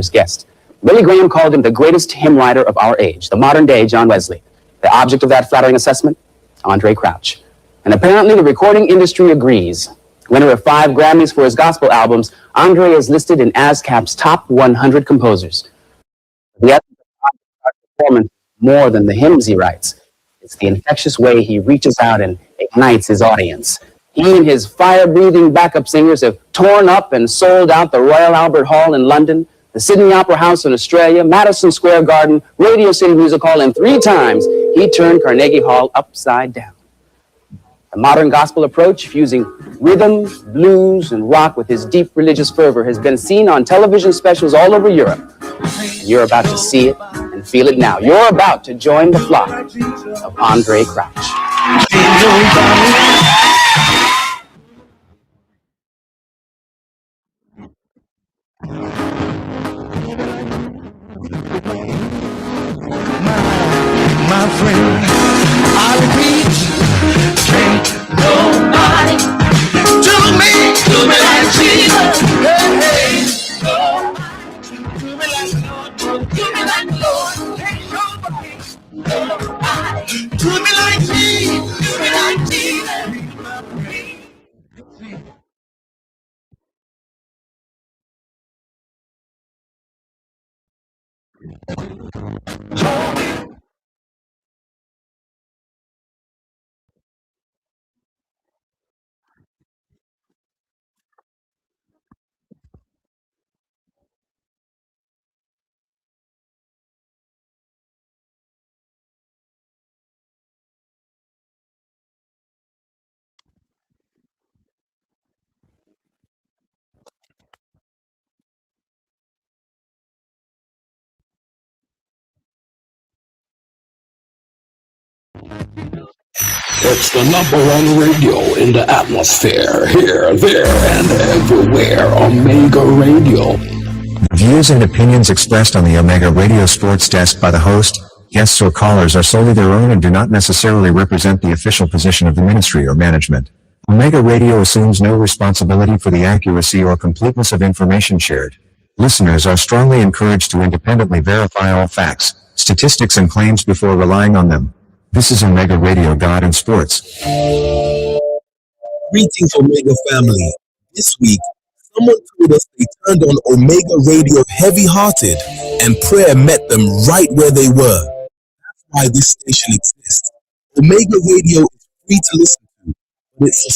first guest. Billy Graham called him the greatest hymn writer of our age, the modern-day John Wesley. The object of that flattering assessment? Andre Crouch. And apparently the recording industry agrees. Winner of 5 Grammys for his gospel albums, Andre is listed in ASCAP's top 100 composers. The essence of Andre's performance is more than the hymns he writes. It's the infectious way he reaches out and ignites his audience. He and his fire-breathing backup singers have torn up and sold out the Royal Albert Hall in London, the Sydney Opera House in Australia, Madison Square Garden, Radio City Music Hall, and 3 times he turned Carnegie Hall upside down. The modern gospel approach, fusing rhythm, blues, and rock with his deep religious fervor, has been seen on television specials all over Europe. And you're about to see it and feel it now. You're about to join the flock of Andre Crouch. My friend, I repeat, can't nobody do me like Jesus. Hey, hey, nobody do me like the Lord, do me like the Lord. Can't nobody do me like Jesus, do me like Jesus. It's the #1 radio in the atmosphere, here, there, and everywhere. Omega Radio. The views and opinions expressed on the Omega Radio Sports Desk by the host, guests, or callers are solely their own and do not necessarily represent the official position of the ministry or management. Omega Radio assumes no responsibility for the accuracy or completeness of information shared. Listeners are strongly encouraged to independently verify all facts, statistics, and claims before relying on them. This is Omega Radio, God and Sports. Greetings, Omega family. This week, someone told us they turned on Omega Radio heavy-hearted, and prayer met them right where they were. That's why this station exists. Omega Radio is free to listen to, but it's a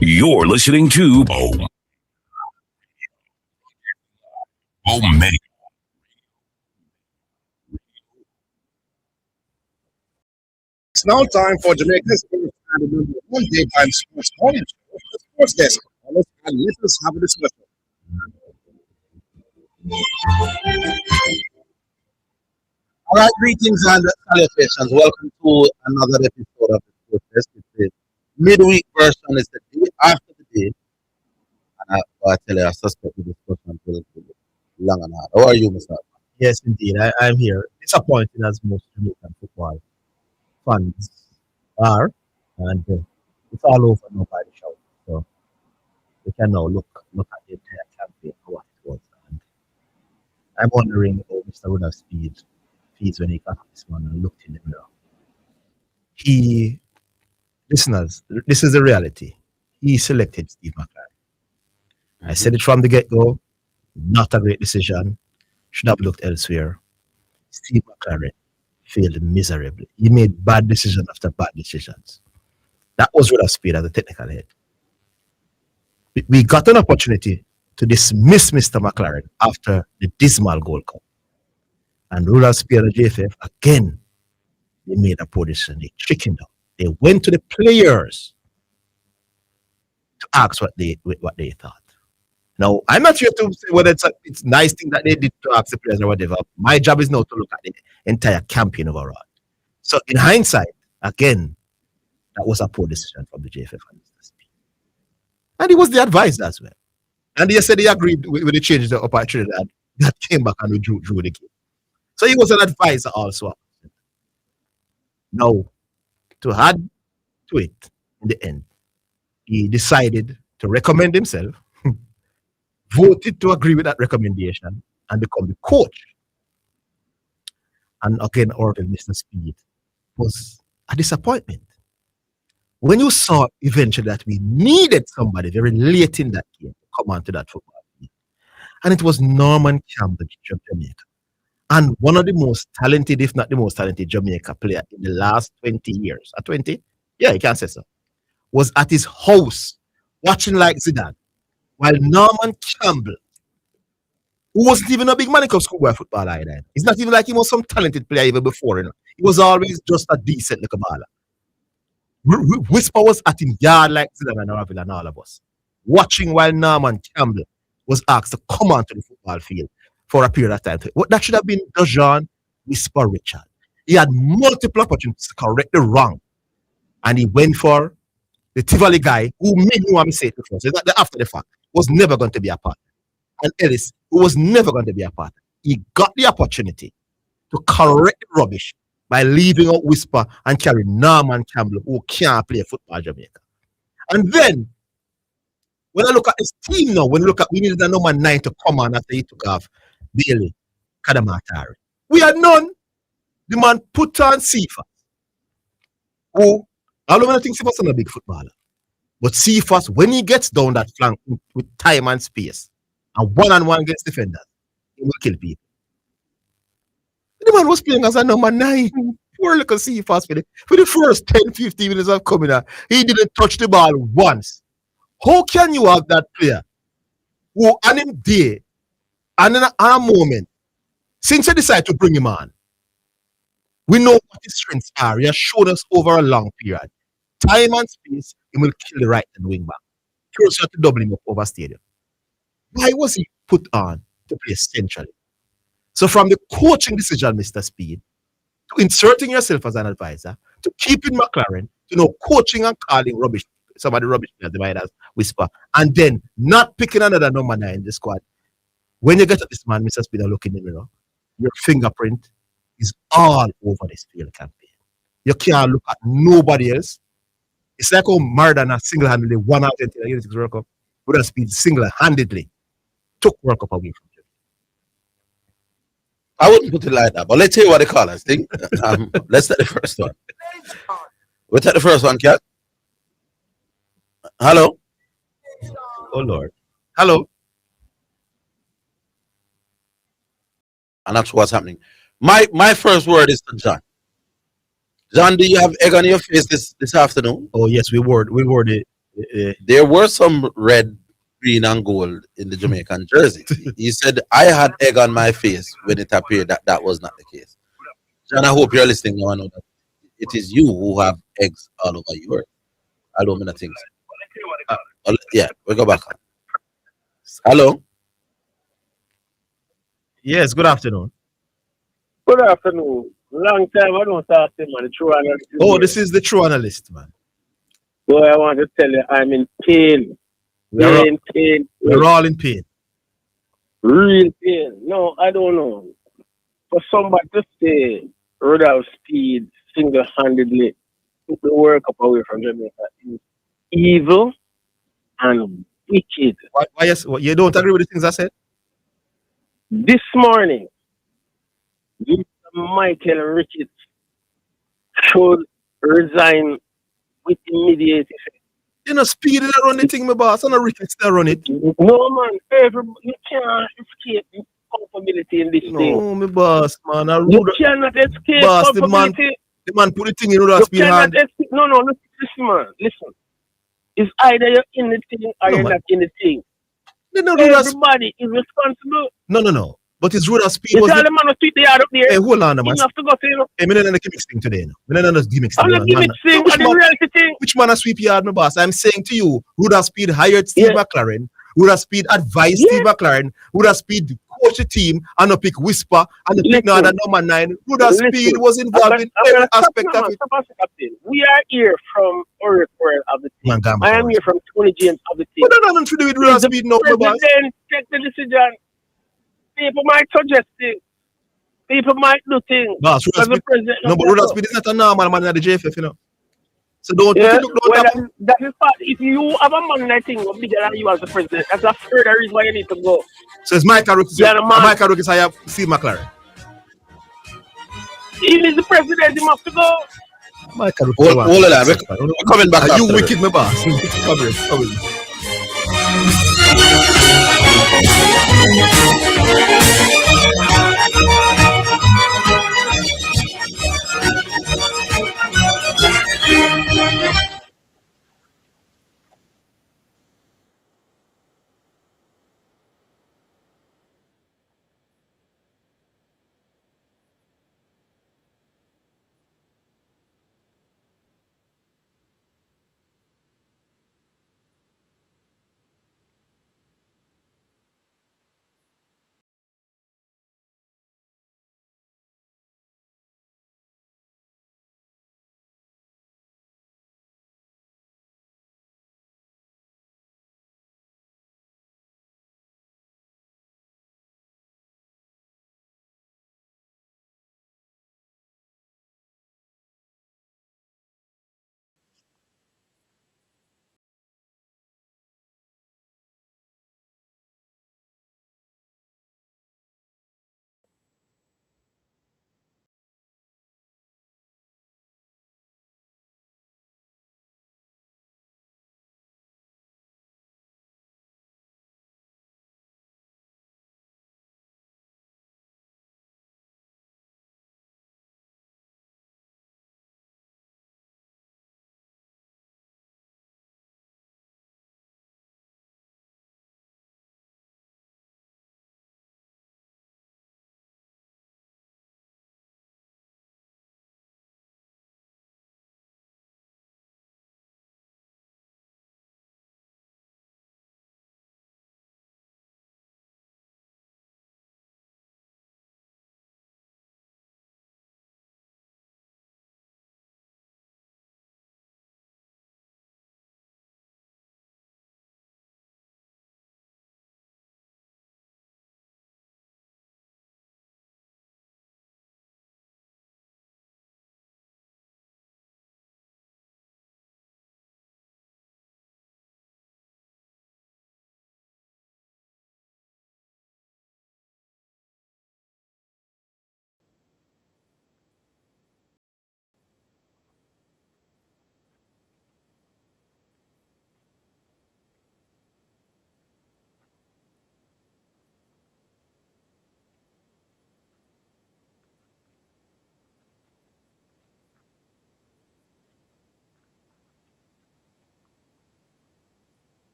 You're listening to Omega. It's now time for Jamaica's one daytime sports morning show, the Sports Desk. And let us have a discussion. All right, greetings and salutations. Welcome to another episode of the Sports Desk. It's the midweek version. It's the day after the day. And I tell you, I suspect the discussion will be long and hard. How are you, Mr. Yes, indeed. I'm here. Disappointing as most Jamaican football fans are, and it's all over now by the show. So we can now look at the entire campaign for what it was. And I'm wondering how Mr. Rudolph feels when he got up this morning and looked in the mirror. Listeners, this is the reality. He selected Steve McLaren. I said it from the get-go. Not a great decision. Should have looked elsewhere. Steve McLaren failed miserably. He made bad decision after bad decisions. That was Rudolph Speed as the technical head. We got an opportunity to dismiss Mr. McLaren after the dismal Gold Cup. And Rudolph Speed and the JFF, again, they made a poor decision. They chickened out. They went to the players to ask what they thought. Now, I'm not here to say whether it's a nice thing that they did to ask the players or whatever. My job is now to look at the entire campaign overall. So, in hindsight, again, that was a poor decision from the JFF. And he was the advisor as well. And he said he agreed with the changes of Trinidad that came back and we drew the game. So, he was an advisor also. Now, to add to it, in the end, he decided to recommend himself, voted to agree with that recommendation, and become the coach. And again, Orville, Mr. Speed, was a disappointment. When you saw eventually that we needed somebody very late in that game to come onto that football field, and it was Norman Campbell of Jamaica, and one of the most talented, if not the most talented Jamaica player in the last 20 years. At 20? Yeah, you can say so. Was at his house watching like Zidane, while Norman Campbell, who wasn't even a big man in schoolboy football either. It's not even like he was some talented player even before. He was always just a decent little baller. Whisper was at him yard like Zidane and Orville and all of us, watching while Norman Campbell was asked to come onto the football field for a period of time. That should have been Dejan Whisper Richard. He had multiple opportunities to correct the wrong, and he went for the Tivoli guy who made me want to say it before. So that after the fact was never going to be a part. And Ellis, who was never going to be a part. He got the opportunity to correct the rubbish by leaving out Whisper and carrying Norman Campbell, who can't play football Jamaica. And then, when I look at his team now, we needed a number 9 to come on after he took off Bailey Kadamatari. We had none. The man put on Cephas, who, although I think Cephas is a big footballer, but Cephas, when he gets down that flank with time and space, and one-on-one against defenders, he will kill people. The man was playing as a number 9. Poor little Cephas for the first 10-15 minutes of coming out. He didn't touch the ball once. How can you have that player who on him day and in a moment, since I decided to bring him on, we know what his strengths are. He has shown us over a long period. Time and space, he will kill the right and wing back. Closer to doubling up over stadium. Why was he put on to play centrally? So from the coaching decision, Mr. Speed, to inserting yourself as an advisor, to keeping McLaren, to know coaching and calling rubbish, some of the rubbish players, they might as Whisper, and then not picking another number 9 in the squad. When you get at this man, Mr. Speed, and look in the mirror, your fingerprint is all over this field campaign. You can't look at nobody else. It's like how Maradona single-handedly won Argentina in the 86 World Cup. Rudolph Speed single-handedly took World Cup away from him. I wouldn't put it like that, but let's hear what the callers think. Let's take the first one. We'll take the first one, Kat. Hello? Oh, Lord. Hello? And that's what's happening. My first word is to John. John, do you have egg on your face this afternoon? Oh, yes, we wore the There were some red, green, and gold in the Jamaican jersey. He said, I had egg on my face when it appeared that that was not the case. John, I hope you're listening now. I know that it is you who have eggs all over yours. I don't mean nothing. Yeah, we go back on. Hello. Yes, good afternoon. Good afternoon. Long time I don't talk to him, man. The true analyst. Oh, this is the true analyst, man. So I want to tell you, I'm in pain. Pain. We're all in pain. Real pain. No, I don't know. For somebody to say Rudolph Speed single-handedly took the World Cup away from Jamaica is evil and wicked. Why yes, you don't agree with the things I said? This morning, Mr. Michael Ricketts should resign with immediate effect. You know, Speed that run the thing, my boss. I know Ricketts that run it. No, man. You can't escape culpability in this thing. No, my boss, man. You cannot escape boss, culpability. the man put the thing in Rudolph Speed hand. Escape. No, listen, man. Listen. It's either you're in the thing or you're not in the thing. Everybody is responsible. No. But it's Rudolph Speed. You tell the man to tweet the yard up there. Hey, hold on, man. You have to go to him. Hey, I'm not in the gimmicks thing today. No. I'm not in the gimmicks thing. I'm not gimmicks thing, but the reality thing. Which man a sweep yard, my boss? I'm saying to you, Rudolph Speed hired Steve McLaren. Rudolph Speed advised Steve McLaren. Rudolph Speed coached the team and not pick Whisper and the pick number 9. Rudolph Speed was involved in every aspect of it. We are here from Orville of the team. I am here from Tony James of the team. But that nothing to do with Rudolph Speed, no, my boss. President take the decision. People might suggest things. People might do things. Boss, but Rudolph Speed is not a normal man at the JFF, you know. So don't that is part. If you have a man that thing bigger than you as the president, that's a further reason why you need to go. So it's Michael Rooks, I have Steve McLaren. He is the president, he must to go. Michael Rooks. Hold on, we're coming back. You wicked, my boss. Come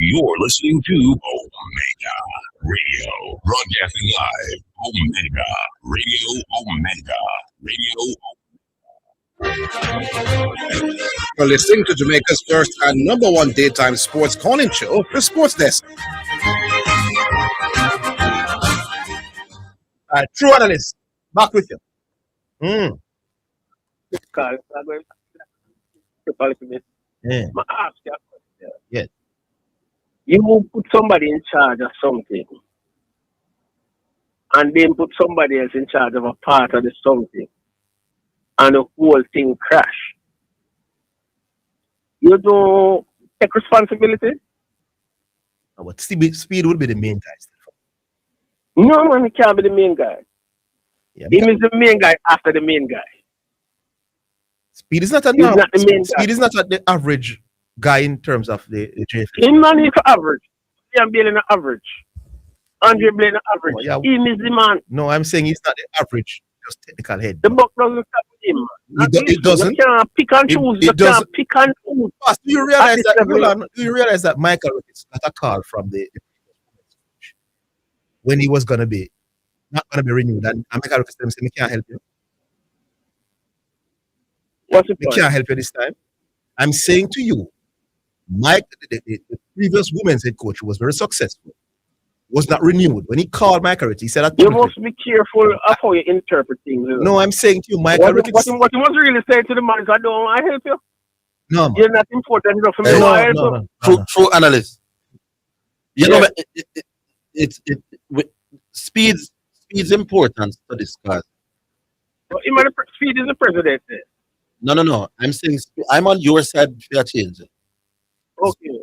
You're listening to Omega Radio, broadcasting live. Omega Radio. You're listening to Jamaica's first and number one daytime sports calling show, The Sports Desk. True analyst, back with you. Carl, I'm going to call it for this. Yeah. I ask you a question. Yes. You put somebody in charge of something, and then put somebody else in charge of a part of the something, and the whole thing crash. You don't take responsibility? No, but Speed would be the main guy. No, man, he can't be the main guy. Yeah, He is the main guy after the main guy. Speed is not a He's not the main Speed guy. is not the average guy in terms of the JFL. He's not even average. Ian Bailey not average. Andre Blaine not average. Oh, yeah. He is the man. No, I'm saying he's not the average, just technical head. The buck doesn't stop with him. It doesn't. You can't pick and choose. It You doesn't. can't pick and choose. Boss, do you realize At that? this level. Hold on. Do you realize that Michael Ricketts got a call from the when he was gonna be not gonna be renewed, and Michael Ricketts said, "We can't help you. What's the We point? can't help you this time." I'm saying to you, Mike, the previous women's head coach, who was very successful, was not renewed. When he called Michael Ricketts, he said that. You must be careful of how you interpret things. You know. No, I'm saying to you, Michael What Ricketts. you must really say to the man is, I don't want to help you. No, man. You're not important enough for me Hey, to No, want to help no, you. no, no. True analyst. You Yeah. know, speed's importance to discuss. But him and the Speed is the president. There. No. I'm saying I'm on your side for a change. Okay.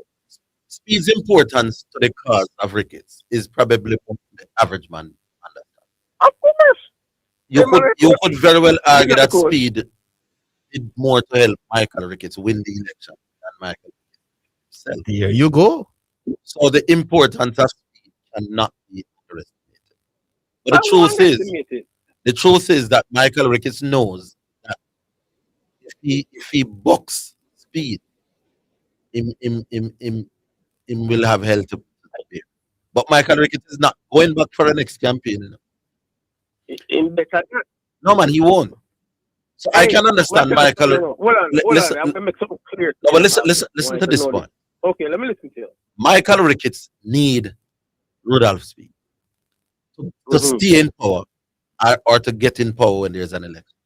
Speed's importance to the cause of Ricketts is probably what the average man understands. Of course. You could very well argue that Of course. Speed did more to help Michael Ricketts win the election than Michael Ricketts himself. Here you go. So the importance of Speed cannot be underestimated. But I the truth won't is, underestimate it. the truth is that Michael Ricketts knows that if he bucks Speed, him will have hell to pay. But Michael Ricketts is not going back for the next campaign. You know? In better not. No man, he won't. So I can understand Michael. Hold on. listen- I'm going to make something clear. No, but listen I to this know point. Okay, let me listen to you. Michael Ricketts need Rudolph Speed to Mhm. stay in power or to get in power when there's an election.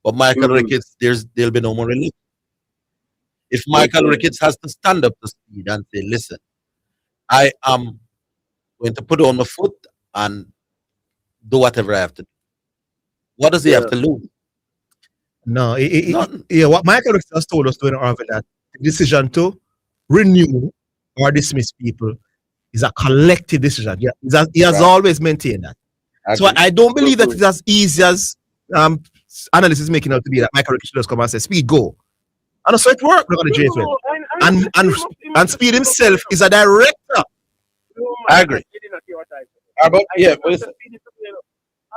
But Michael Mhm. Ricketts, there'll be no more election. If Michael Okay. Ricketts has to stand up to Speed and say, listen, I am going to put on my foot and do whatever I have to do. What does he have to lose? No, Nothing. yeah, what Michael Ricketts has told us during Orville that the decision to renew or dismiss people is a collective decision. Yeah, he has Right. always maintained that. So I don't believe that it's as easy as analysts is making out to be that Michael Ricketts should just come and say, Speed, go. And so it worked on the JFL. And Speed himself is a director. I agree. I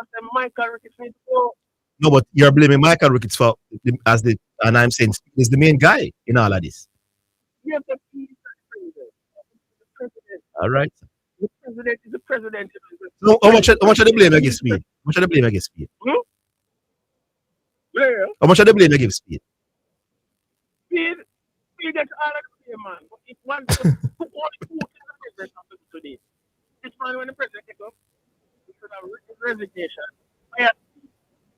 said Michael Ricketts needs to go. No, but you're blaming Michael Ricketts for and I'm saying Speed is the main guy in all of this. Yes, but he is the president. All right. The president is the president. So how much of the blame against Speed? How much of the blame against Speed? Yeah. How much of the blame against Speed? Speed gets all of the blame, man. But if one put only two things the president has to do today. This man, when the president gets up, he should have written resignation. Fire Speed,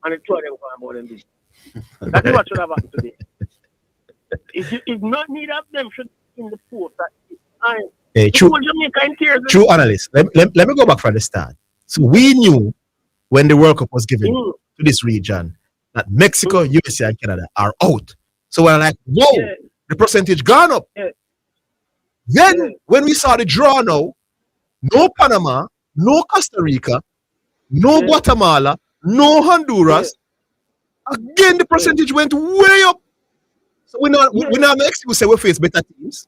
and he told them about them this. That's what should have happened today. If not need of them should be in the post that time. Hey, true analyst. Let me go back from the start. So we knew when the World Cup was given to this region that Mexico, USA, and Canada are out. So we're like, whoa, the percentage gone up. Then when we saw the draw now, no Panama, no Costa Rica, no Guatemala, no Honduras. Again, the percentage went way up. So we now next we say we face better teams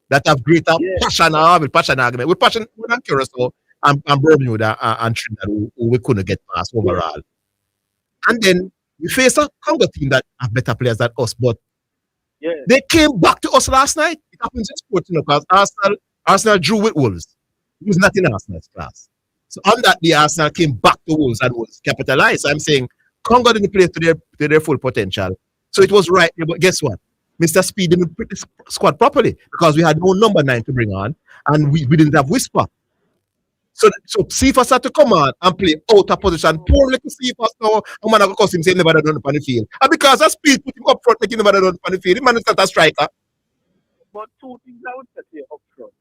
that have greater passion argument. With passion, we're not Curacao and Bermuda and Trinidad who we couldn't get past overall. And then we face a Congo team that have better players than us, but they came back to us last night. It happens in sports, because Arsenal Arsenal drew with Wolves. He was not in Arsenal's class. So on that day, Arsenal came back to Wolves and Wolves capitalized. I'm saying Congo didn't play to their full potential. So it was right. But guess what? Mr. Speed didn't put the squad properly because we had no number 9 to bring on and we didn't have Whisper. So Cephas had to come on and play out of position. Poor little Cephas now, a man cost him say never done on the field. And because of Speed put him up front, making never done on the field, the man is not a striker. But two things I would say up front.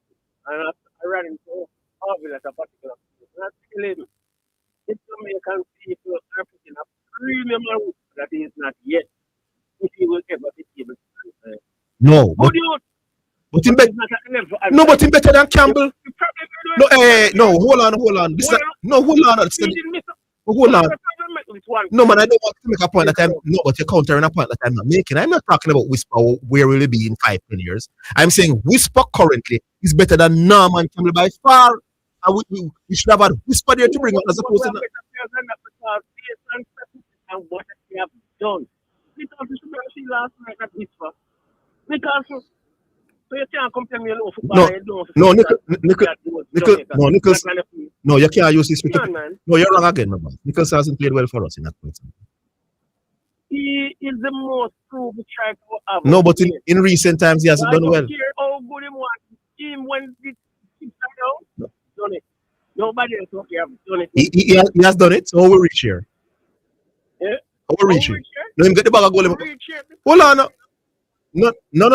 And I ran into Orville at a particular point. And I tell him, if Jamaican people are putting a premium on that he is not yet, if he will ever be able to. No. But him but him better than Campbell. No, hold on. Hold on. No, man, I don't want to make a point that I'm no, but you're countering a point that I'm not making. I'm not talking about Whisper where will it be in 5-10 years. I'm saying Whisper currently is better than Norman Campbell by far. And we should have had Whisper there to bring on as opposed to and what they have done. Because we should have seen last night at Whisper. Because so you can't compare me alone football. Nichols. No, you can't use this. No, you're wrong again, man. Nichols hasn't played well for us in that point. He is the most proven striker ever. No, but in recent times he hasn't done well. How good he was. Him when the six down, done it. Nobody else have done it. He has done it. So how we reach here? Yeah. How we reach here? Let him get the ball and goal. Hold on. No. Y'all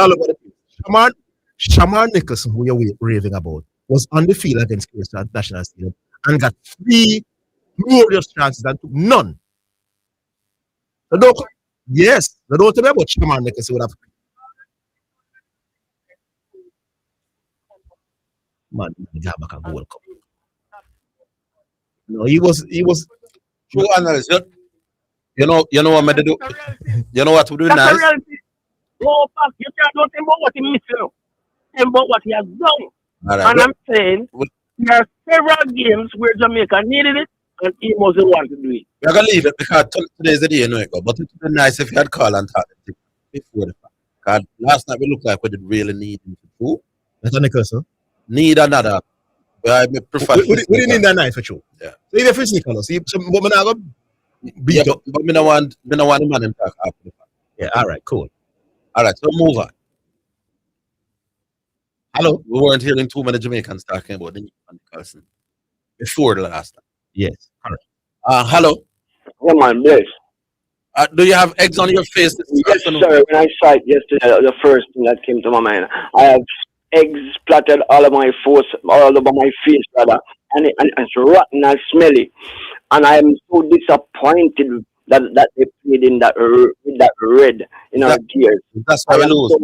look at it. Shamar Nicholson, who you're raving about, was on the field against Crystal National Stadium and got 3 glorious chances and took none. So don't tell me about Shamar Nicholson would have. Man, Gamaka Gold Cup. No, he was. True analyst. You know what I'm do? You know what we do nice? Go back. You can't don't think about what he missed. Think about what he has done. Right, and I'm saying there are several games where Jamaica needed it and he wasn't want to do it. We're gonna leave it because today is the day, you know it go. But it would be nice if you had called and talked before the fact. Because last night we looked like we did really need him to do. That's a Nicholson. Need another. I prefer. We didn't need that night for sure. Yeah. So even if it's Nicholas, but we're not beat up. But we don't want the man in talk after the fact. Yeah, all right, cool. All right, so move on. Hello. We weren't hearing too many Jamaicans talking about the Nicholson before the last time. Yes, all right. Hello. Yeah, man, bless. Do you have eggs on your face? Yes, sir. When I saw it yesterday, the first thing that came to my mind, I have eggs splattered all over my face, brother, and it's rotten and smelly. And I'm so disappointed that they played in that red in our gears. That's why we lose.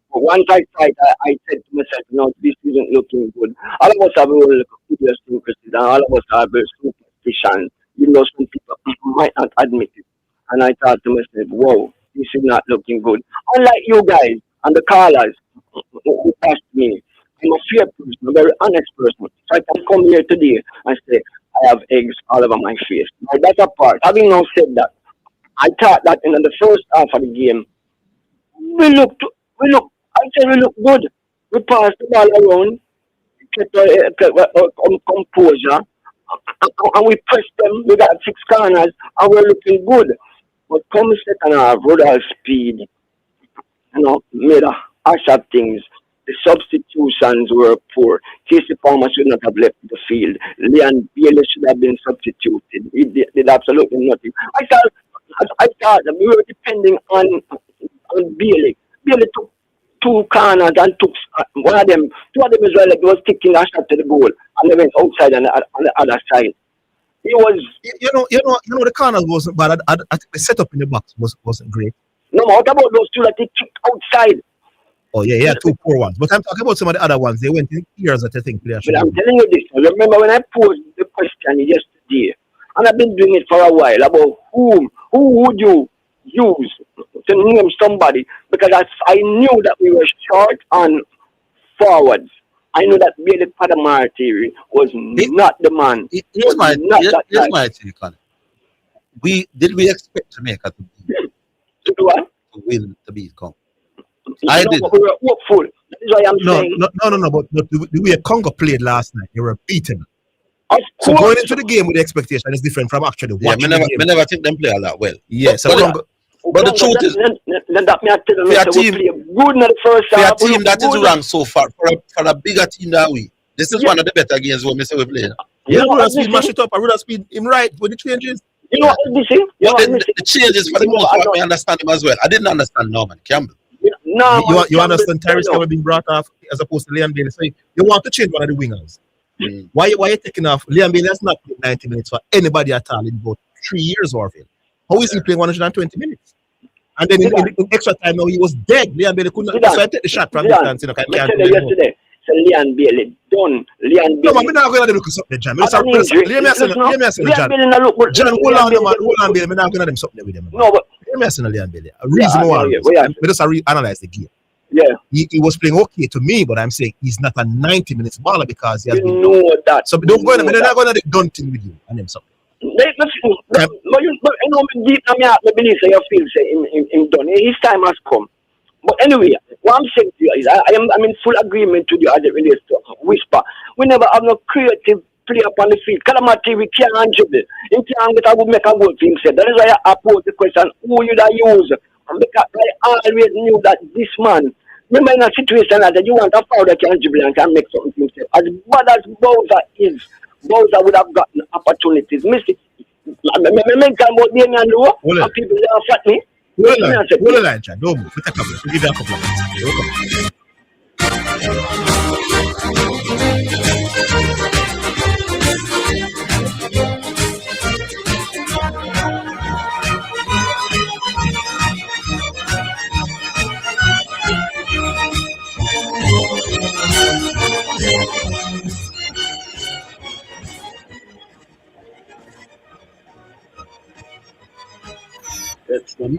Once I tried, I said to myself, no, this isn't looking good. All of us have a little idiosyncrasies, and all of us have superstitions. You know, some people might not admit it. And I thought to myself, whoa, this is not looking good. Unlike you guys and the callers who asked me, I'm a fair person, a very honest person. So I can come here today and say, I have eggs all over my face. Now that's a part. Having now said that, I thought that in the first half of the game, we look good. We passed the ball around, kept composure, and we pressed them. We got 6 corners, and we're looking good. But come second half, Rodal Speed, made a hash of things. The substitutions were poor. Casey Palmer should not have left the field. Leon Bailey should have been substituted. He did absolutely nothing. I thought that we were depending on Bailey. Bailey took 2 corners and took one of them. 2 of them was kicking a shot to the goal, and they went outside on the other side. He was, the corners wasn't bad. I think the setup in the box wasn't great. No, what about those 2 that he kicked outside? Oh, yeah, 2 poor ones. But I'm talking about some of the other ones. They went in years that I think players. But I'm telling you this. Remember when I posed the question yesterday, and I've been doing it for a while, about who would you use to name somebody? Because I knew that we were short on forwards. I knew that Bailey Padamarty was not the man. Here's my take on it. Did we expect Jamaica to do what? To win the beat Congo? I did. But we were hopeful. That is why I'm No, saying, no. But the way Congo played last night, they were beaten. of So going course. into the game with the expectation is different from actually Yeah, watching the me game. never think them play a lot well. Yeah, so But Congo. But the truth is, then that me I tell them, for a say we team, play good in the first for a half. We team look that is good. ranked so far, for a bigger team that this is Yeah. one of the better games we say we play. You Yeah, know, Ruda as Speed this mash thing, it up. Ruda Speed him right with the changes. you know, as this thing, you But know, as this the changes for the thing, most I part, don't- me understand him as well. I didn't understand Norman Campbell. no, You, man, you understand Campbell, Tyrese Campbell being brought off as opposed to Liam Bailey. So you want to change one of the wingers. Mm. Why you taking off Liam Bailey? Has not played 90 minutes for anybody at all in about 3 years, Orville. How is he playing 120 minutes? And then in extra time now he was dead. Liam Bailey couldn't. That's why I take the shot from Zidane, distance. You know, I can't tell do you anymore. yesterday, so Leon Bailey done. Leon No, man, Bailey. I'm not going to look something, John. Had an injury. Let me ask you, Leon John. Bailey not look good. John, hold Leon on, Bailey man. just Hold on, look Bailey. I'm not going to them something with him. No, but Let me ask you, Leon Bailey. A yeah, reason I why. know, yeah. We just analyze the game. Yeah, He was playing okay to me, but I'm saying he's not a 90 minutes baller because he has you been know that. So don't go in. You know They're not that. going to done thing with you and them something. But you know, me deep in my heart, I believe say you feel say him done. His time has come. But anyway, what I'm saying to you is I'm in full agreement with you as it relates to Whisper. We never have no creative play up on the field. Calamity, we can't dribble. He can't get a good make a goal for himself. That is why I pose the question, who you that use? And because I always knew that this man, remember in a situation like that, you want a foul that can dribble and can make something for himself. As bad as Bowser is, Bowser would have gotten opportunities. Missy, I mental about Damian Lowe, and people laugh at me. Hold the line, John. Don't move. We'll take a break. We'll give you a couple of minutes. Welcome. It's the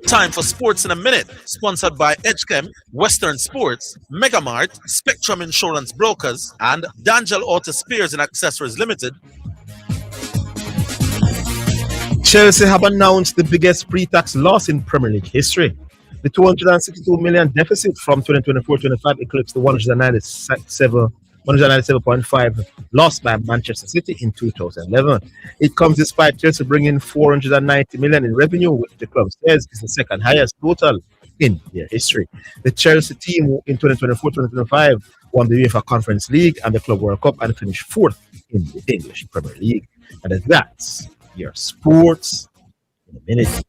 Time for Sports in a Minute, sponsored by Edgechem, Western Sports, Megamart, Spectrum Insurance Brokers, and D'Angelo Auto Spares and Accessories Limited. Chelsea have announced the biggest pre-tax loss in Premier League history. The 262 million deficit from 2024-25 eclipsed the 197.5 loss by Manchester City in 2011. It comes despite Chelsea bringing 490 million in revenue, which the club says is the second highest total in their history. The Chelsea team in 2024-2025 won the UEFA Conference League and the Club World Cup and finished fourth in the English Premier League. And that's your sports in a minute.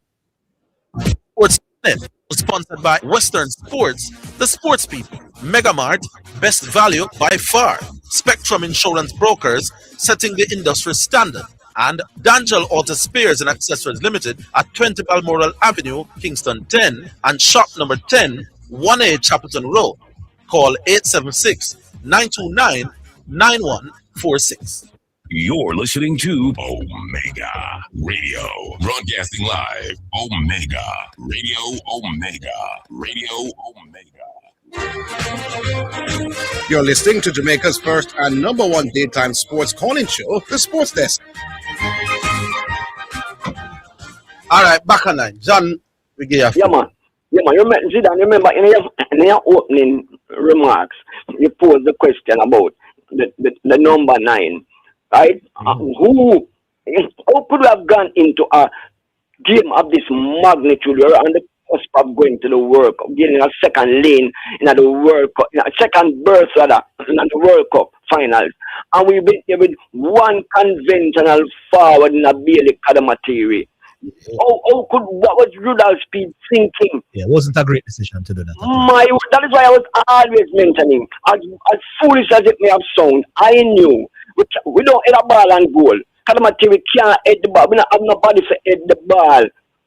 Sports Minute, sponsored by Western Sports, the sports people, Megamart, best value by far, Spectrum Insurance Brokers, setting the industry standard, and D'Angelo Auto Spares and Accessories Limited at 20 Balmoral Avenue, Kingston 10, and shop number 10, 1A Chapelton Road. Call 876-929-9146. You're listening to Omega Radio, broadcasting live. Omega Radio, Omega Radio, Omega. You're listening to Jamaica's first and number one daytime sports calling show, The Sports Desk. All right, back on line. John, we get Yeah, man. You remember in your opening remarks, you posed the question about the number 9, right? Who could have gone into a game of this magnitude? We're on the cusp of going to the World Cup, getting a second lane in the World Cup, a second berth rather, in the World Cup finals. And we've been here with one conventional forward in a Bailey Kadamatiri. What was Rudolph Speed thinking? Yeah, it wasn't a great decision to do that. That is why I was always mentioning, as foolish as it may have sounded, I knew we don't hit a ball and goal. Kadamatiri can't hit the ball. We don't have nobody to hit the ball,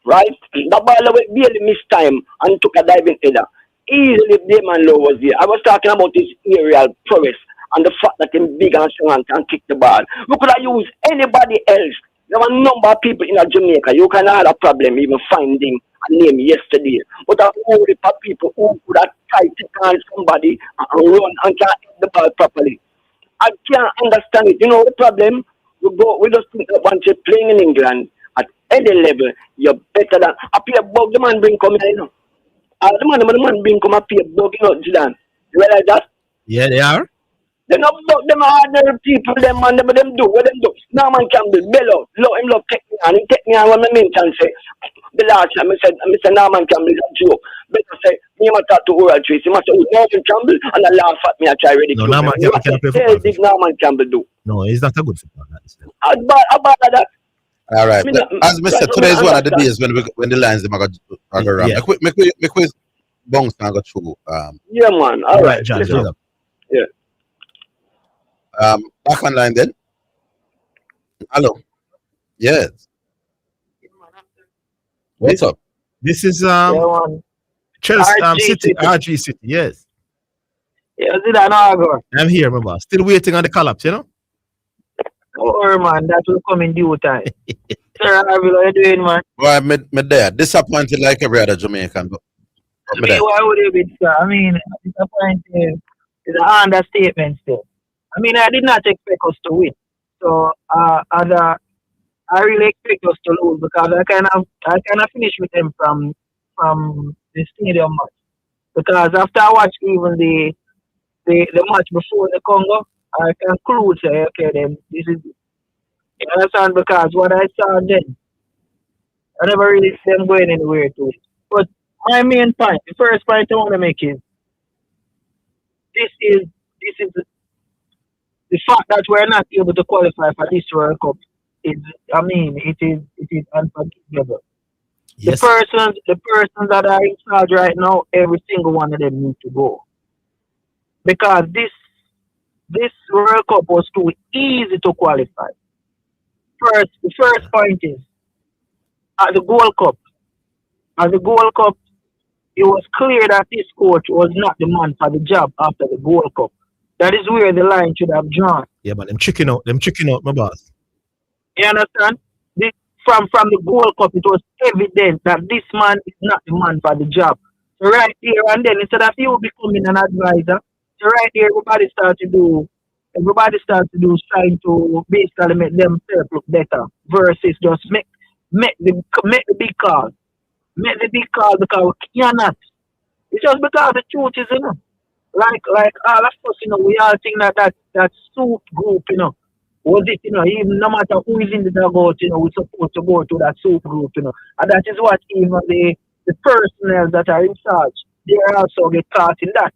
right? The ball barely missed time and took a diving header. Easily, Damon Lowe was there. I was talking about his aerial prowess and the fact that him big and strong and can kick the ball. We could have used anybody else. There were a number of people in Jamaica. You can have a problem even finding a name yesterday. But a whole heap of people who could have tried to call somebody and run and can't hit the ball properly. I can't understand it. You know the problem? We just think that once you're playing in England at any level, you're better than a player bug. The man bring come here, you know. The man bring come a player bug, you know, Zidane. You realize that? Yeah, they are. Them not bug, them ordinary people, them man, them do what them do. Norman Campbell, bellow, him love take me on. He take me on when I mention say, the last time I said Norman Campbell is a joke. Better say, me must talk to Oral Tracy. He must say, Norman Campbell, and I laugh at me, I try ready to. No, Norman Campbell can't play football. What did Norman Campbell do? No, he's not a good footballer. How bad that? all right. As Mr. Today is one of the days when the lines are going to run. Yeah. Make bounce and go through. Yeah, man. All right. John. Yeah. Back online then. Hello. Yes. What's up? This is man. Chelsea RG City, City. RG City, yes. Yeah, Zidane, Argo. I'm here, remember. Still waiting on the collapse, you know? Oh, man, that will come in due time. Sir, Orville, how you doing, man? Well, me there. Disappointed like every other Jamaican. But me there. Why would you be, sir? I mean, disappointed is an understatement still. I mean, I did not expect us to win. So, I really expect us to lose because I kind of finished with them from the stadium match. Because after I watched even the match before the Congo, I conclude say, okay, then this is, you understand? Because what I saw then, I never really see them going anywhere to it. But my main point, the first point I want to make is, this is the fact that we're not able to qualify for this World Cup is, I mean, it is unforgivable. Yes. The persons that are in charge right now, every single one of them need to go. Because this World Cup was too easy to qualify. The first point is, at the Gold Cup, it was clear that this coach was not the man for the job after the Gold Cup. That is where the line should have drawn. Yeah, but them chicken out, my boss. You understand? from the Gold Cup, it was evident that this man is not the man for the job. So right here and then, instead of you becoming an advisor, so right here, everybody starts to do is trying to basically make themselves look better versus just make the big call. Make the big call because we cannot. It's just because the truth is, like all of us, we all think that soup group, was it, even no matter who is in the dugout, we're supposed to go to that soup group, and that is what even the personnel that are in charge, they also get caught in that.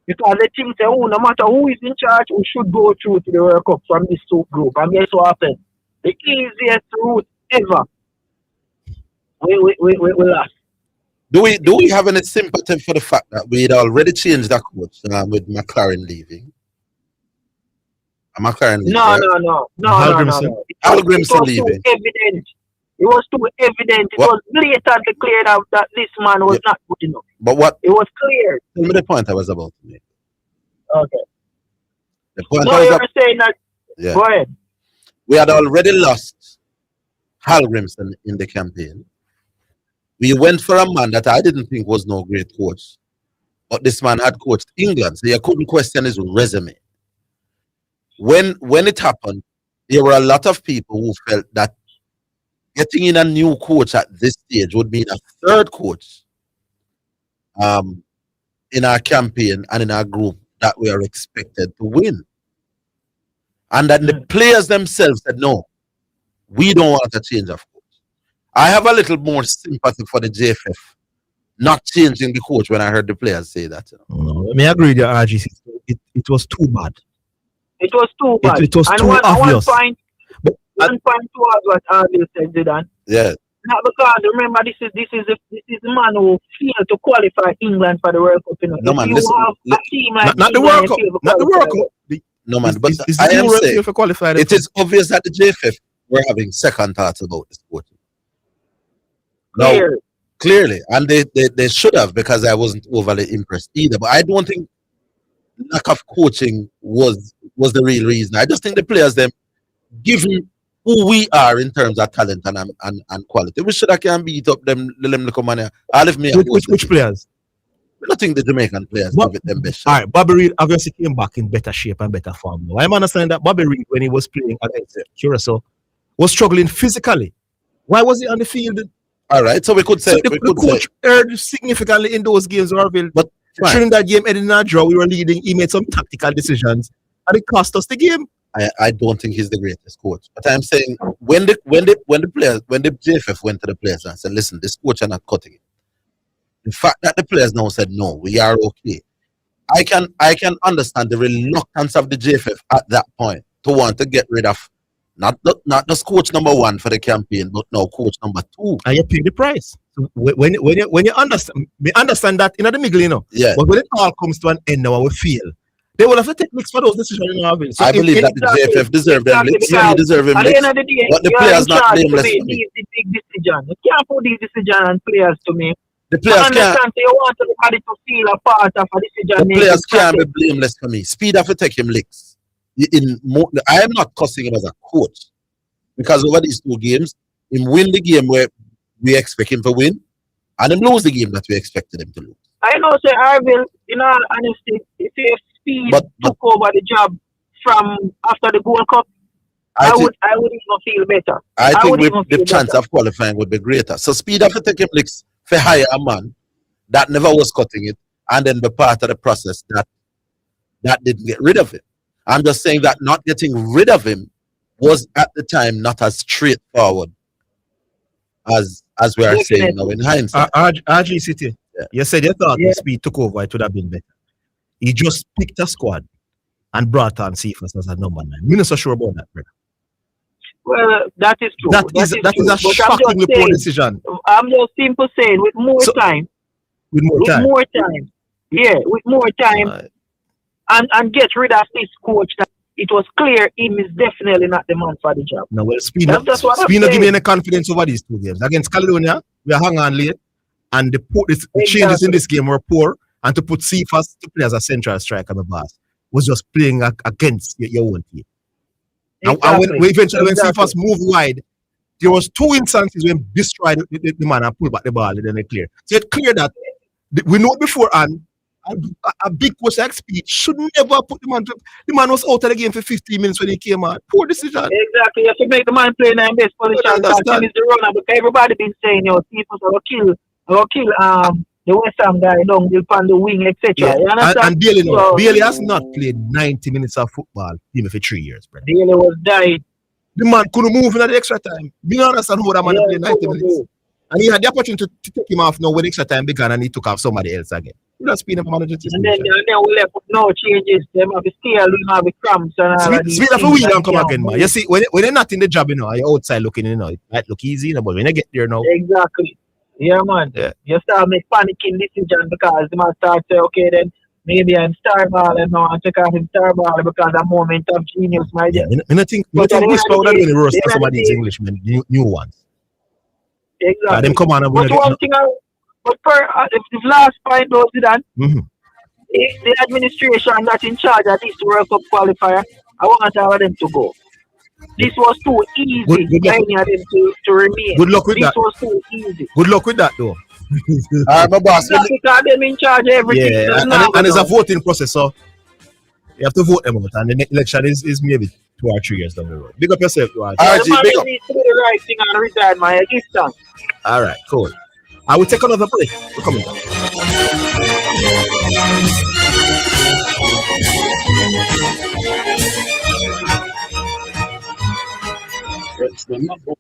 Because they think say, no matter who is in charge, we should go through to the World Cup from this soup group. And guess what happened? The easiest route ever. We lost. Do we have any sympathy for the fact that we had already changed that coach with McLaren leaving? McLaren leaving, No. Higgins leaving. It was too evident. It was blatantly clear that this man was not good enough. But what? It was clear. Tell me the point I was about to make. Okay. The point No, I was you were saying that. Yeah. Go ahead. We had already lost Hal Grimson in the campaign. We went for a man that I didn't think was no great coach. But this man had coached England, so you couldn't question his resume. When it happened, there were a lot of people who felt that getting in a new coach at this stage would mean a third coach in our campaign and in our group that we are expected to win. And that the players themselves said, no, we don't want a change of coach. I have a little more sympathy for the JFF not changing the coach when I heard the players say that. Let me agree with you, RGC. It was too bad. It was too bad. It was and too obvious. One point towards what Orville said, Zidane. Yeah. Not because remember this is the man who failed to qualify England for the World Cup. No man, listen, a team like not the World Cup. Not the World Cup. No man, but is I am saying it is obvious that the JFF were having second thoughts about this coach. Now, clearly, and they should have, because I wasn't overly impressed either. But I don't think lack of coaching was the real reason. I just think the players, them, given who we are in terms of talent and quality, we should have can beat up them little money. Which players? I think the Jamaican players give it them best. All right, Bobby Reid obviously came back in better shape and better form. Now, I'm understanding that Bobby Reid, when he was playing against Curacao, was struggling physically. Why was he on the field? All right, so we could say the coach erred significantly in those games, Orville. But during that game, ending in a draw, we were leading. He made some tactical decisions, and it cost us the game. I don't think he's the greatest coach, but I'm saying when the JFF went to the players and said, "Listen, this coach are not cutting it." The fact that the players now said, "No, we are okay," I can understand the reluctance of the JFF at that point to want to get rid of not just coach number one for the campaign, but now coach number two. And you pay the price. So when you understand that in the middle, yeah. But when it all comes to an end now, we feel they will have to take licks for those decisions. So I believe that the JFF deserve them licks. Yeah, he deserve him licks. But the players not blameless for me. The big decision. You can't put these decisions on players to me. The players can't. You want everybody to feel a part of a decision. The players can't be blameless for me. Speed have to take him licks. I am not cussing him as a coach, because over these two games, him win the game where we expect him to win, and him lose the game that we expected him to lose. I know, sir, Orville, in all honesty, if Speed took over the job from after the Gold Cup, I would even feel better. I think the chance of qualifying would be greater. So Speed have to take him licks for hire a man that never was cutting it, and then be part of the process that didn't get rid of it. I'm just saying that not getting rid of him was at the time not as straightforward as we are saying now in hindsight. RG City, you said you thought Speed took over, it would have been better. He just picked a squad and brought on Cephas as a number 9. I'm not so sure about that, brother. Well, that is true. That is a shockingly poor decision. I'm just simply saying, with more time. With more time. And get rid of this coach that it was clear him is definitely not the man for the job. No, well, Speed not give me any confidence over these two games. Against Caledonia, we are hanging on late, and the changes in this game were poor, and to put Cephas to play as a central striker, the boss, was just playing against your own team. Exactly. And when Cephas moved wide, There was 2 instances when destroyed the man and pulled back the ball and then they clear. So it's clear that we know beforehand a big coach like Speed should never put the man to. The man was out of the game for 15 minutes when he came out. Poor decision. Exactly. You have to make the man play in the best position. Him is the runner because everybody been saying, people will kill the West Ham guy down on the wing, etc. Yeah. You understand? And Bailey, no. Bailey has not played 90 minutes of football even for 3 years, bro. Bailey was died. The man couldn't move in the extra time. You don't understand how that man played 90 minutes. And he had the opportunity to take him off now when extra time began and he took off somebody else again. That's been a manager. And then we left with no changes. Them have the scale, we have the cramps and all that. Speed of a wheel and come again, man. You see, when you're not in the job, you're outside looking, it might look easy, but when you get there now. Exactly. Yeah, man. Yeah. You start make panicking decision because the man start say, okay, then maybe I'm star baller now and take off him star baller because a moment of genius, my dear. I think we spoke that when he roasted some of these Englishmen, new ones. Exactly. Them come on and but one thing, if the last point was Zidane, if the administration that's in charge of this World Cup qualifier, I want all of them to go. This was too easy for any of them to remain. Good luck with this that. Was too easy. Good luck with that, though. All right, my boss. Because them in charge of everything. Yeah, and it's a voting process, so you have to vote them out. And the next election is maybe 2 or 3 years down the road. Big up yourself, Duarte. All right, big up. Needs to do the right thing and resign, my gift thanks. All right, cool. I will take another break. We're coming back. It's the number.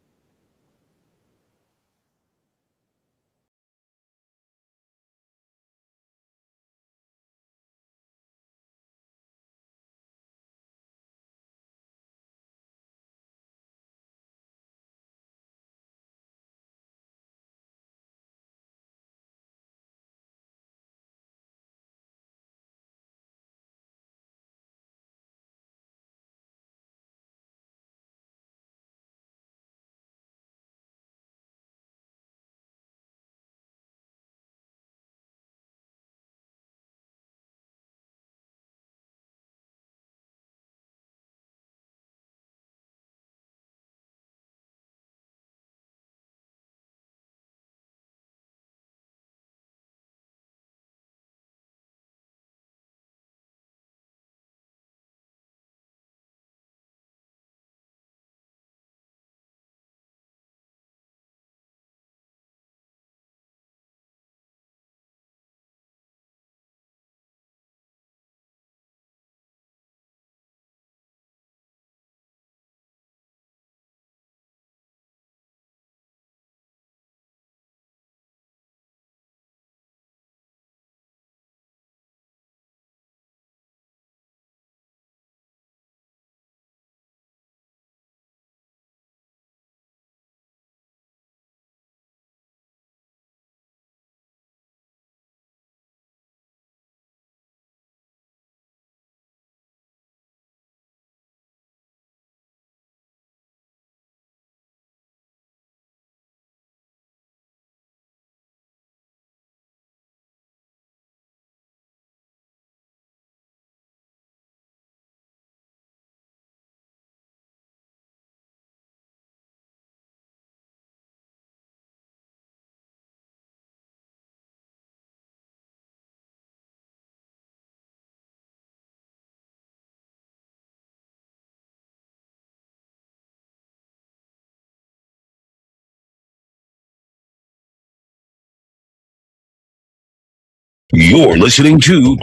You're listening to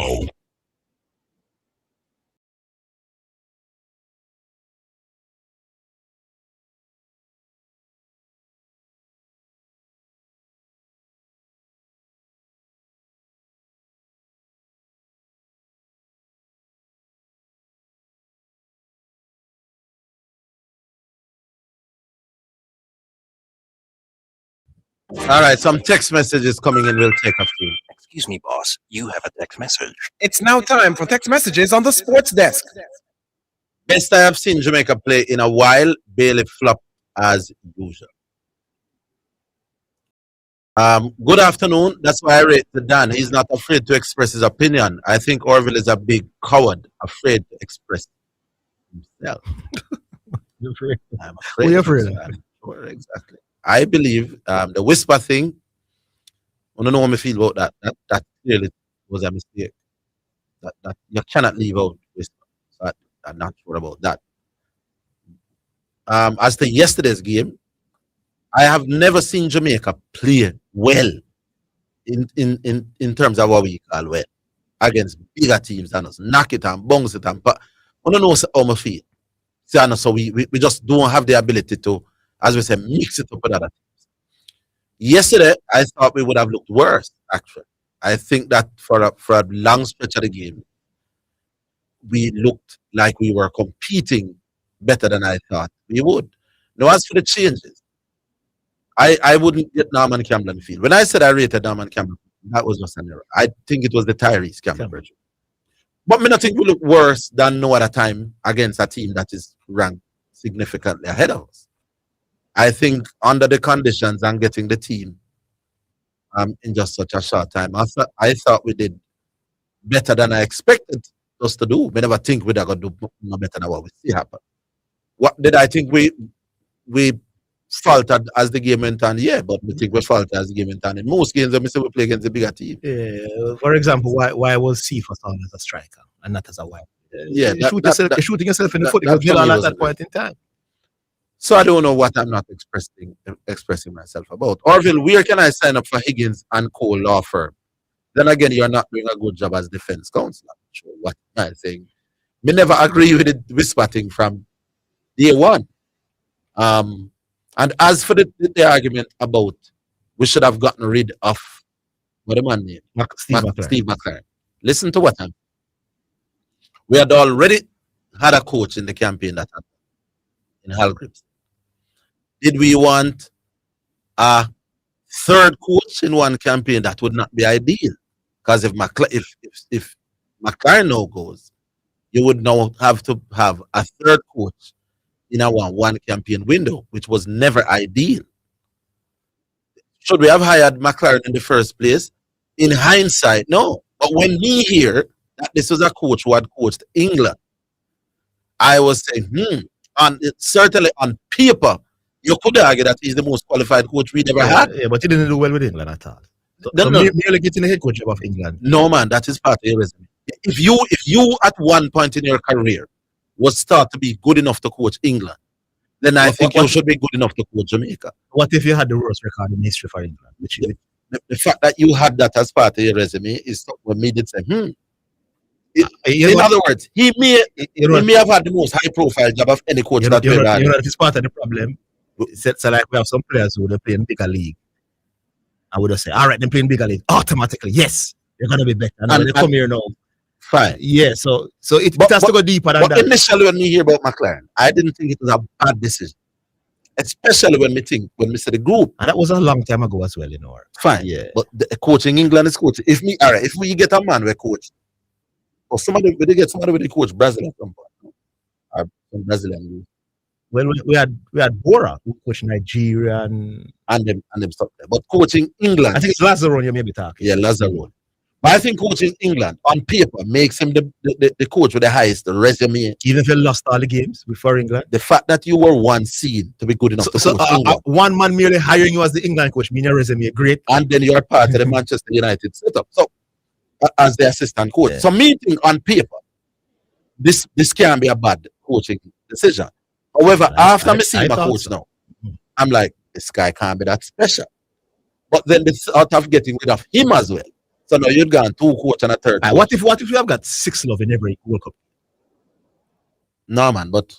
All right, some text messages coming in. We'll take a few. Excuse me, boss. You have a text message. It's now time for text messages on the sports desk. Best I have seen Jamaica play in a while. Bailey flop as usual. Good afternoon. That's why I rate Dan. He's not afraid to express his opinion. I think Orville is a big coward, afraid to express himself. You're afraid. I'm What are you afraid. afraid of? Well, exactly. I believe the whisper thing. I don't know how I feel about that. That clearly was a mistake. That you cannot leave out whisper. So I'm not sure about that. As to yesterday's game, I have never seen Jamaica play well in terms of what we call well against bigger teams than us. Knock it and bounce it and but I don't know how I feel. So we just don't have the ability to, as we say, mix it up with other teams. Yesterday, I thought we would have looked worse, actually. I think that for a long stretch of the game, we looked like we were competing better than I thought we would. Now, as for the changes, I wouldn't get Norman Campbell on the field. When I said I rated Norman Campbell, that was just an error. I think it was the Tyrese Campbell version. But me not think we look worse than no other time against a team that is ranked significantly ahead of us. I think under the conditions and getting the team in just such a short time, I thought we did better than I expected us to do. We never think we'd have got to do no better than what we see happen. What did I think we faltered as the game went on? Yeah, but we think we faltered as the game went on. In most games, when we say we play against a bigger team. For example, why was Cephas on as a striker and not as a wide? Yeah, you're shooting yourself in the foot because you're at that point in time. So I don't know what I'm not expressing myself about. Orville, where can I sign up for Higgins and Cole law firm? Then again, you're not doing a good job as defense counsel. I'm not sure what I'm saying. Me never agree with the whisper thing from day one. And as for the argument about we should have gotten rid of what the man name? Steve McLaren. Listen to what I'm. We had already had a coach in the campaign that happened in Hal Grips. Did we want a third coach in one campaign? That would not be ideal. Because if McLaren now goes, you would now have to have a third coach in a one campaign window, which was never ideal. Should we have hired McLaren in the first place? In hindsight, no. But when we hear that this was a coach who had coached England, I was saying, certainly on paper, you could argue that he's the most qualified coach we'd ever had. Yeah, but he didn't do well with England at all. So merely getting the head coach of England. No, man, that is part of your resume. If you at one point in your career was thought to be good enough to coach England, then I think you should be good enough to coach Jamaica. What if you had the worst record in history for England? The fact that you had that as part of your resume is what made it say, in other words, he may have had the most high-profile job of any coach that we've had. It's part of the problem. So like we have some players who they play in bigger league. I would have said, all right, they're playing bigger league. Automatically, yes, you're going to be better. And they come here now. Fine. Yeah, so it has to go deeper than that. Initially, when we hear about McLaren, I didn't think it was a bad decision. Especially when we see the group. And that was a long time ago as well, you know. Fine. Yeah. But coaching England is coaching. If we get a man we coach, or somebody with the coach Brazil at some point. Or some Brazilian. Well, we had Bora who coached Nigeria and them stuff there. But coaching England, I think it's Lazaro you may be talking. Yeah, Lazaro. But I think coaching England on paper makes him the coach with the highest resume. Even if you lost all the games before England, the fact that you were one seen to be good enough to coach England. One man merely hiring you as the England coach means your resume great, and then you're part of the Manchester United setup. So as the assistant coach, so me think on paper, this can't be a bad coaching decision. However, after I see my coach now, I'm like, this guy can't be that special. But then the thought of getting rid of him as well. So now you've gone two coach and a third coach. What if you have got 6 love in every World Cup? No, man, but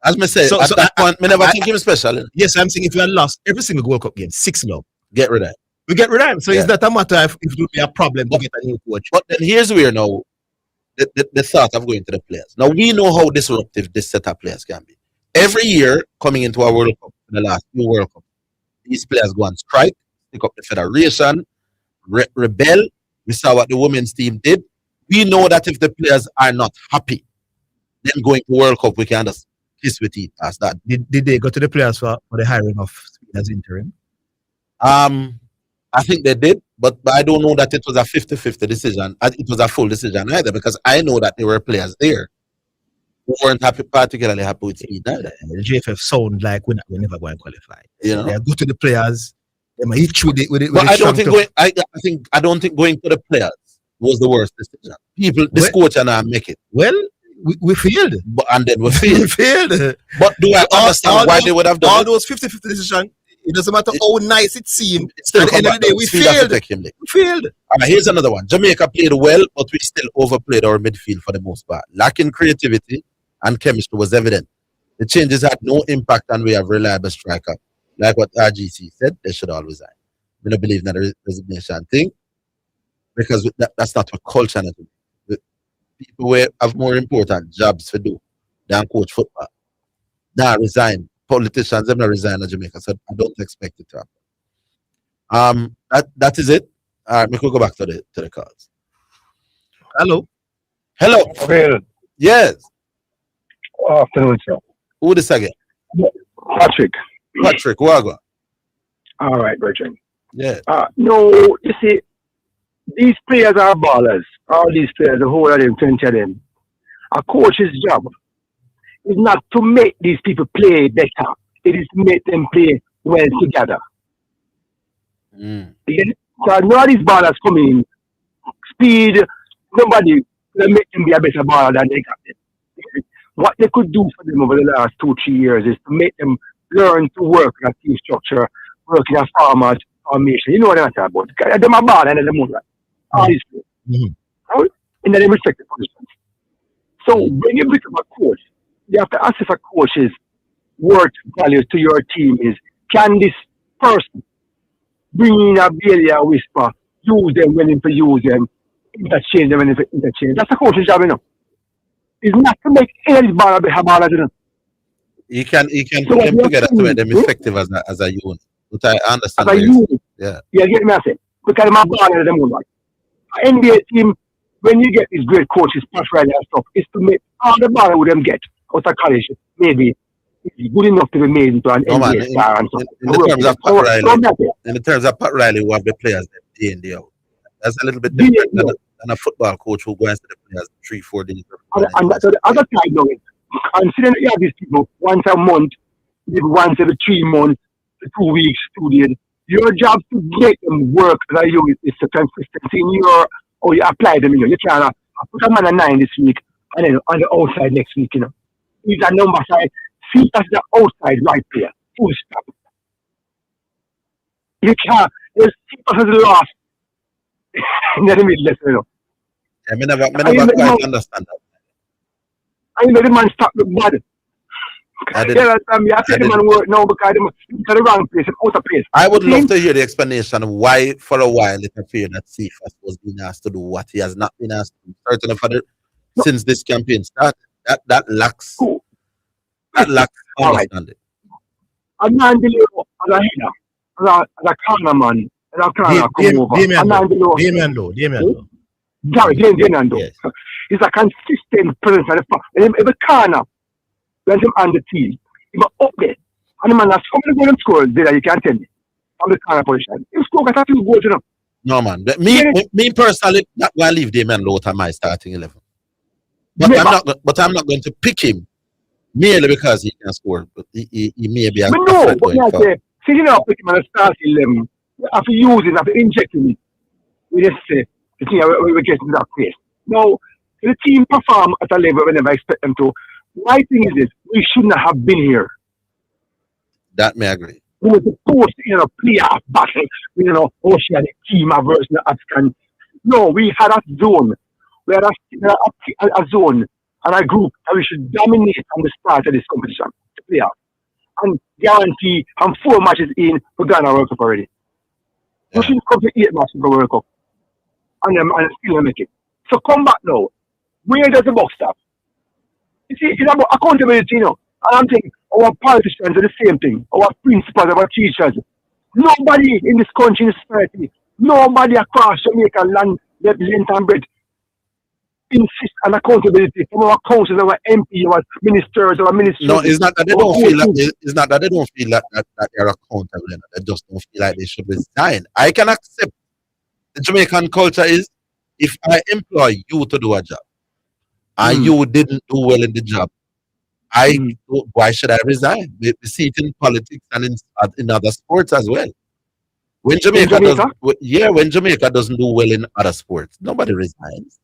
as me say, at that point, I never think him special. Yes, I'm saying if you had lost every single World Cup game, 6 love. Get rid of him. We get rid of him. So it's not a matter if it would be a problem to get a new coach. But then here's where now the thought of going to the players. Now we know how disruptive this set of players can be. Every year coming into a World Cup, in the last few World Cups, these players go on strike, pick up the federation, rebel. We saw what the women's team did. We know that if the players are not happy, then going to World Cup, we can just kiss with it as that. Did they go to the players for the hiring of as interim? I think they did, but I don't know that it was a 50-50 decision. It was a full decision either, because I know that there were players there who weren't particularly happy with Speed neither. The JFF sound like we're never going to qualify. You know? They are good to the players. They might hit with it. But I don't think going to the players was the worst decision. This coach and I make it. Well, we failed. And then we failed. We failed. But do I understand why they would have done all it? those 50-50 decisions? It doesn't matter how nice it seemed. Still At the end of the day, we failed. We failed. All right, here's another one. Jamaica played well, but we still overplayed our midfield for the most part. Lacking creativity and chemistry was evident. The changes had no impact, and we have reliable striker. Like what RGC said, they should all resign. We don't believe in that resignation thing because that's not what culture is. People have more important jobs to do than coach football. Now resign. Politicians have not resigned in Jamaica, so I don't expect it to happen. That is it. All right, we could go back to the calls. Hello. Orville. Yes. Afternoon, sir. Who this again? Patrick, Wagwa. all right, Richard. Yeah. No, you see, these players are ballers. All these players, the whole of them, 20 of them. A coach's job is not to make these people play better. It is to make them play well together. You get it? So none of these ballers come in, speed, nobody will make them be a better baller than they got them. What they could do for them over the last 2-3 years is to make them learn to work in a team structure, work in a format, formation. You know what I'm talking about. They're a baller and they're more right. All these players. Right? In their respective positions. So when you become a coach, you have to ask if a coach's worth values to your team is, can this person bring in a Bailey whisper, use them when to use them, interchange them when to interchange. That's a coach's job, you know. It's not to make any ball be a baller, you know. You can put them together to make them effective as a unit. But I understand. As a unit. Yeah. Yeah, get me, I say. Because my baller them one. An NBA team, when you get these great coaches, Pat Riley and stuff, is to make all the baller with them get out of college, maybe it's good enough to be made into an NBA star and stuff. In the terms of Pat Riley, who have the players day in, day out. That's a little bit different than a football coach who goes to the players 3-4 days. And so the other side now is, considering that you have these people once a month, maybe once every 3 months, 2 weeks, 2 days, your job to make them work as a unit is the consistency in or you apply them, you know. You can't put a man a 9 this week and then on the outside next week, you know. He's a number side, see as the outside right player, full stop. You can't, there's people who lost in the middle, you know. Yeah, I never quite understand that. I know the man stop the body. I take the man work now because he's the wrong place, out of place. I would love to hear the explanation of why, for a while, it appeared that Cephas was being asked to do what he has not been asked to do. Certainly since this campaign started. That lacks understanding. A man below as a header, as a corner man, as a corner come over. A man below. Damian Lowe. Yes. He's a consistent presence at the front. Every corner, when him on the team, he was up there. And the man has so many golden scores there that you can't tell me. From the corner position. He scored a few goals, you know. No, man. Me personally, not going to leave Damian Lowe to my starting 11. But I'm not going to pick him merely because he can score. But he may be a threat going forward. See, you know, pick him on the starting 11. After using, after injecting it, we just say, the thing we get to that place. Now, the team perform at a level whenever I expect them to. My thing is this, we shouldn't have been here. That may agree. We were supposed to, play a battle, Oceanic team versus the African. No, we had a zone. We had a zone and a group that we should dominate from the start of this competition to play out. And guarantee, I'm 4 matches in, we're going to World Cup already. We shouldn't come to 8 matches for World Cup. And still make it. So come back now. Where does the box stop? You see, it's about accountability, And I'm thinking, our politicians are the same thing. Our principals, our teachers. Nobody in this country, in this society, nobody across Jamaica land, length and breadth, insist on accountability from our councils, our MP, our ministers, our ministers. No, it's not that they don't feel that. It's not that they don't feel that they're accountable. They just don't feel like they should resign. I can accept the Jamaican culture is if I employ you to do a job and you didn't do well in the job, Why should I resign? We see it in politics and in other sports as well. When Jamaica does, when Jamaica doesn't do well in other sports, nobody resigns.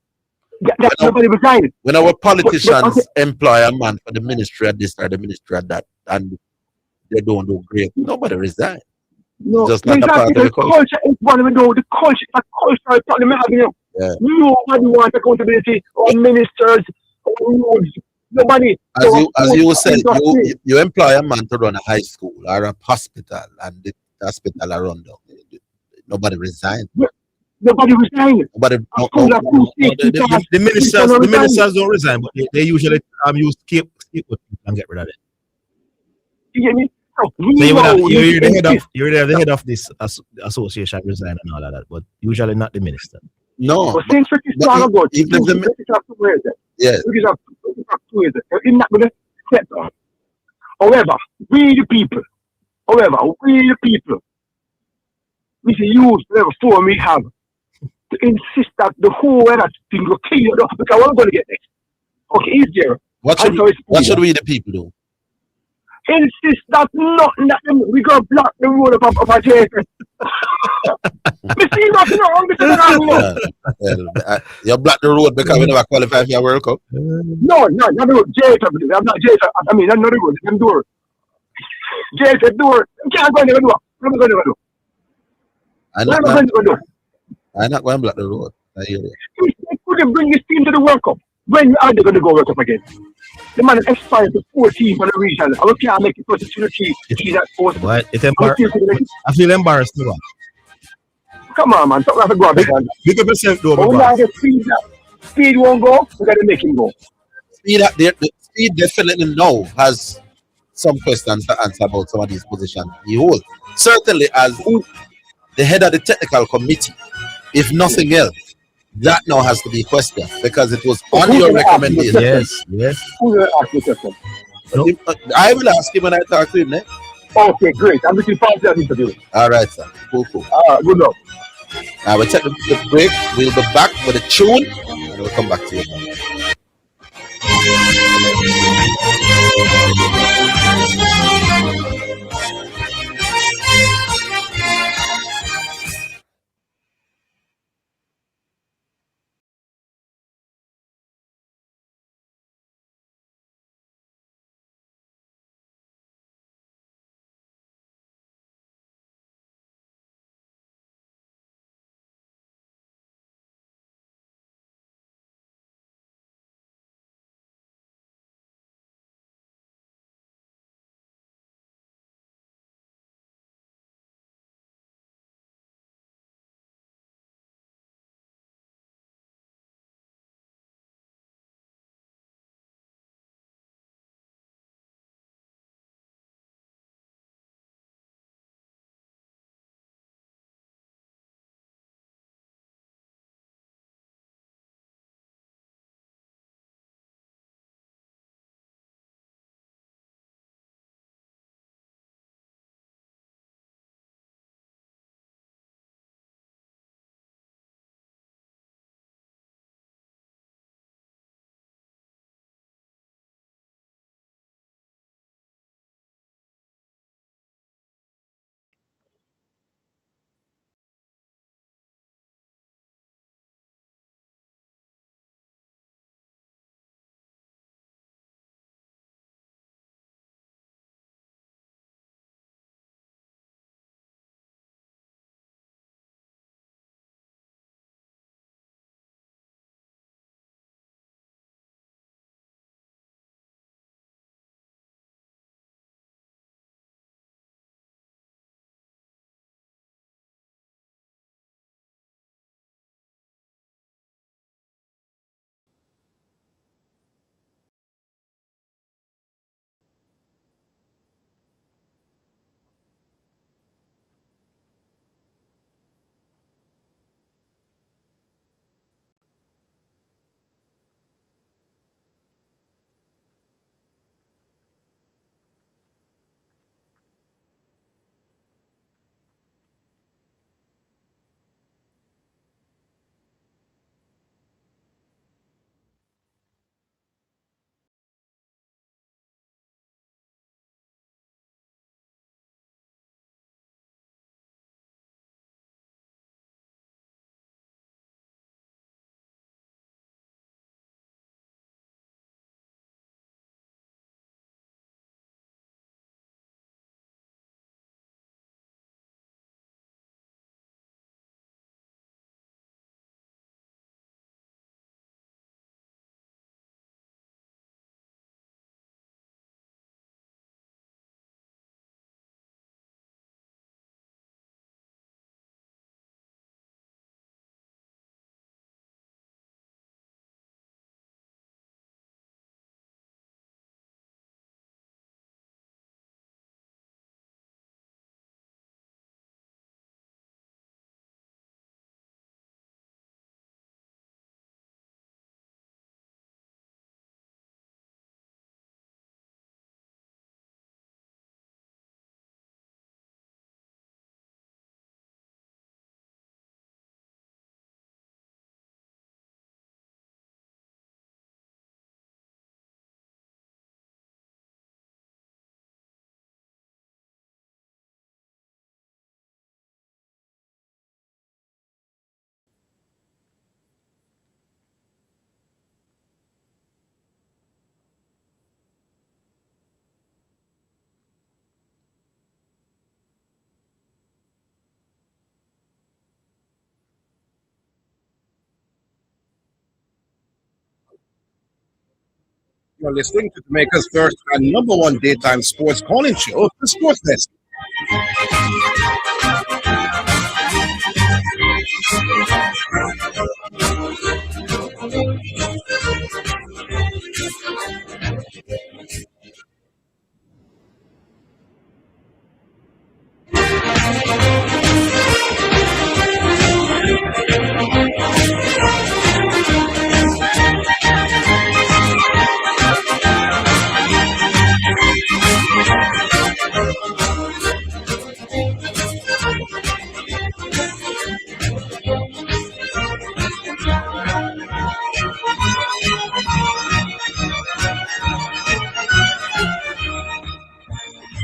Nobody resigned. When our politicians employ a man for the ministry of this or the ministry of that, and they don't do great, nobody resigns. No, Just not a part of the culture. Culture is one of the culture. The cultural problem we have, you know. Yeah. Nobody wants accountability or ministers or rules. Nobody. As you said, you employ a man to run a high school or a hospital, and the hospital are run down. Nobody resigns. Nobody resigns. The ministers don't resign, but they usually use scapegoat and get rid of it. You get me? So you're the head of this association resign and all of that, but usually not the minister. No. But since it's not about yes. It's not going to set up. However, we the people, we should use whatever form we have to insist that the whole other thing will kill you because we're going to get next. Okay, easier. What should we the people do? Insist that nothing that we go block the road of our church. You block the road because we never qualify for your World Cup? No, not the road. I'm not Jacob. I mean, I'm not the road. I'm door. Jacob door. You can't go in the door. I'm not going to do. I'm not going to block the road. I hear you. They couldn't bring this team to the World Cup. When are they going to go World Cup again? The man is expired to 14 for the region. I can't make it to the team. What? I feel embarrassed. Come on, man. Don't have to go out there. Big up yourself, though. Speed won't go. We got to make him go. Speed definitely now has some questions to answer about some of these positions he holds. Certainly, as the head of the technical committee, if nothing else, that now has to be questioned because it was on your recommendation. Yes. Who will ask the question? I will ask him when I talk to him. Okay, great. I'm looking forward to that interview. All right, sir. Cool. Good luck. We'll take the break. We'll be back with a tune and we'll come back to you. You're listening to Jamaica's first and number one daytime sports calling show, The Sports Desk.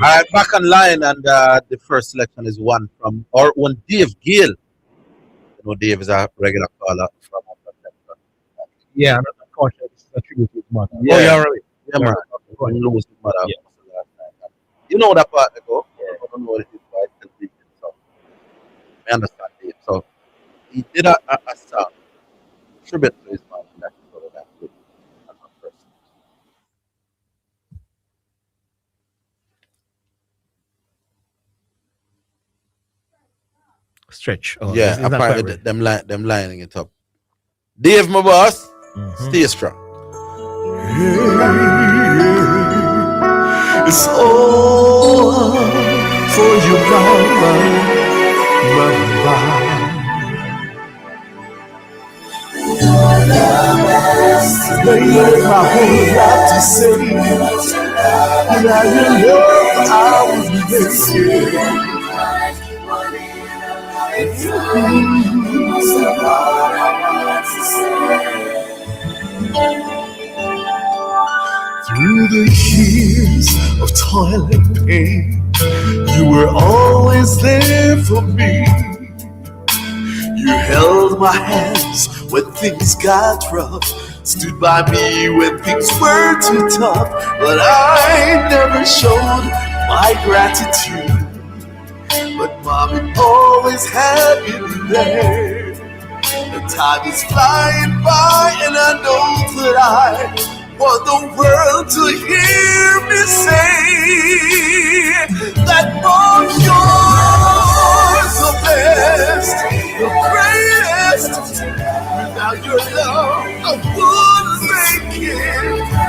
All right, back online, and the first selection is one from our own Dave Gill. You know, Dave is a regular caller from Yeah, unfortunately, this is a tribute to his mother. Yeah. Oh, yeah, right. Yeah, man. He lost his mother last night. You know that part ago? Yeah. I don't know what it is, but it's big. So I understand Dave. So he did a song tribute to his mother. That's sort of that good. That's my first. Stretch. Oh, Yeah, it's not apparently quite right. them lining it up. Dave, my boss, stay strong. It's all for you, mama, mama. You're the best. Baby, my whole life to say. Without your love, I would miss you. Through the years of toil and pain, you were always there for me. You held my hands when things got rough, stood by me when things were too tough, but I never showed my gratitude. But mommy always had me there. The time is flying by, and I know that I want the world to hear me say that Mom, you're the best, the greatest. Without your love, I wouldn't make it.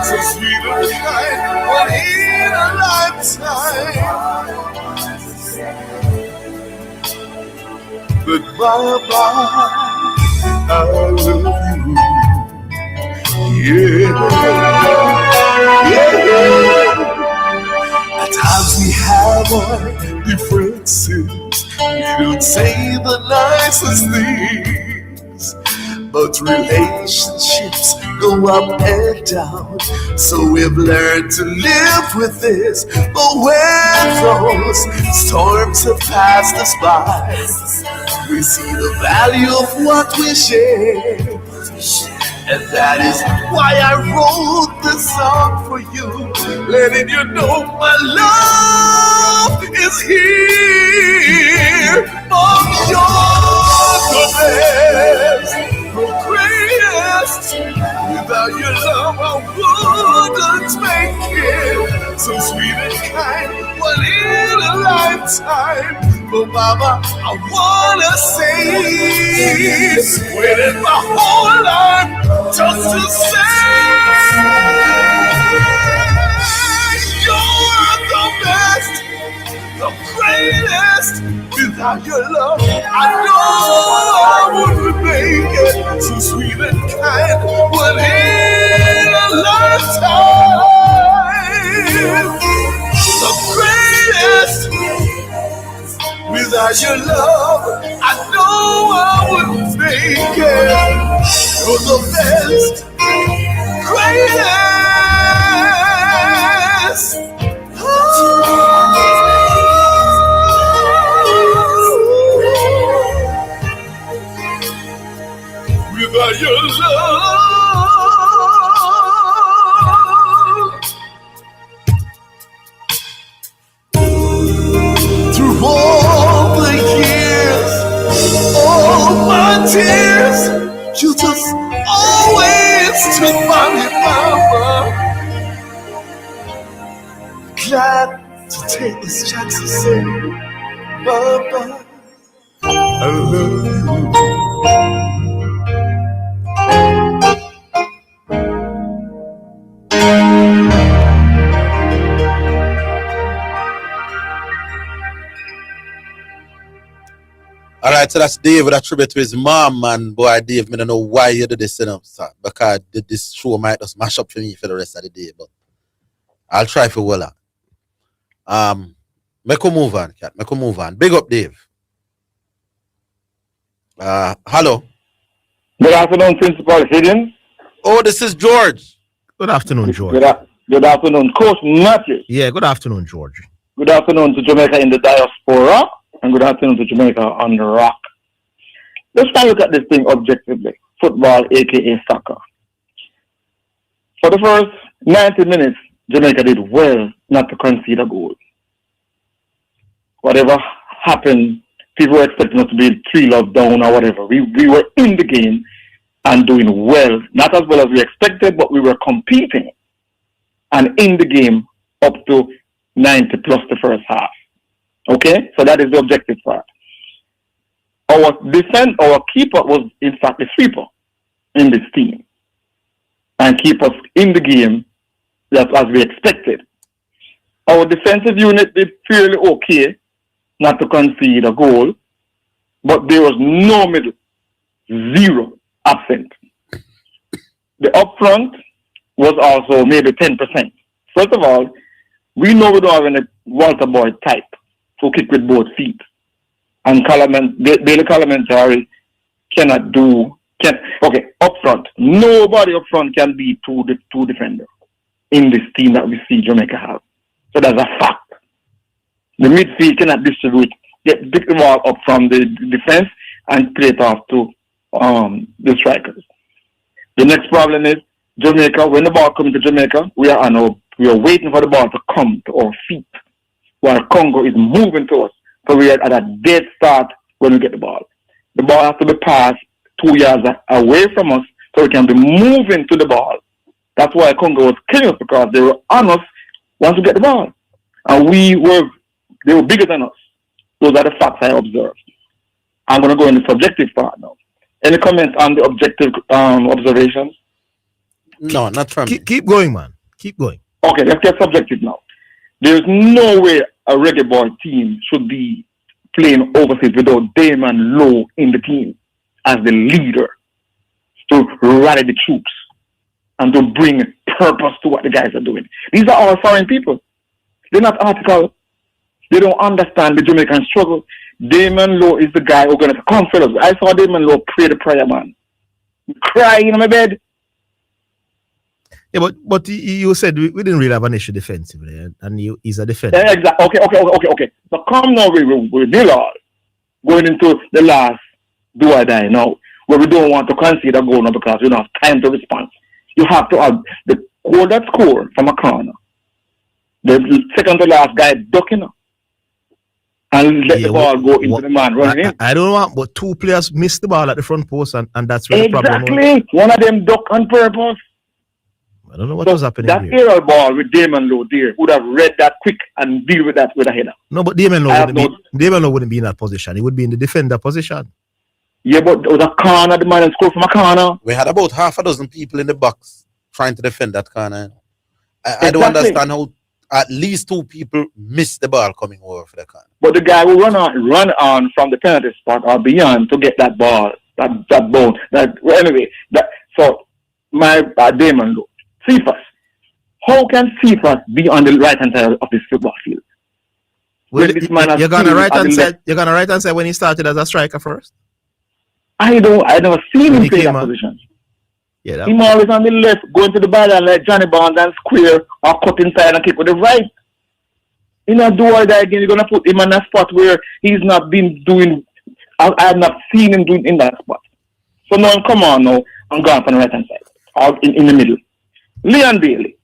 So sweet and kind, but in a lifetime. Goodbye, I love you. Yeah. At times we have our differences. We don't say the nicest things, but relationships go up and down. So we've learned to live with this. But when those storms have passed us by, we see the value of what we share. And that is why I wrote this song for you, letting you know my love is here. Oh, you're the best, the greatest. Without your love, I wouldn't make it. So sweet and kind, but in a lifetime. But mama, I wanna say, waited my whole life just to say, you're the best, the greatest. Without your love, I know I wouldn't make it. So sweet and kind, but in a lifetime, the greatest. Without your love, I know I wouldn't make it. You're the best, greatest. Without your love. Through all the years, all my tears, you just always Jack to take this chance to say, Baba, I love you. All right, so that's Dave with a tribute to his mom, man. Boy, Dave, I don't know why you did this, you know, sir, because this show might just mash up for me for the rest of the day, but I'll try for well. Make a move on, cat. Make a move on. Big up, Dave. Hello. Good afternoon, Principal Higgins. Oh, this is George. Good afternoon, George. Good afternoon, Coach Matthews. Yeah, good afternoon, George. Good afternoon to Jamaica in the diaspora, and good afternoon to Jamaica on the rock. Let's try to look at this thing objectively. Football, aka soccer. For the first 90 minutes, Jamaica did well not to concede a goal. Whatever happened, people were expecting us to be 3-love down or whatever. We were in the game and doing well. Not as well as we expected, but we were competing and in the game up to 90 plus the first half. Okay? So that is the objective part. Our keeper was in fact the sweeper in this team and keep us in the game just as we expected. Our defensive unit did fairly okay not to concede a goal, but there was no middle, zero absent. The up front was also maybe 10%. First of all, we know we don't have any Walter Boy type to kick with both feet. And Bailey Calamentari cannot do. Up front. Nobody up front can be two defender in this team that we see Jamaica have. So that's a fact. The midfield cannot distribute, pick the ball up from the defense and play it off to the strikers. The next problem is Jamaica. When the ball comes to Jamaica, we are waiting for the ball to come to our feet, while Congo is moving to us. So we are at a dead start when we get the ball. The ball has to be passed 2 yards away from us so we can be moving to the ball. That's why Congo was killing us, because they were on us once we get the ball. And they were bigger than us. Those are the facts I observed. I'm going to go in the subjective part now. Any comments on the objective observations? No, not from me. Keep going, man. Keep going. Okay, let's get subjective now. There's no way a reggae boy team should be playing overseas without Damon Lowe in the team as the leader to rally the troops and to bring purpose to what the guys are doing. These are all foreign people. They're not article. They don't understand the Jamaican struggle. Damon Lowe is the guy who's going to come for us. I saw Damon Lowe pray the prayer, man. Crying in my bed. Yeah, but you said we didn't really have an issue defensively, and he's a defender. Yeah, exactly. Okay. So come now, we deal all going into the last do or die now, where we don't want to concede a goal now because we don't have time to respond. You have to have the goal that score from a corner. The second to last guy ducking up and let the ball go into the man running in. I don't want, but two players missed the ball at the front post, and that's where the problem was. Exactly. One of them duck on purpose. I don't know what was happening that here. aerial ball with Damon Lowe there would have read that quick and deal with that with a header. No, but Damon Lowe wouldn't be in that position. He would be in the defender position. Yeah, but it was a corner. The man scored from a corner. We had about half a dozen people in the box trying to defend that corner. I don't understand how at least two people missed the ball coming over for the corner. But the guy will run on from the penalty spot or beyond to get that ball, that bone. So my Damon Lowe. Cephas. How can Cephas be on the right hand side of this football field? Well, you're gonna right hand side when he started as a striker first? I never seen him play that position. Yeah, he's always on the left, going to the ball like Johnny Barnes and square or cut inside and kick with the right. You know, do all that again. You're gonna put him in a spot where he's not been doing. I have not seen him doing in that spot. So now, come on now, I'm going from the right hand side or in the middle. Leon Bailey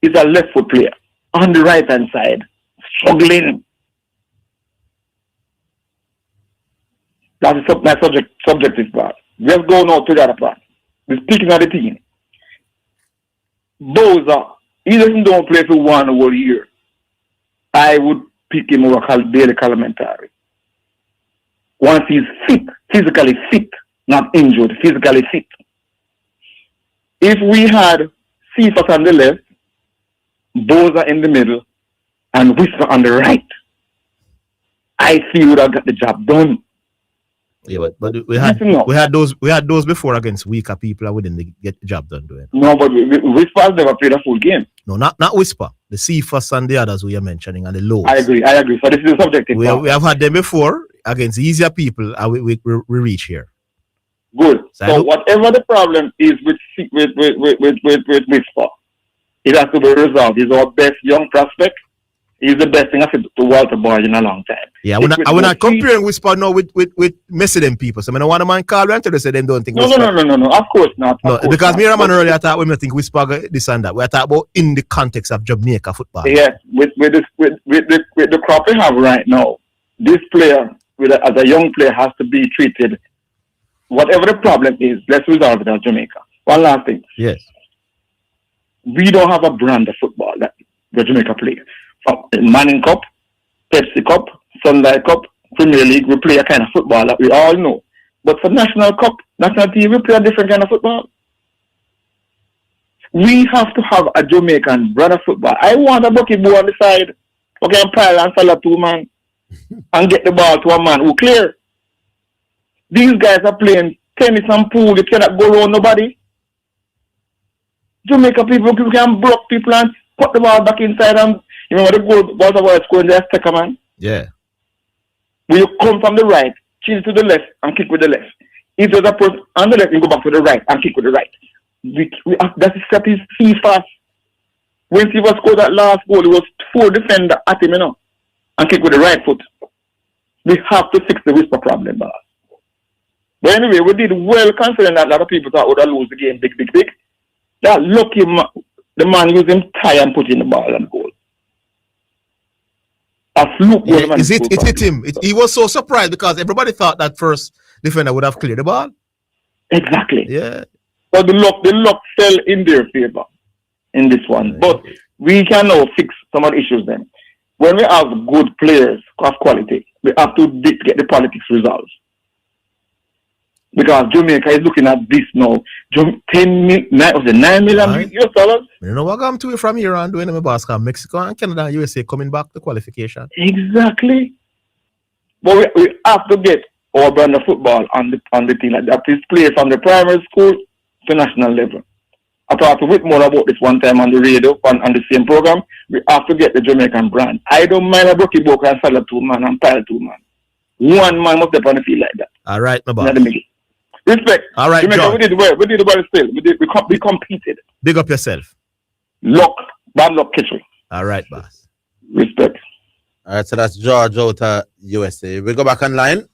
is a left foot player on the right hand side, struggling. That's my subjective part. Let's go now to the other part. Speaking of the team, Boza, he don't play for one whole year. I would pick him over Daily Calamentary. Once he's fit, physically fit, not injured, physically fit. If we had Cephas on the left, Boza in the middle, and Whisper on the right, I feel we would have got the job done. Yeah, but we had those before against weaker people and we didn't get the job done doing. No, but Whisper's never played a full game. No, not Whisper. The Cephas and the others we are mentioning and the lows. I agree. So this is a subjective. We have had them before against easier people and we reach here. Good. So whatever the problem is with Whisper, it has to be resolved. He's our best young prospect. He's the best thing I said to Walter Boy in a long time. Yeah, I will not comparing Whisper now with messing them people. So I don't want a man call until they say they don't think No. Of course not. Because me and man earlier thought when I think Whisper this and that. We are talking about in the context of Jamaica football. Yes, with the crop we have right now, this player as a young player has to be treated. Whatever the problem is, let's resolve it as Jamaica. One last thing. Yes. We don't have a brand of football that the Jamaica play. Manning Cup, Pepsi Cup, Sunlight Cup, Premier League, we play a kind of football that we all know. But for National Cup, national team, we play a different kind of football. We have to have a Jamaican brand of football. I want a bucket ball on the side. Okay, and pile and sell a 2-man and get the ball to a man who clear. These guys are playing tennis and pool. You cannot go around nobody. Jamaica people can block people and put the ball back inside. And you remember the goal Walter Boy scoring there, Stecker, man? Yeah. When you come from the right, change to the left and kick with the left. If there's a person on the left, you go back to the right and kick with the right. That's the step is fast. When Silva scored that last goal, it was 4 defenders at him, and kick with the right foot. We have to fix the Whisper problem, boss. But anyway, we did well considering that a lot of people thought we would lose the game big. That lucky the man used him tie and put in the ball and goal. A fluke. Yeah, it hit him. He was so surprised because everybody thought that first defender would have cleared the ball. Exactly. Yeah. So the luck fell in their favor in this one. Yeah. But we can now fix some of the issues then. When we have good players of quality, we have to get the politics resolved. Because Jamaica is looking at this now. 9 million US dollars. You know what I'm doing from here on doing my basketball, Mexico and Canada and USA coming back to qualification. Exactly. But we have to get our brand of football on the thing like that. Please play from the primary school to national level. I talked to Whitmore about this one time on the radio on the same program. We have to get the Jamaican brand. I don't mind a Brookie Book and sell a 2-man and pile 2-man. One man must be on the field like that. All right, my boy. Respect. All right, Jamaica, John. we did well still. We competed. Big up yourself. Luck. Bad luck, kitchen. All right, boss. Respect. All right, so that's George out of USA. We go back online.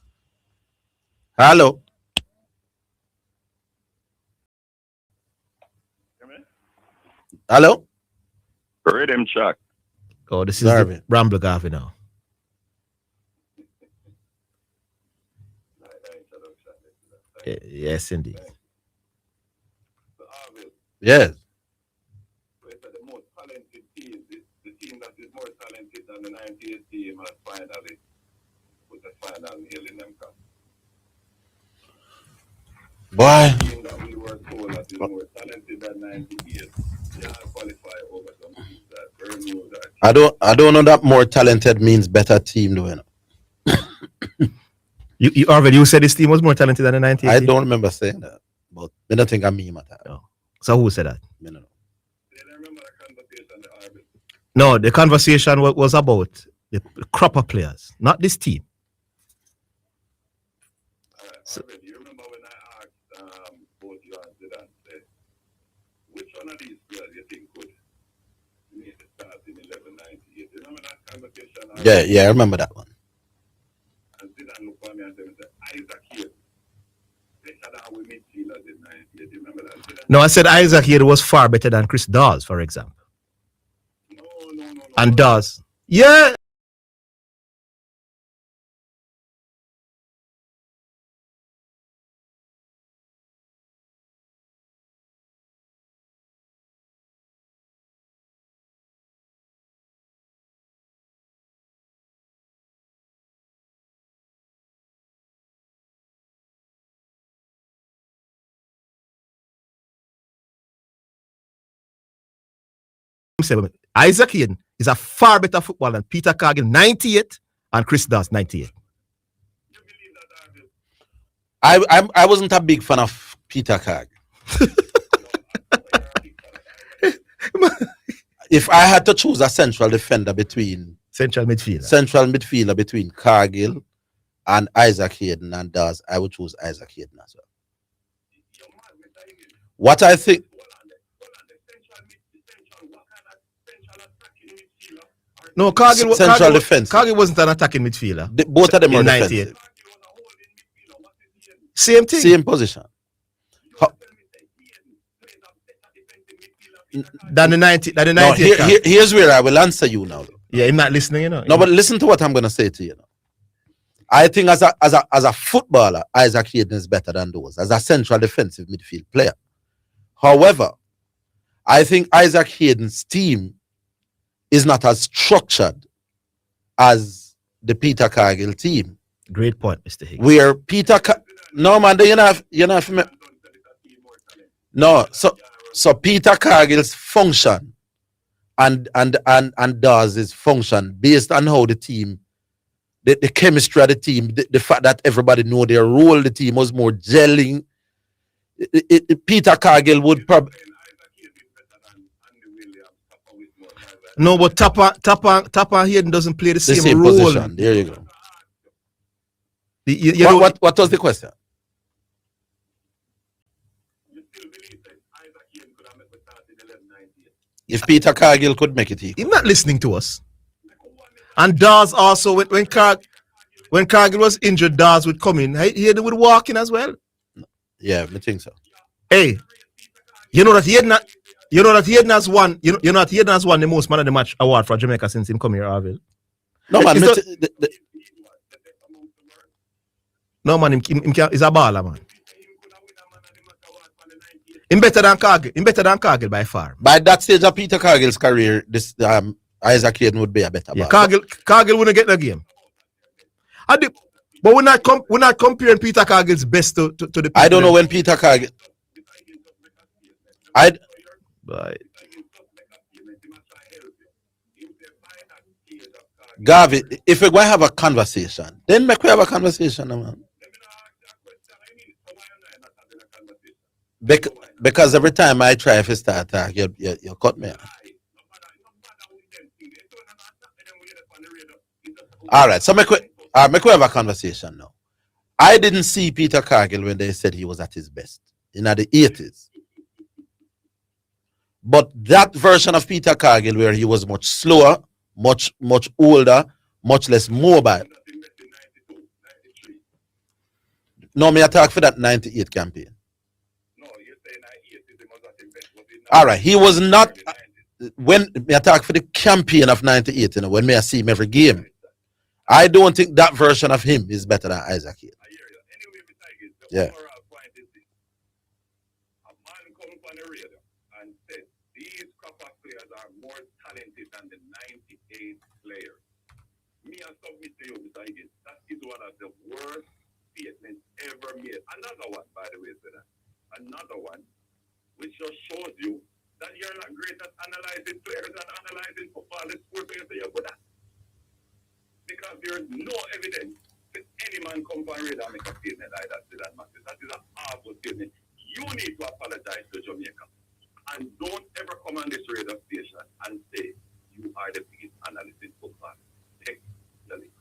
Hello. Hello. Rhythm Chuck. Oh, this is the Rambler Garvey now. Yes, indeed. Yes. The most talented team, the team that is more talented than the 98 team, and finally put the final nail in them cup. Boy. The team that we were told that is more talented than 98, they are qualify over some teams that very new. I don't know that more talented means better team, though. You already said this team was more talented than the 98. I don't remember saying that, but I don't think I mean that. Oh. So who said that? I don't know. No, the conversation was about the crop of players, not this team. So, you remember when I asked both you and Zidane, said, which one of these players you think could make the start in 1198? You remember that conversation? Yeah, I remember that one. And Zidane looked at me and said, Isaac here. They said that we midfielders in 98. You remember that? Zidane? No, I said Isaac here was far better than Chris Dawes, for example. No. And Dawes. Yeah. Isaac Hayden is a far better footballer than Peter Cargill 98 and Chris Dawes 98. I wasn't a big fan of Peter Cargill. If I had to choose a central midfielder between Cargill and Isaac Hayden and Dawes, I would choose Isaac Hayden as well. What I think. No, Cargill wasn't an attacking midfielder. Both of them were defensive. Same thing. Same position. Than the 90. Here's where I will answer you now. Yeah, I'm not listening, you know. No, but listen to what I'm gonna say to you now. I think as a footballer, Isaac Hayden is better than those as a central defensive midfield player. However, I think Isaac Hayden's team is not as structured as the Peter Cargill team. Great point, Mr. Higgins. Where Peter no man, you're not no, so Peter Cargill's function and Dawes' function based on how the team, the chemistry of the team, the fact that everybody know their role, the team was more gelling. Peter Cargill would probably. No, but Tapper Hayden doesn't play the same role. Position. There you go. What was the question? If Peter Cargill could make it, he's not listening to us. And Dawes also, when Cargill was injured, Dawes would come in. He would walk in as well. Yeah, I think so. Hey, you know that Hayden has won. You know that Hayden has won the most man of the match award for Jamaica since him come here, Orville. No man, no man, he's a baller, man. Him better than Cargill by far. By that stage of Peter Cargill's career, this Isaac Hayden would be a better baller. Cargill wouldn't get the game. But we're not comparing Peter Cargill's best to the. I don't know when Peter Cargill. Gavi, if we're going to have a conversation, then make we have a conversation, man. Because every time I try to start talk, you cut me off. All right, so make we have a conversation now. I didn't see Peter Cargill when they said he was at his best in the 80s. But that version of Peter Cargill where he was much slower, much older, much less mobile. No, me attack for that 98 campaign. All right, he was not when me attack for the campaign of 98, when me I see him every game. I don't think that version of him is better than Isaac Hayden. Yeah. That is one of the worst statements ever made. Another one, by the way, Zidane. Another one, which just shows you that you're not great at analyzing players and analyzing football and sport players that you're good at. Because there's no evidence that any man come from radar and make a statement like that, Zidane Matthews. That is an awful statement. You need to apologize to Jamaica. And don't ever come on this radio station and say you are the biggest analyst in football. Take the lead.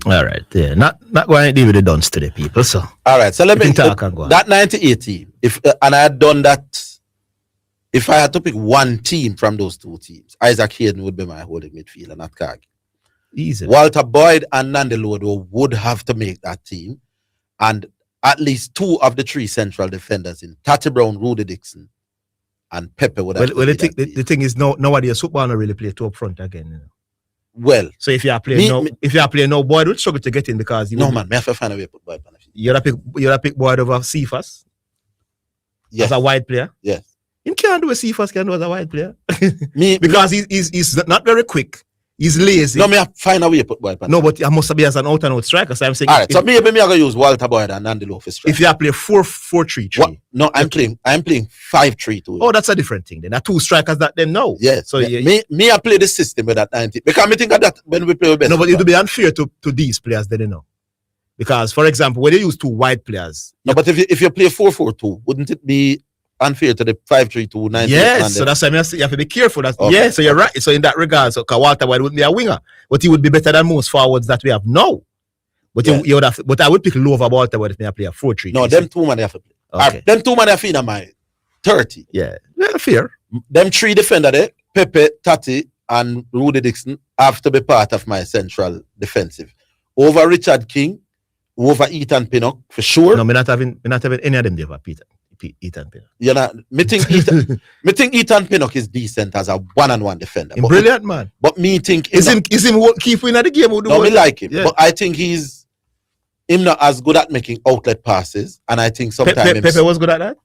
All right, yeah, not going to deal with the dunce today, people. So all right, so let me talk and go on. That 98 team. And I had done that. If I had to pick one team from those two teams, Isaac Hayden would be my holding midfielder, not Cargill. Easy. Walter Boyd and Nandi Lodo would have to make that team, and at least two of the three central defenders in Tatty Brown, Rudy Dixon, and Pepe would have. Well, the thing is, nowadays football not really play two up front again. You know? Well, so if you are playing no, Boyd would struggle to get in because me have to find a way to put Boyd on. You'd pick Boyd over Cephas. Yes. As a wide player. Yes. He can't do a Cephas can do as a wide player. Because he's not very quick. He's lazy. No, me have find a way to put Boyd. No, but I must be as an out and out striker. So I'm saying. All right, so maybe me I gonna use Walter Boyd and Andy Lowe for strike. If you play 4-4-3-3. No, I'm playing 5-3-2. Oh, that's a different thing. Then there are two strikers that them know. Yeah. So me I play the system with that 90 because I think that when we play with no, but it would be unfair to these players. They don't know. Because, for example, when they use two wide players. No, but if you play 4-4-2, wouldn't it be unfair to the 5-3-2 90? Yes, so that's why you have to be careful. Yeah, so you're right. So in that regard, so Walter White wouldn't be a winger, but he would be better than most forwards that we have now. But you would have, but I would pick low over Walter White if I play a 4-3. No, them two man have to play. Okay. Them two man have in my 30. Yeah, fair. Them three defender there, Pepe, Tati, and Rudy Dixon have to be part of my central defensive. Over Richard King, over Ethan Pinnock for sure. No, me not having any of them there over Ethan Pinnock. You know, me think Ethan Pinnock is decent as a one-on-one defender. Brilliant man. But me think is him keep winning the game? No, me like him. Yeah. But I think he's not as good at making outlet passes, and I think sometimes Pepe was good at that.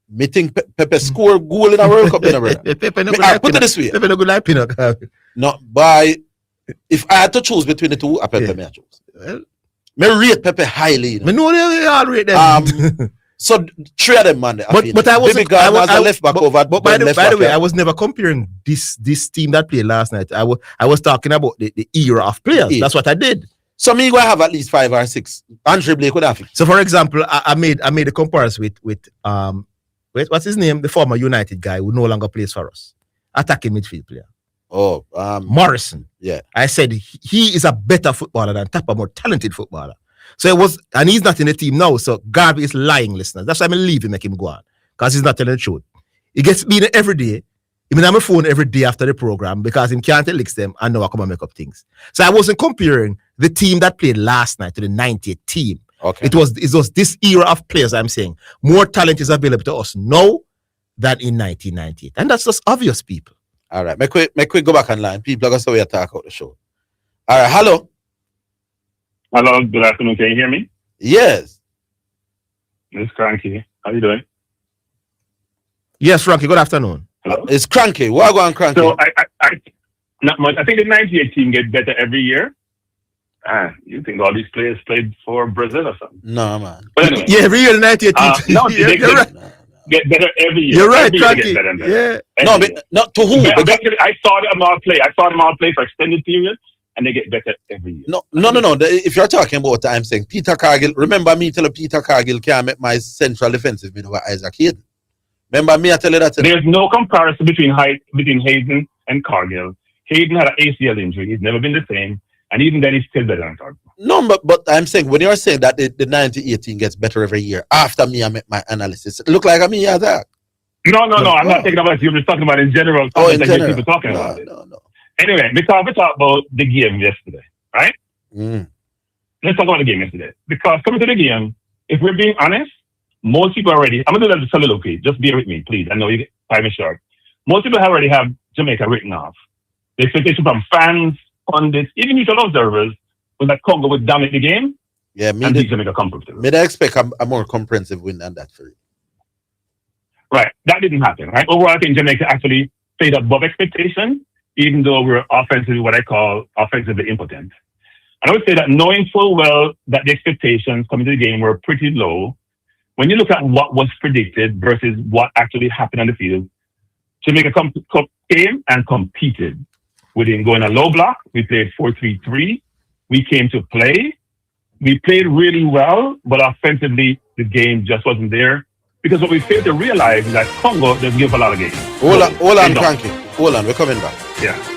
Me think Pepe score goal in a World Cup in a row. Put it this way. Pepe no good like Pinnock. No, if I had to choose between the two, I Pepe may choose. Well, me rate Pepe highly. You know? Me know they all rate them. So three of them, man. But I was left back over. But by the way, I was never comparing this team that played last night. I was talking about the era of players. Yeah. That's what I did. So me going to have at least 5 or 6. Andre Blake would have it. So for example, I made a comparison with what's his name, the former United guy who no longer plays for us, attacking midfield player. Oh, Morrison. Yeah, I said he is a better footballer than Tapper, more talented footballer. So it was, and he's not in the team now. So Garvey is lying, listeners. That's why I'm leaving, make him go on, because he's not telling the truth. He gets beaten every day. He on my phone every day after the program because he can't elix them and now I come and make up things. So I wasn't comparing the team that played last night to the 90th team. Okay. It was this era of players. I'm saying more talent is available to us now than in 1998, and that's just obvious, people. All right, make quick go back online. People are going to talk about the show. All right, hello. Hello, good afternoon. Can you hear me? Yes. This is Cranky. How you doing? Yes, Frankie. Good afternoon. Hello. It's Cranky. What going on, Cranky? So I not much. I think the 98 team gets better every year. You think all these players played for Brazil or something? No, man. But anyway, yeah, real 98 team. No, they get better every year. You're right, Cranky. Yeah. No, but not to who? I saw them all play. I saw them all play for extended periods. And they get better every year. No. If you're talking about, I'm saying Peter Cargill. Remember me telling Peter Cargill can't make my central defensive midfielder Isaac Hayden. Remember me I tell you that. There's no comparison between Hayden and Cargill. Hayden had an ACL injury. He's never been the same, and even then he's still better than Cargill. No, but I'm saying when you're saying that the 98 gets better every year, after me I make my analysis, it look like I'm here that. No. I'm not talking about you. I'm just talking about in general. In general. People talking about it. No. Anyway, we talk about the game yesterday, right? Let's talk about the game yesterday. Because coming to the game, if we're being honest, most people already, I'm going to do that soliloquy. Just bear with me, please. I know you time is short. Most people already have Jamaica written off. The expectation from fans, pundits, even neutral observers, was that Congo would dominate the game. Yeah, and beat Jamaica comfortably. May I expect a more comprehensive win than that for you? Right. That didn't happen, right? Overall, I think Jamaica actually played above expectation, even though we're offensively, what I call offensively impotent. And I would say that knowing full well that the expectations coming to the game were pretty low, when you look at what was predicted versus what actually happened on the field, Jamaica came and competed. We didn't go in a low block. We played 4-3-3. We came to play. We played really well, but offensively, the game just wasn't there. Because what we failed to realize is that Congo doesn't give a lot of games. Hold on, Frankie. Hold on, we're coming back. Yeah.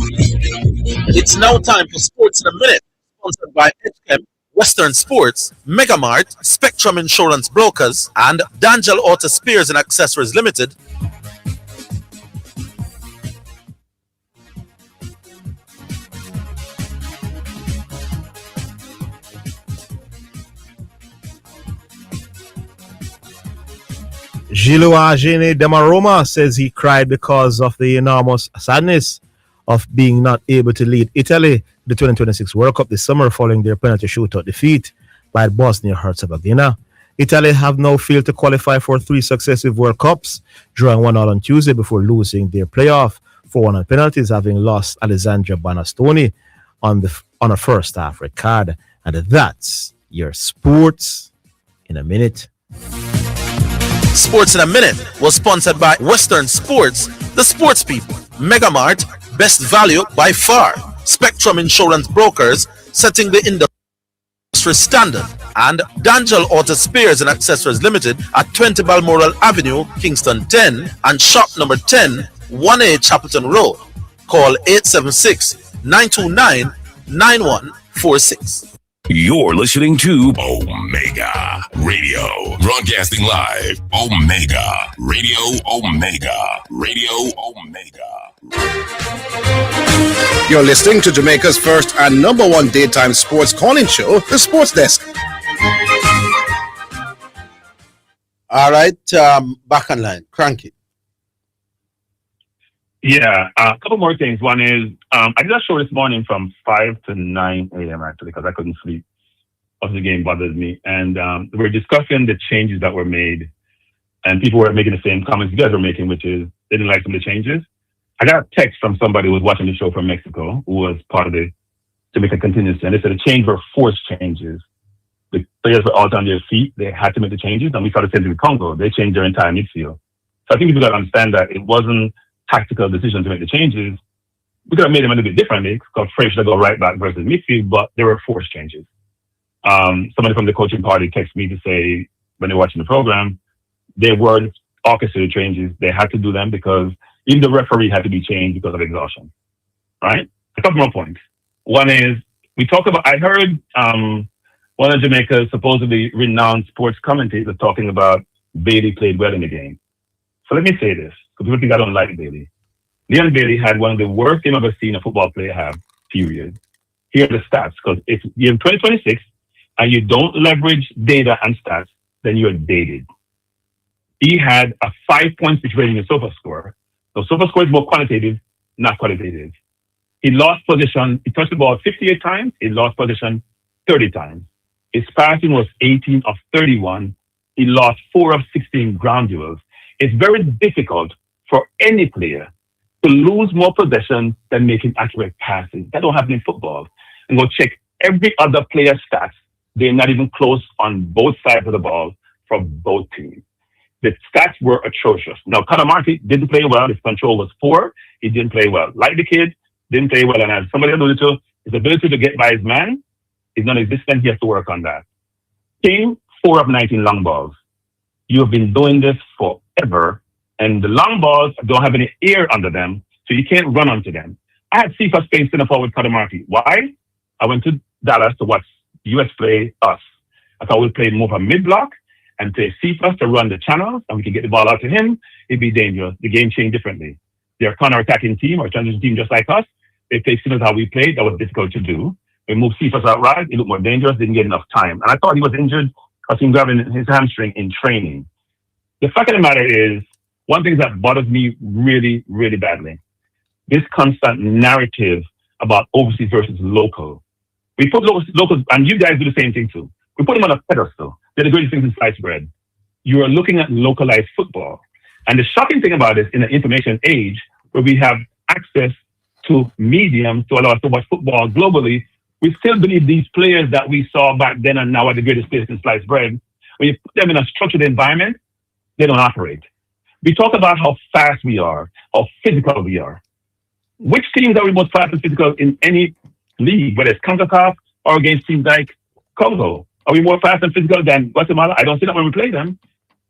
It's now time for Sports in a Minute, sponsored by HChem, Western Sports, Megamart, Spectrum Insurance Brokers, and D'Angelo Auto Spares and Accessories Limited. Gilles Agene Demaroma says he cried because of the enormous sadness of being not able to lead Italy the 2026 World Cup this summer following their penalty shootout defeat by Bosnia-Herzegovina. Italy have now failed to qualify for 3 successive World Cups, drawing 1-1 on Tuesday before losing their playoff 4-1 on penalties, having lost Alessandro Banastoni on a first half red card. And that's your Sports in a Minute. Sports in a Minute was sponsored by Western Sports, the sports people, Megamart, best value by far, Spectrum Insurance Brokers, setting the industry standard, and D'Angelo Auto Spares and Accessories Limited at 20 Balmoral Avenue, Kingston 10, and shop number 10, 1A Chapelton Road. Call 876-929-9146. You're listening to Omega Radio. Broadcasting live. Omega Radio. Omega Radio. Omega. You're listening to Jamaica's first and number one daytime sports calling show, The Sports Desk. All right, back online. Cranky. Yeah, a couple more things. One is, I did a show this morning from 5 to 9 a.m. actually, because I couldn't sleep. After the game bothered me. And we were discussing the changes that were made. And people were making the same comments you guys were making, which is they didn't like some of the changes. I got a text from somebody who was watching the show from Mexico, who was part of the Jamaica contingency. And they said the change were forced changes. The players were out on their feet. They had to make the changes. And we saw the same thing with Congo. They changed their entire midfield. So I think people got to understand that it wasn't tactical decision to make the changes. We could have made them a little bit differently, because Frey should have gone right back versus midfield, but they were forced changes. Somebody from the coaching party texted me to say, when they're watching the program, they were orchestrated changes. They had to do them because even the referee had to be changed because of exhaustion. Right? A couple more points. One is, I heard one of Jamaica's supposedly renowned sports commentators talking about Bailey played well in the game. So let me say this, because people think I don't like Bailey. Leon Bailey had one of the worst games I've ever seen a football player have, period. Here are the stats, because if you're in 2026 and you don't leverage data and stats, then you're dated. He had a 5-point pitch rating in SofaScore. So SofaScore is more quantitative, not qualitative. He lost position. He touched the ball 58 times. He lost position 30 times. His passing was 18 of 31. He lost 4 of 16 ground duels. It's very difficult for any player to lose more possession than making accurate passes. That don't happen in football. And go check every other player's stats. They're not even close on both sides of the ball for both teams. The stats were atrocious. Now, Conor Marty didn't play well. His control was poor. He didn't play well. Like the kid, didn't play well. And as somebody alluded to, his ability to get by his man is non-existent. He has to work on that. King, 4 of 19 long balls. You have been doing this forever, and the long balls don't have any air under them, so you can't run onto them. I had Cephas Spain center forward Conor Marty. Why? I went to Dallas to watch US play us. I thought we'd play more of a mid-block and play Cephas to run the channels, and we could get the ball out to him. It'd be dangerous. The game changed differently. They're a counter-attacking team or a transition team just like us. They play similar to how we played. That was difficult to do. We moved Cephas out right. He looked more dangerous, didn't get enough time. And I thought he was injured because he was grabbing his hamstring in training. The fact of the matter is, one thing that bothers me really, really badly, this constant narrative about overseas versus local. We put locals, and you guys do the same thing too. We put them on a pedestal. They're the greatest things in sliced bread. You are looking at localized football. And the shocking thing about it, in an information age where we have access to mediums to allow us to watch football globally, we still believe these players that we saw back then and now are the greatest players in sliced bread. When you put them in a structured environment, they don't operate. We talk about how fast we are, how physical we are. Which teams are we most fast and physical in any league, whether it's CONCACAF or against teams like Congo? Are we more fast and physical than Guatemala? I don't see that when we play them.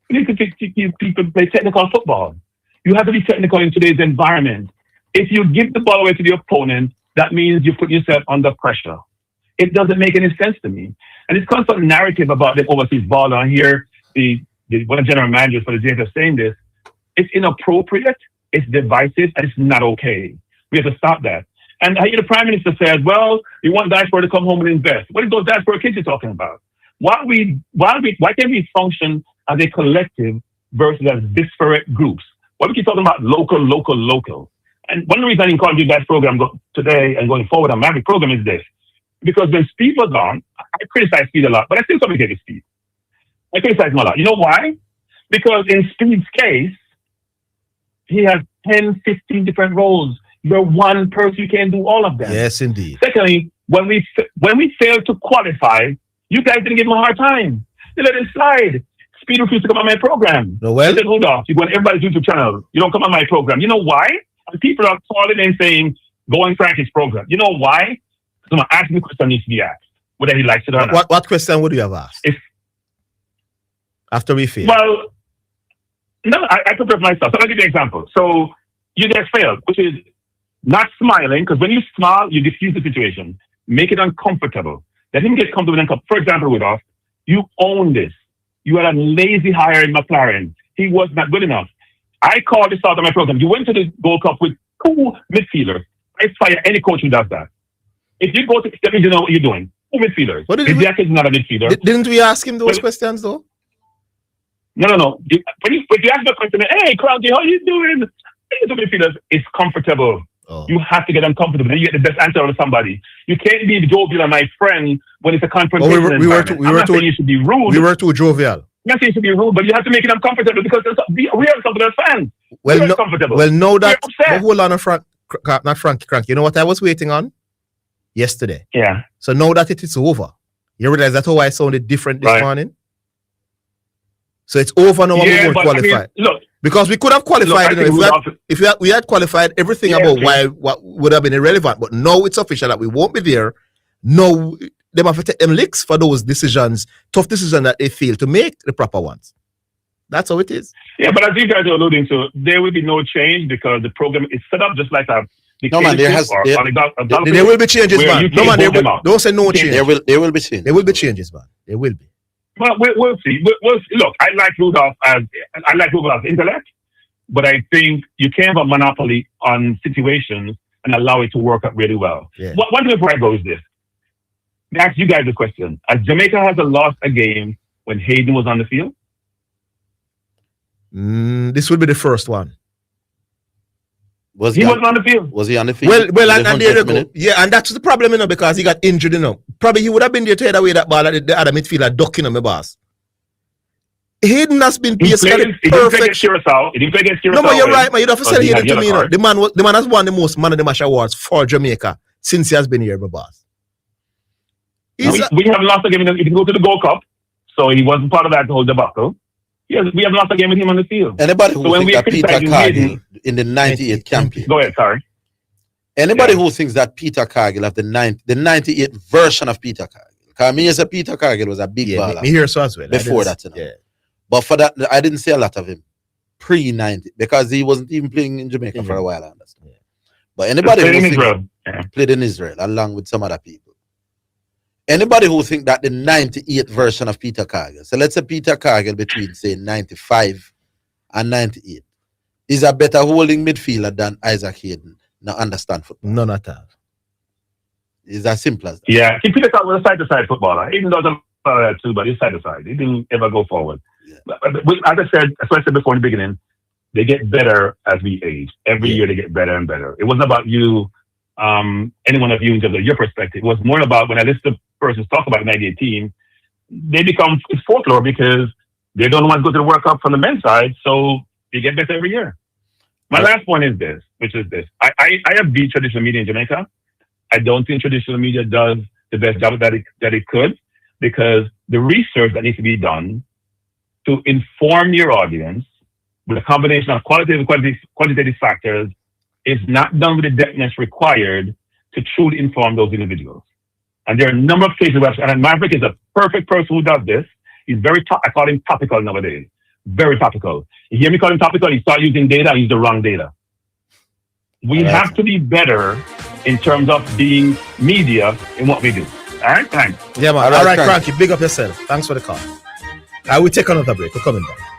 We need to teach people play technical football. You have to be technical in today's environment. If you give the ball away to the opponent, that means you put yourself under pressure. It doesn't make any sense to me. And this constant narrative about the overseas ball on here, one of the general managers for the JFF saying this, it's inappropriate, it's divisive, and it's not okay. We have to stop that. And the Prime Minister says, well, we want diaspora to come home and invest. What is those diaspora kids you're talking about? Why can't we function as a collective versus as disparate groups? Why we keep talking about local? And one of the reasons I encourage you guys program today and going forward on my program is this. Because when Speed was on, I criticize Speed a lot, but I still communicate with Speed. I criticize him a lot. You know why? Because in Speed's case, he has 10, 15 different roles. You're one person, you can't do all of them. Yes, indeed. Secondly, when we failed to qualify, you guys didn't give him a hard time. They let him slide. Speed refused to come on my program. No, well, they said, hold off. You go on everybody's YouTube channel. You don't come on my program. You know why? And people are calling and saying, go on Frankie's program. You know why? Because I'm asking the question needs to be asked, whether he likes it or not. What question would you have asked? After we failed? Well, no, I prepared myself. So I'll give you an example. So you guys failed, which is not smiling, because when you smile, you diffuse the situation. Make it uncomfortable. Let him get comfortable and For example, Rudolph, you own this. You had a lazy hire in McLaren. He was not good enough. I called this out of my program. You went to the Gold Cup with 2 midfielders. I fire any coach who does that. If you go to the you know what you're doing. 2 midfielders. If Jack is not a midfielder. Didn't we ask him those questions, though? No. If you ask the question, hey, Crowdy, how you doing? The midfielders, it's comfortable. Oh. You have to get uncomfortable. Then you get the best answer out of somebody. You can't be jovial, my friend, when it's a confrontation. We were too you should be rude. We were too jovial. I'm not saying you should be rude, but you have to make it uncomfortable because we are some of their fans. Well, comfortable. Well, know that. Hold on, not Frankie Crank. You know what I was waiting on? Yesterday. Yeah. So now that it is over, you realize that's how I sounded different this morning? So it's over now. We won't qualify. I mean, look. Because we could have qualified. If we had qualified, everything about what would have been irrelevant. But now it's official that we won't be there. No, they have to take them licks for those decisions, tough decisions that they fail to make the proper ones. That's how it is. Yeah, but as you guys are alluding to, there will be no change because the program is set up just like a. No man, there will be changes, man. No man, don't say no change. There will be changes. There will be changes, man. There will be. Well, we'll see. We'll see. Look, I like Rudolph's intellect, but I think you can't have a monopoly on situations and allow it to work out really well. Yeah. One thing before I go is this. Let me ask you guys a question. As Jamaica has lost a game when Hayden was on the field? This will be the first one. Was he wasn't on the field? Was he on the field? Well, and there you go. Yeah, and that's the problem, because he got injured, Probably he would have been there to head away that ball at the other midfielder ducking my boss. Hayden has been basically perfect. He didn't play against Curacao. No, but you're right, man. You don't have to say Hayden to me, The man has won the most Man of the Match awards for Jamaica since he has been here, my boss. We have lost a game. He didn't go to the Gold Cup, so he wasn't part of that whole debacle. Yes, we have lost a game with him on the field. Anybody who thinks that Peter Cargill in the 98 campaign. Go ahead, sorry. Anybody who thinks that Peter Cargill of the 98 version of Peter Cargill. Because me as a Peter Cargill was a big baller. Me here so as well. Before that, Yeah. But for that, I didn't see a lot of him pre-90 because he wasn't even playing in Jamaica for a while, I understand. Yeah. But anybody who thinks played in Israel along with some other people. Anybody who think that the 98 version of Peter Cargill, so let's say Peter Cargill between, say, 95 and 98, is a better holding midfielder than Isaac Hayden. Now understand football. None at all. It's as simple as that. Yeah, Peter Cargill was a side-to-side footballer. Hayden doesn't that too, but he's side-to-side. He didn't ever go forward. Yeah. But as I said before in the beginning, they get better as we age. Every year they get better and better. It wasn't about you, any one of you in terms of your perspective. It was more about when I listen to persons talk about the 98 team, they become folklore because they don't want to go to the World Cup from the men's side, so they get better every year. My last point is this, which is this. I have beat traditional media in Jamaica. I don't think traditional media does the best job that it could, because the research that needs to be done to inform your audience with a combination of qualitative and quantitative factors is not done with the depthness required to truly inform those individuals. And there are a number of cases where, and Maverick is a perfect person who does this. He's I call him topical nowadays. Very topical. You hear me call him topical, he start using data and use the wrong data. We have to be better in terms of being media in what we do. All right, thanks. Yeah, man. All right, Cranky, big up yourself. Thanks for the call. I will take another break. We're coming back.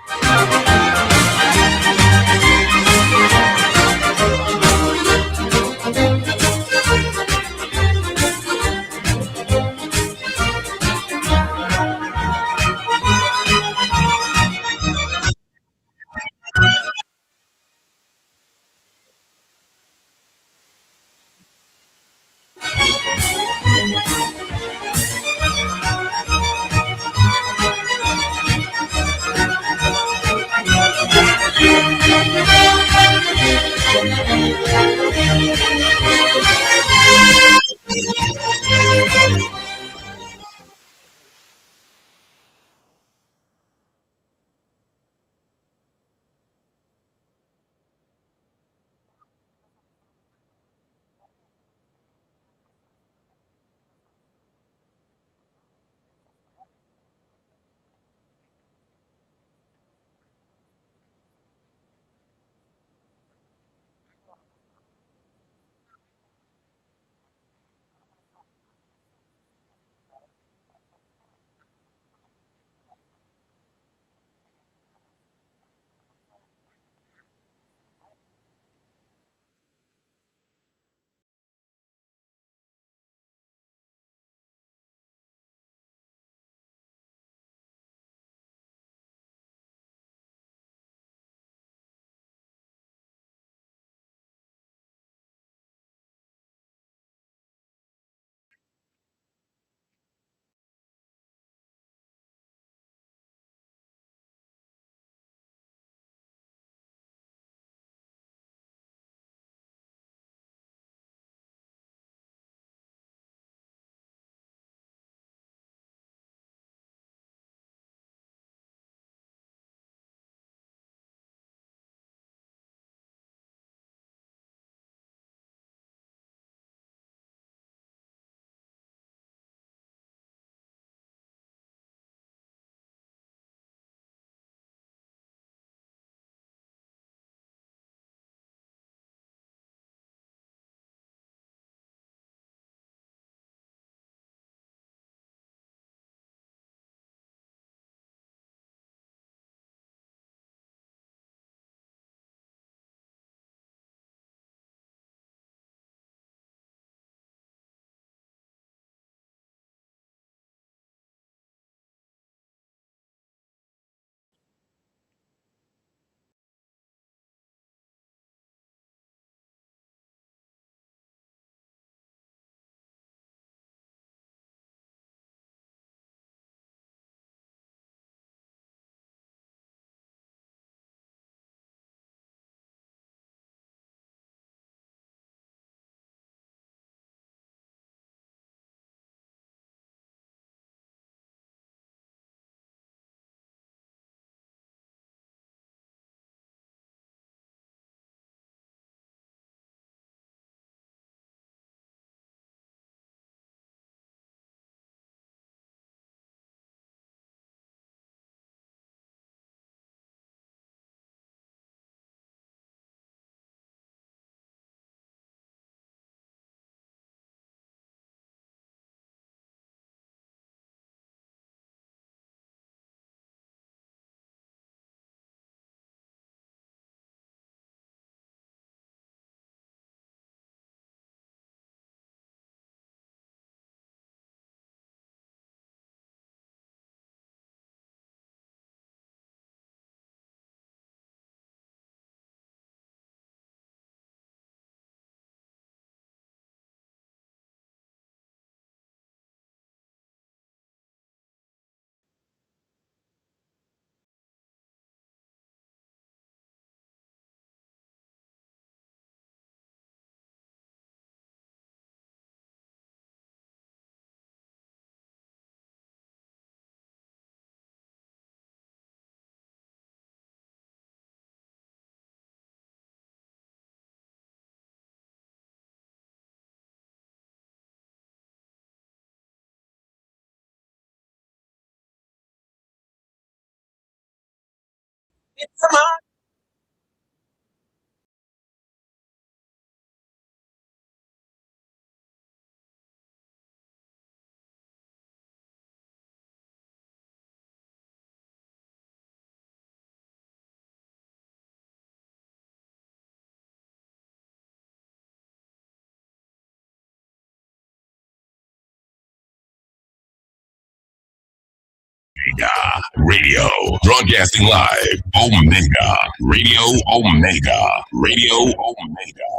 Omega Radio. Broadcasting live. Omega Radio. Omega Radio. Omega.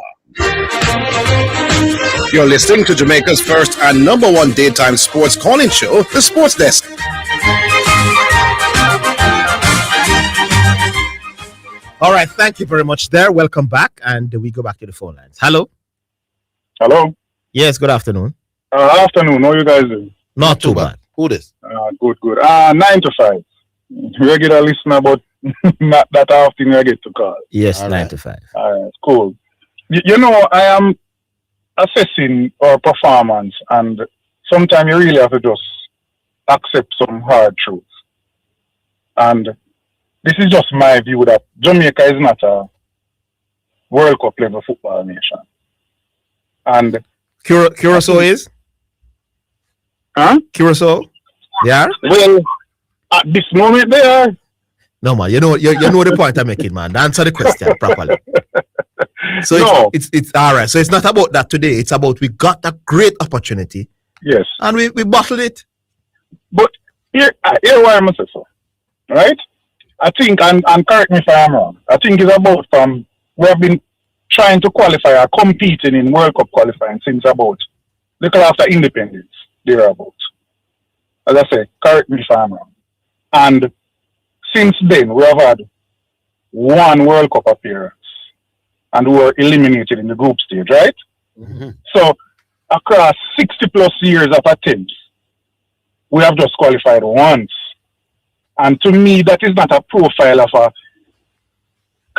You're listening to Jamaica's first and number one daytime sports calling show, The Sports Desk. All right, thank you very much there. Welcome back, and we go back to the phone lines. Hello. Hello. Yes, good afternoon. Afternoon. How you guys doing? Not too bad. Who this? Good. 9 to 5. Regular listener, but not that often I get to call. Yes, all 9 right. to 5. All right, cool. You know, I am assessing our performance, and sometimes you really have to just accept some hard truths. And this is just my view that Jamaica is not a World Cup level football nation. And Curacao is? Huh? Curacao? Yeah? Well, at this moment they are. No, man, you know the point I'm making, man. Answer the question properly. So no. it's all right. So it's not about that today. It's about we got a great opportunity. Yes. And we bottled it. But here why I must say so. Right? I think, and correct me if I'm wrong, I think it's about we have been trying to qualify or competing in World Cup qualifying since about little after independence, thereabout. As I say, correct me if I'm wrong. And since then, we have had one World Cup appearance and we were eliminated in the group stage, right? Mm-hmm. So, across 60 plus years of attempts, we have just qualified once. And to me, that is not a profile of a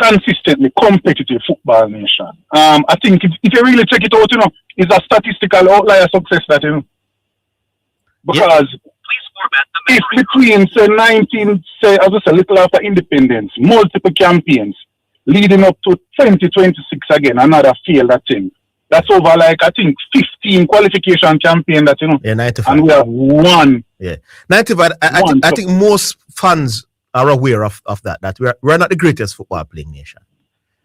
consistently competitive football nation. I think if you really check it out, it's a statistical outlier success that, because if between, say, as I said, little after independence, multiple campaigns leading up to 2026 again, another failed attempt. That's over, like, I think, 15 qualification campaign that, Yeah, 95. And we have one. Yeah. 95, I think most fans are aware of that we're not the greatest football playing nation.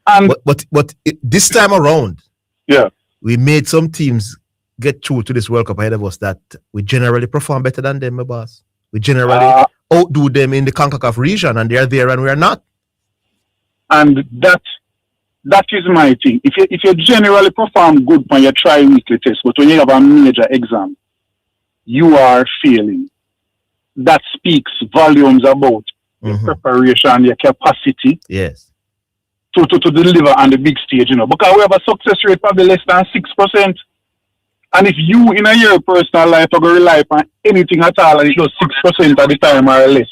But this time around, yeah, we made some teams get through to this World Cup ahead of us that we generally perform better than them, my boss. We generally outdo them in the CONCACAF region, and they're there and we're not. And that is my thing. If you generally perform good when you try weekly tests, but when you have a major exam, you are failing. That speaks volumes about your preparation, your capacity. Yes. To deliver on the big stage, because we have a success rate probably less than 6%. And if you in your personal life are going to rely on anything at all and it does 6% at the time or less,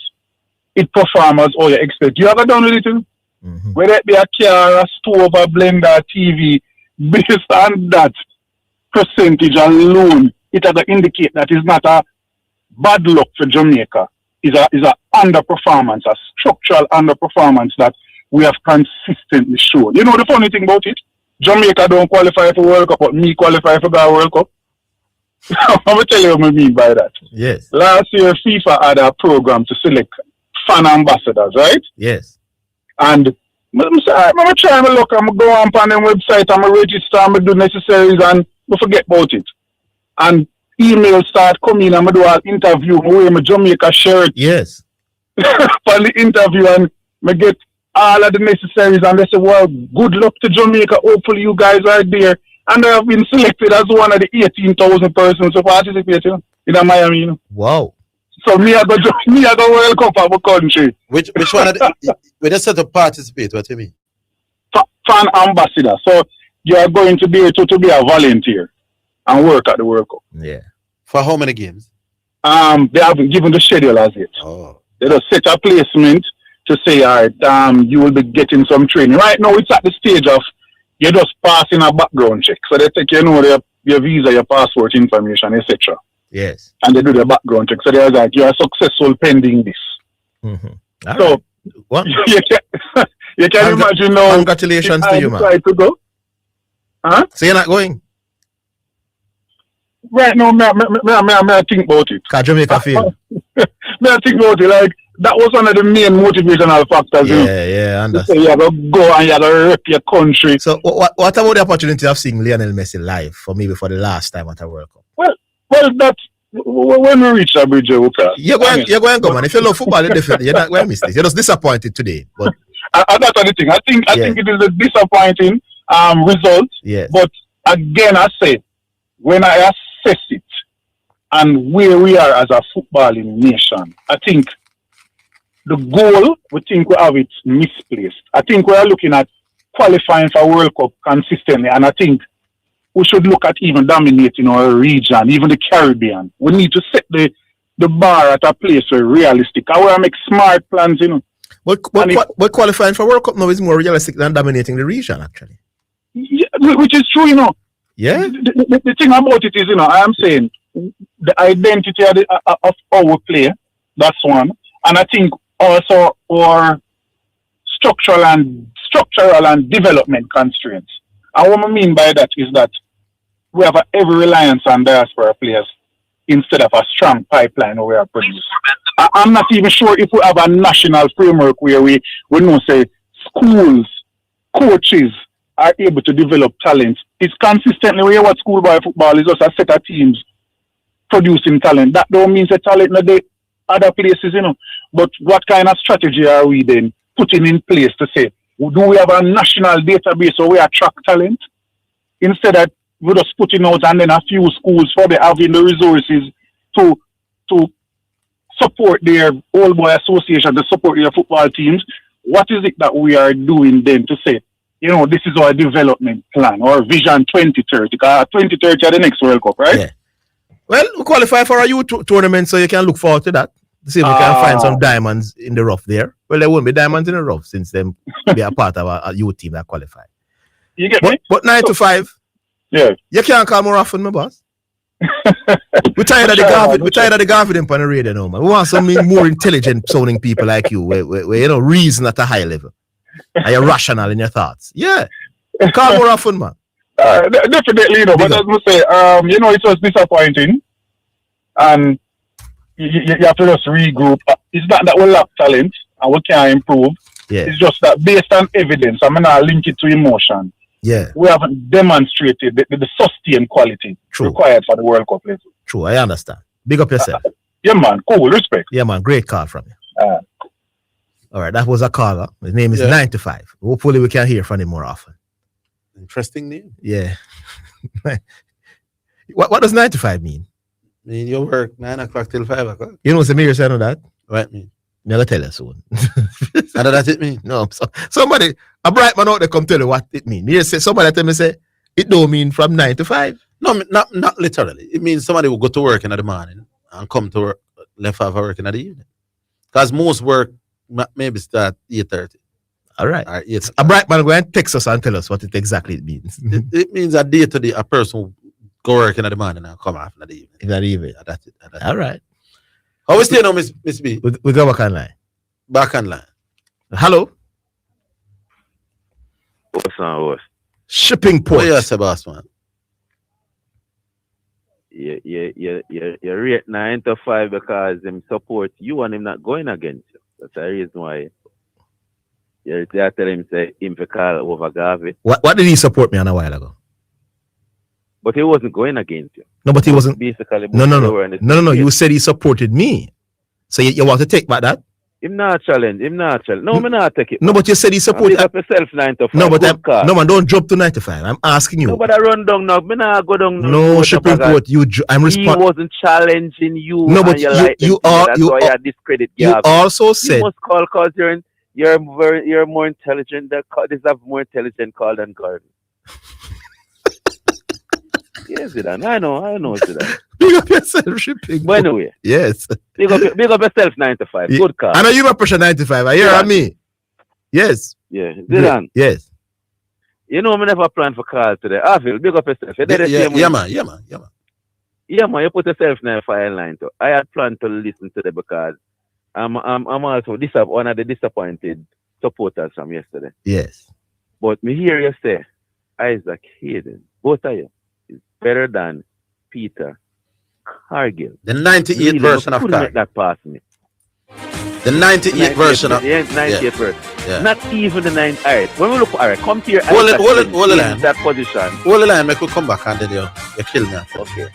it performs as all you expect. You ever done with it? Mm-hmm. Whether it be a car, a stove, a blender, a TV, based on that percentage alone, it has to indicate that it's not a bad luck for Jamaica. It's a underperformance, a structural underperformance that we have consistently shown. You know the funny thing about it? Jamaica don't qualify for World Cup, but me qualify for the World Cup. I'm going to tell you what I mean by that. Yes. Last year, FIFA had a program to select fan ambassadors, right? Yes. And I'm trying to look, I'm go on their website, I'm register, I'm do necessaries, and I forget about it. And emails start coming, I'm do an interview, I wear my Jamaica shirt. Yes. For the interview, and I get all of the necessaries, and they say, well, good luck to Jamaica, hopefully you guys are there. And I have been selected as one of the 18,000 persons to participate in Miami. Wow. So me I go World Cup of a country. Which one of the we just said to participate, what do you mean? Fan ambassador. So you are going to be able to be a volunteer and work at the World Cup. Yeah. For how many games? They haven't given the schedule as yet. Oh. They just set a placement to say, all right, you will be getting some training. Right now it's at the stage of you're just passing a background check. So they take your visa, your passport information, etc. Yes. And they do the background check. So they're like, you are successful pending this. Mm-hmm. So what? you can imagine now. Congratulations to you, man. To go. Huh? So you're not going? Right now, may I think about it. Can Jamaica feel? May I think about it, like, that was one of the main motivational factors. Yeah, I understand. You have to go and you have to rep your country. So what about the opportunity of seeing Lionel Messi live for maybe for the last time at a World Cup? Well, When we reach that bridge, we'll cross. You're going to come, and if you love football, you're not going to miss this. You're just disappointed today. But that's the thing. I think it is a disappointing result. Yes. But again, I say, when I assess it and where we are as a footballing nation, I think the goal, we think we have it misplaced. I think we are looking at qualifying for World Cup consistently, and I think we should look at even dominating our region, even the Caribbean. We need to set the bar at a place where realistic. I want to make smart plans, you know. But qualifying for World Cup now is more realistic than dominating the region, actually. Yeah, which is true, you know. Yeah. The thing about it is, you know, I am saying the identity of our play, that's one. And I think also our structural and development constraints. And what I mean by that is that we have a heavy reliance on diaspora players instead of a strong pipeline where we are producing. I'm not even sure if we have a national framework where we know, say, schools, coaches are able to develop talent. It's consistently where what schoolboy football is just a set of teams producing talent. That don't mean the talent in the other places, you know. But what kind of strategy are we then putting in place to say, do we have a national database where we attract talent? Instead of we're just putting out and then a few schools for having the resources to support their old boy association, to support their football teams. What is it that we are doing then to say, you know, this is our development plan or vision 2030? 2030 are the next World Cup, right? Yeah. Well, we qualify for a youth tournament, so you can look forward to that. To see if we can find some diamonds in the rough there. Well, there won't be diamonds in the rough since them be a part of a youth team that qualify. You get me? But 9 to 5. Yeah. You can't call more often, my boss. We're tired of the confident on the radio now, man. We want some more intelligent sounding people like you, where you know reason at a high level. And you're rational in your thoughts. Yeah. Call more often, man. Definitely, you know, but as we say, you know, it was disappointing. And you have to just regroup. It's not that we lack talent and we can't improve. Yeah. It's just that based on evidence, I'm going to link it to emotion. Yeah. We haven't demonstrated the sustained quality required for the World Cup level. True, I understand. Big up yourself. Yeah, man. Cool. Respect. Yeah, man. Great call from you. All right, that was a caller. His name is 9 to 5. Hopefully we can hear from him more often. Interesting name. Yeah. What does 9 to 5 mean? I mean, you work 9 o'clock till 5 o'clock. You know what's the mirror saying on that? What mean? I'm going to tell you soon. How does it mean? No, somebody, a bright man out there come tell you what it means. You say, somebody tell me, say, it don't mean from 9 to 5. No, not literally. It means somebody will go to work in the morning and come to work, left off work in the evening. Because most work maybe start 8:30. All right. A bright man go and text us and tell us what it exactly means. It means a day to day, a person will go work in the morning and come off in the evening. In the evening. That's it. All right. How we stay now, Miss B? We go back online. Back online. Hello? What's on? Shipping port. Oh, yes, Sebastian. You rate 9 to 5 because him support you and him not going against you. That's the reason why you tell him say him to call over Garvey. What did he support me on a while ago? But he wasn't going against you. No, but he wasn't. Basically, no. You said he supported me. So you want to take back that? Him not challenge. No, me not take it. No, but you said he supported. Up yourself 9 to 5. No, but no man, don't jump to 95. I'm asking you. No, but I run down now. Me not go down. No, shipping port. I'm responding. He wasn't challenging you. No, but you discredit. You also said you must call because you're more intelligent. This have more intelligent call than Gordon. Yes, Zidane. I know, Zidane. Big up yourself, shipping. But anyway. Yes. Big up yourself, 95. Good call. I know you not pressure 95. I hear me. Yes. Yeah. Zidane. Yes. You know, I never plan for call today. Orville, big up yourself. Yeah, man. Yeah, man. You put yourself in a fire line too. I had planned to listen to them because I'm also one of the disappointed supporters from yesterday. Yes. But me hear you say, Isaac Hayden, both of you, is better than Peter Cargill. The 98 version of Cargill. Make that pass me. The 98 version of... The 98 version. Yeah. Not even the 9. All right, when we look... All right, come here. Hold the line. That position. Hold the line. Make we come back and then you kill me. Okay.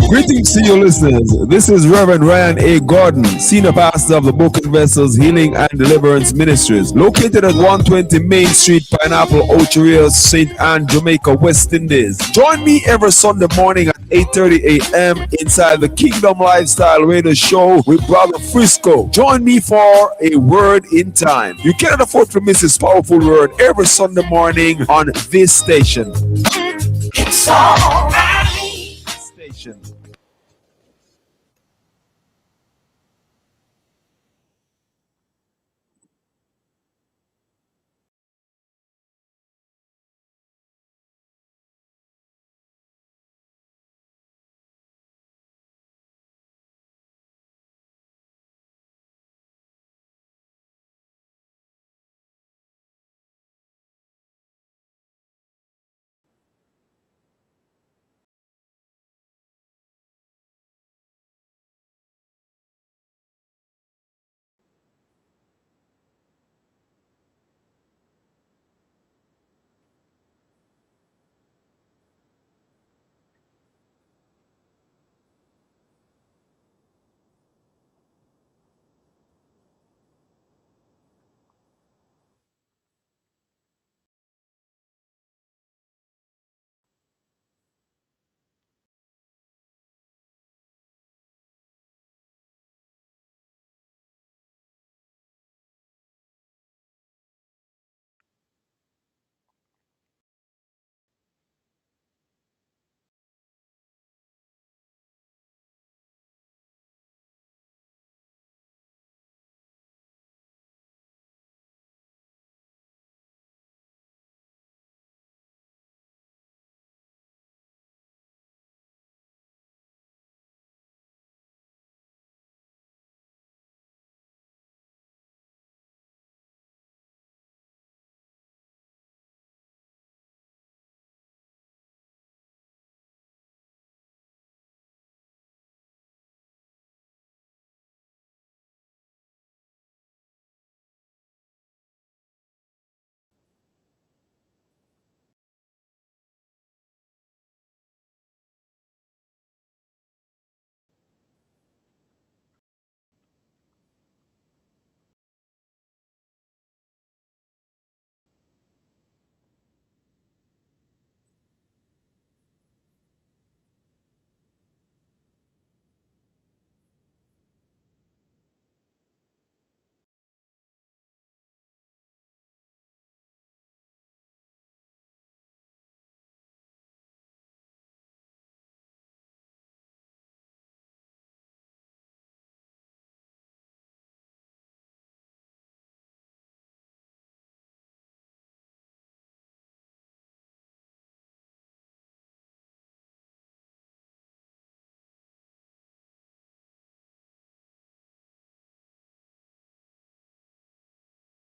Greetings to you, listeners. This is Reverend Ryan A. Gordon, Senior Pastor of the Book and Vessels Healing and Deliverance Ministries, located at 120 Main Street, Pineapple, Ocho St. Anne, Jamaica, West Indies. Join me every Sunday morning at 8:30 a.m. inside the Kingdom Lifestyle Radio Show with Brother Frisco. Join me for a word in time. You cannot afford to miss this powerful word every Sunday morning on this station. It's all right. Station.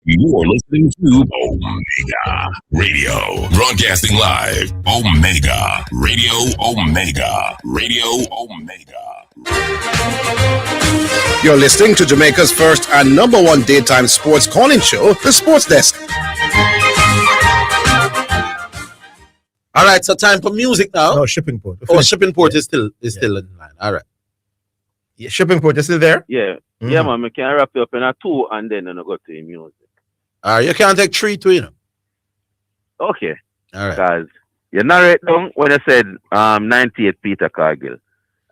You're listening to Omega Radio, broadcasting live. Omega Radio, Omega Radio, Omega. You're listening to Jamaica's first and number one daytime sports calling show, The Sports Desk. All right, so time for music now. No, Shipping Port. Oh, Shipping Port is still in line. All right. Yeah, Shipping Port is still there? Yeah. Yeah, man, we can wrap it up in a 2 and then go to the music. You can't take 3 to, you know. Okay. All right. Because you narrate down when I said 98 Peter Cargill.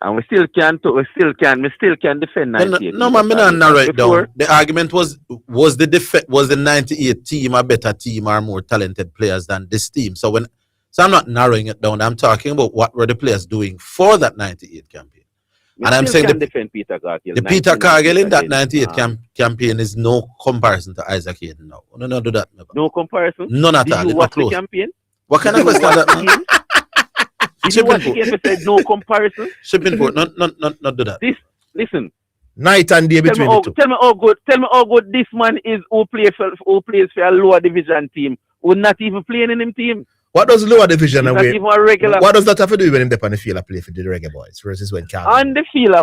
And we still can defend 98. No, man, me not narrate down. The argument was the 98 team a better team or more talented players than this team. So I'm not narrowing it down. I'm talking about what were the players doing for that 98 campaign. And I'm saying the Peter Cargill in that 98 campaign is no comparison to Isaac Hayden now. No, do that. Never. No comparison? None at all. Did you watch the campaign? What kind of question is that? Did you watch the game and said no comparison? Shipping Port, not do that. Listen, Night and day between the two. Tell me how good this man is who plays for a lower division team who not even playing in him team. What does lower division He's and not even a regular. what does that have to do when him on the field of play for the Reggae Boys versus when Cargill? On the field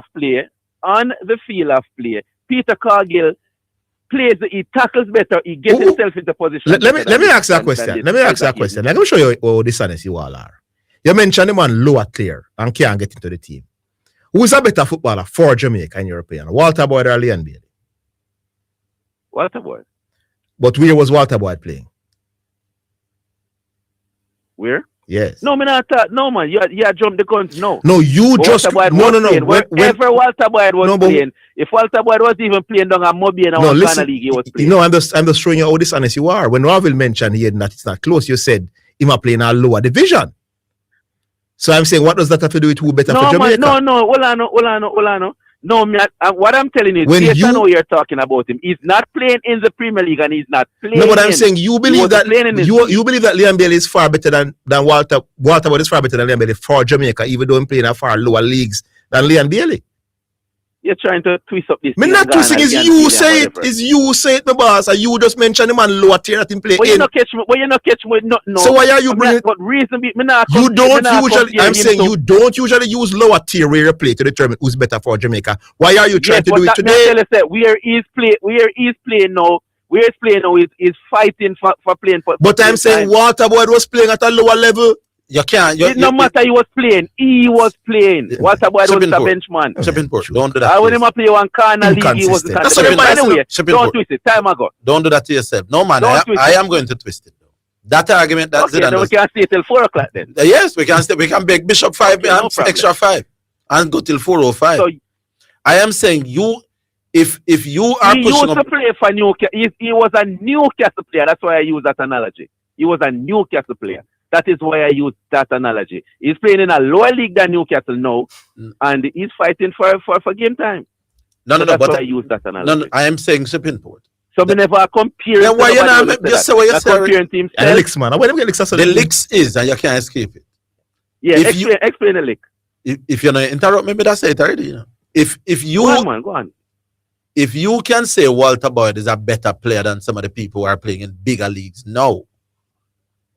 of play, Peter Cargill plays, he tackles better, he gets himself into position. Let me ask you a question. Let me show you how dishonest you all are. You mentioned the man lower tier and can't get into the team. Who's a better footballer for Jamaica in European? Walter Boyd or Leon Bailey? Walter Boyd. But where was Walter Boyd playing? Where? Yes. No, man, you jumped the guns. No, you but just Walter Boyd no. Wherever Walter Boyd was playing, if Walter Boyd was even playing down at Mobi and Ghana League, he was playing. No, I'm just showing you how dishonest you are. When Orville mentioned here that it's not close, you said he might play in a lower division. So I'm saying, what does that have to do with who better for Jamaica? Hold on. No, what I'm telling you, I know you're talking about him. He's not playing in the Premier League and he's not playing. No, but I'm saying you believe that you believe that Leon Bailey is far better than Walter. Walter Boyd is far better than Leon Bailey for Jamaica, even though he's playing at far lower leagues than Leon Bailey. You're trying to twist up this. Me not twisting, is you say it. Is you say it, my boss. And you just mention the man lower tier that him play in. You not catch me with nothing. So why are you bringing? But reason be, you don't usually. I'm saying you don't usually use lower tier where you play to determine who's better for Jamaica. Why are you trying to do it today? Where he's playing now is fighting for playing. But I'm saying Walter Boyd was playing at a lower level. You can't. It no matter he was playing. Walter Boyd was a benchman. Don't do that. I when him play one corner league, he was the anyway. Don't twist it. Time ago. Don't do that to yourself. No man, I am going to twist it. That argument that Zidane does. We can stay till 4 o'clock then. Yes, we can stay. We can beg Bishop 5 and extra 5 and go till 4:05. So, I am saying you. If you are he used to play for Newcastle. He was a Newcastle player. That's why I use that analogy. He was a Newcastle player. That is why I use that analogy. He's playing in a lower league than Newcastle now, and he's fighting for game time. That's why I use that analogy. No, I am saying Shippingport. So we never compare. Then why you not just say what you say? Comparing teams. The licks, man. The licks is, and you can't escape it. Yeah, explain the lick. If you're not interrupt me, that's it already. You know. If you go on. If you can say Walter Boyd is a better player than some of the people who are playing in bigger leagues, no.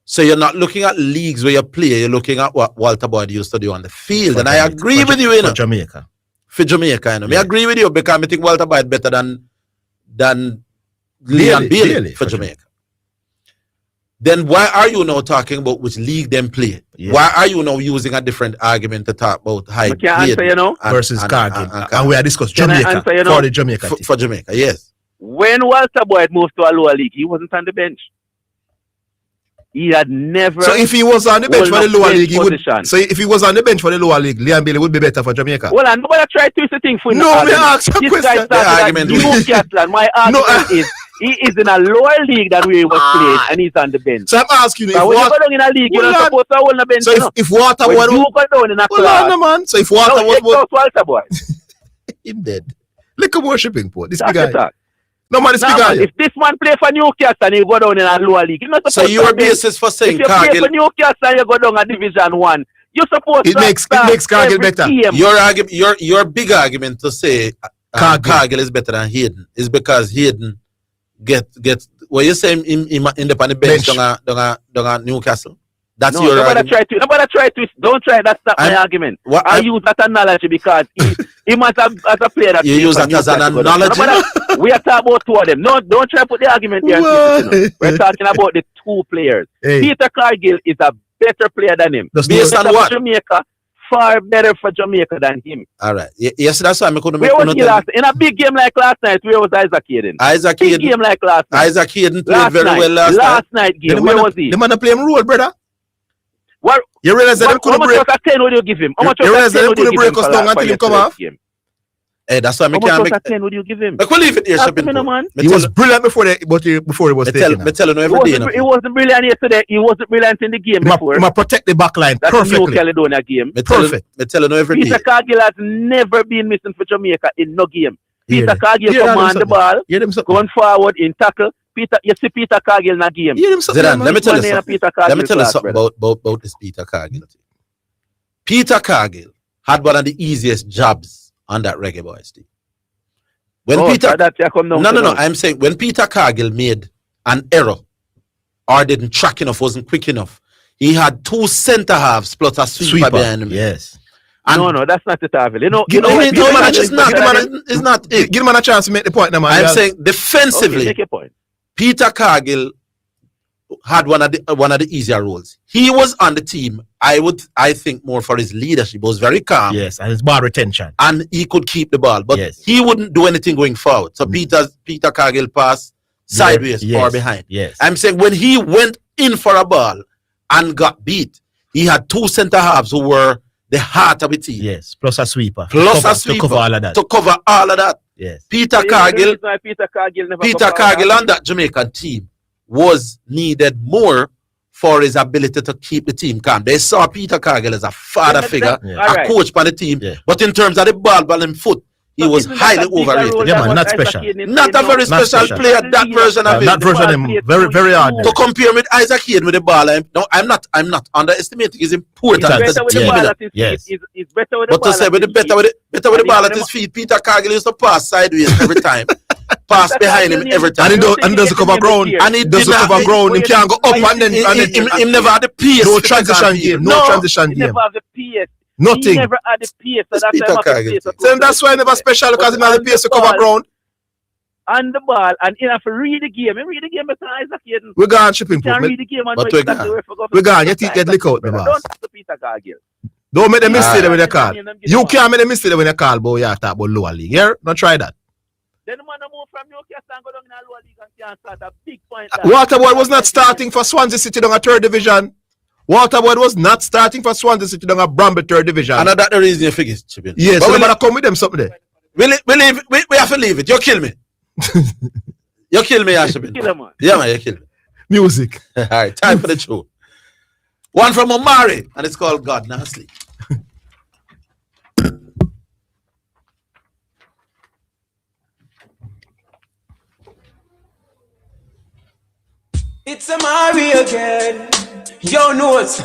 So you're not looking at leagues where you play, you're looking at what Walter Boyd used to do on the field. And I agree with you, you know. For Jamaica. For Jamaica, you know. I agree with you because I think Walter Boyd better than Leon Bailey for Jamaica. Then why are you now talking about which league them play? Yeah. Why are you now using a different argument to talk about high answer, you know? Versus Cargill. And we are discussing Jamaica for the Jamaica for Jamaica, yes. When Walter Boyd moved to a lower league, he wasn't on the bench. He had never. So if he was on the bench for the lower league, he would. So if he was on the bench for the lower league, Leon Bailey would be better for Jamaica. Well, and nobody try to twist the thing for you. No, me ask a question. My argument is he is in a lower league than where he was playing, and he's on the bench. So I'm asking you, if when you go down in a league, you're not supposed to hold the bench. So if Walter Boyd, you go down in a class, man. So if Walter Walter Boyd, him dead. Look at worshipping port. This big guy. No man, this big guy. If this man play for Newcastle and he go down in a lower league, you're not supposed to. So your basis for saying if you play for Newcastle and you go down a Division 1, you're supposed to. It makes Cargill better. Your big argument to say Cargill is better than Hayden is because Hayden get what you say in the bench down Newcastle. That's your argument. Nobody try to. Don't try. That's not my argument. I use that analogy because he must have as a player that you use that as an analogy. We are talking about two of them. No, don't try to put the argument here. We're talking about the two players. Hey. Peter Cargill is a better player than him. Based on what? Jamaica, far better for Jamaica than him. All right. Yes, that's why I'm going to make. Where was he last? In a big game like last night, where was Isaac Hayden? Big game like last night. Isaac Hayden played very well last night game. Where was he? The man play him role, brother. What? You realize that how much of a 10 would you give him? How much you realize that he could break us down until he come off? Hey, that's why I can't make. 10 would you give him? I could leave it here. He was brilliant before he was taken. Me telling you every day. He wasn't brilliant yesterday. He wasn't brilliant in the game before. He protect the back line perfectly. New Caledonia game. Perfect. Me telling you every day. Peter Cargill has never been missing for Jamaica in no game. Peter Cargill command the ball, going forward in tackle. You see Peter Cargill in the game. Zidane, let me tell you something. Let me tell you something about this Peter Cargill. Peter Cargill had one of the easiest jobs on that Reggae Boys team. When Peter, no. I'm saying when Peter Cargill made an error or didn't track enough, wasn't quick enough, he had 2 center halves plus a sweeper behind him. Yes. And no, that's not it, Orville. Give him a chance to make the point, man. I'm saying defensively, make your point. Peter Cargill had one of the easier roles. He was on the team. I think more for his leadership. He was very calm. Yes, and his ball retention. And he could keep the ball, but he wouldn't do anything going forward. So Peter Cargill passed sideways or behind. Yes. I'm saying when he went in for a ball and got beat, he had 2 center halves who were the heart of the team. Yes, plus a sweeper. To cover all of that. To cover all of that. Yes. Peter Cargill on that Jamaican team was needed more for his ability to keep the team calm. They saw Peter Cargill as a father figure, a coach for the team, but in terms of the ball in foot, he was highly overrated. Yeah, man, not special. Not a very special player. That version of him. That version of him, very hard. To compare with Isaac Hayden with the ball, I'm not underestimating his importance. He's better with the ball at his feet. He's better with the ball. But to say with the ball at his feet, Peter Cargill used to pass sideways every time. Pass behind him every time. And he doesn't cover ground. And he doesn't cover ground. He can't go up and then. He never had the pace. No transition game. No transition game. He never had the pace. Nothing. He never had the pace. So that's why he never special because he had the pace to cover ground. And the ball, and you have to read the game. Read the game because Isaac Hayden. We're going shipping. Can't read the game and we're going. You get lick out the boss. Don't talk to Peter Cargill. Don't make the mistake when you call. You can't make the mistake when you call, boy. You talk about lower league. Yeah, don't try that. Then the man move from Newcastle and go down in the lower league and can't start a big point. Waterboy was not starting for Swansea City down a 3rd division. Waterboy was not starting for Swansea City down a Bramble 3rd division. And that's the reason you figure it. Yes, so we'll come with them something there. We have to leave it. You kill me. You kill me, Ashabin. Kill him, man. Yeah, man, you kill me. Music. All right, time for the show. One from Omari, and it's called God Now Sleep. It's Amari again. Yo knows,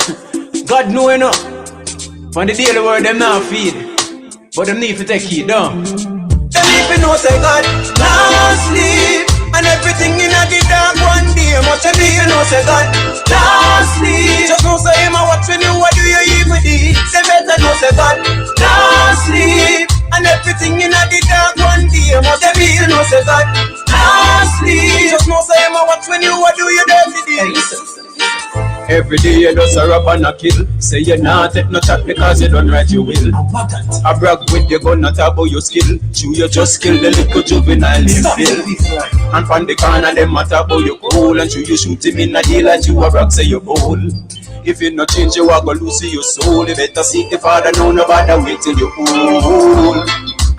God know enough. When the daily word them not feed, but them need to take heed down. Them need to know say God not sleep, and everything in the dark one day. Much them need to know say God not sleep. Just know say him a watching you, what do you even do? Say better know say God not sleep, and everything in the dark one day. Much them need to know say God not sleep. Just know say him a watching you, what do you dirty do? Every day you just a rob and a kill. Say you not take no chat because you don't write your will. I brag with your gun, not about your skill. You just kill the little juvenile in Bill. And from the corner them matter about your cool. And you shoot him in the deal and you a brag say you bold. If you not change you are gonna lose your soul. You better seek the Father, no nobody wait till you old.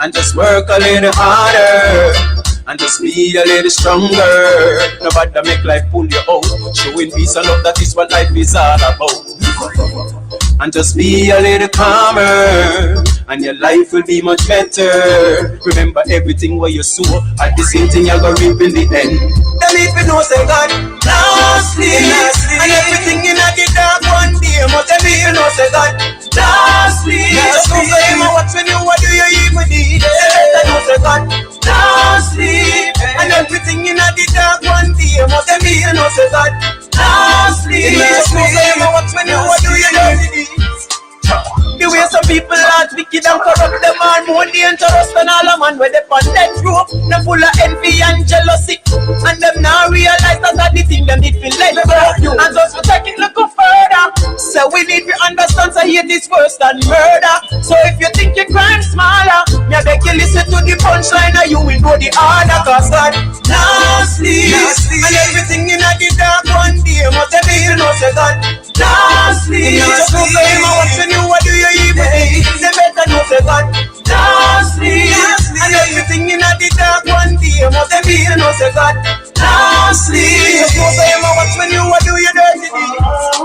And just work a little harder. And just be a little stronger. Nobody make life pull you out. Showing peace and love, that is what life is all about. And just be a little calmer, and your life will be much better. Remember everything where you sow, at the same thing you're gonna reap in the end. Then if you know say God, now sleep, and everything in the dark one day. But then you know say God, now sleep. Just know say him a watch when you, what do you even need? Then know say God, now sleep, and everything in the dark one day. But then you know say God, now sleep. Just know say him a watch when you, what do you need? The way some people are wicked and corrupt, them are more dangerous than all a man where they on that rope. Them full of envy and jealousy, and them now realize that the thing them need to let go. And just to take it look further, so we need to understand so hate is worse than murder. So if you think your crime smaller, me beg you listen to the punchline and you will know the order. Cause God now sleep, and everything in the dark one day. Must be you know say God now sleep. Just know say him a watching you, what do you even need? They better know say God now sleep, and everything in the dark one day. Must be you know say God now sleep. Just know say him a watching you, what do you dirty deeds?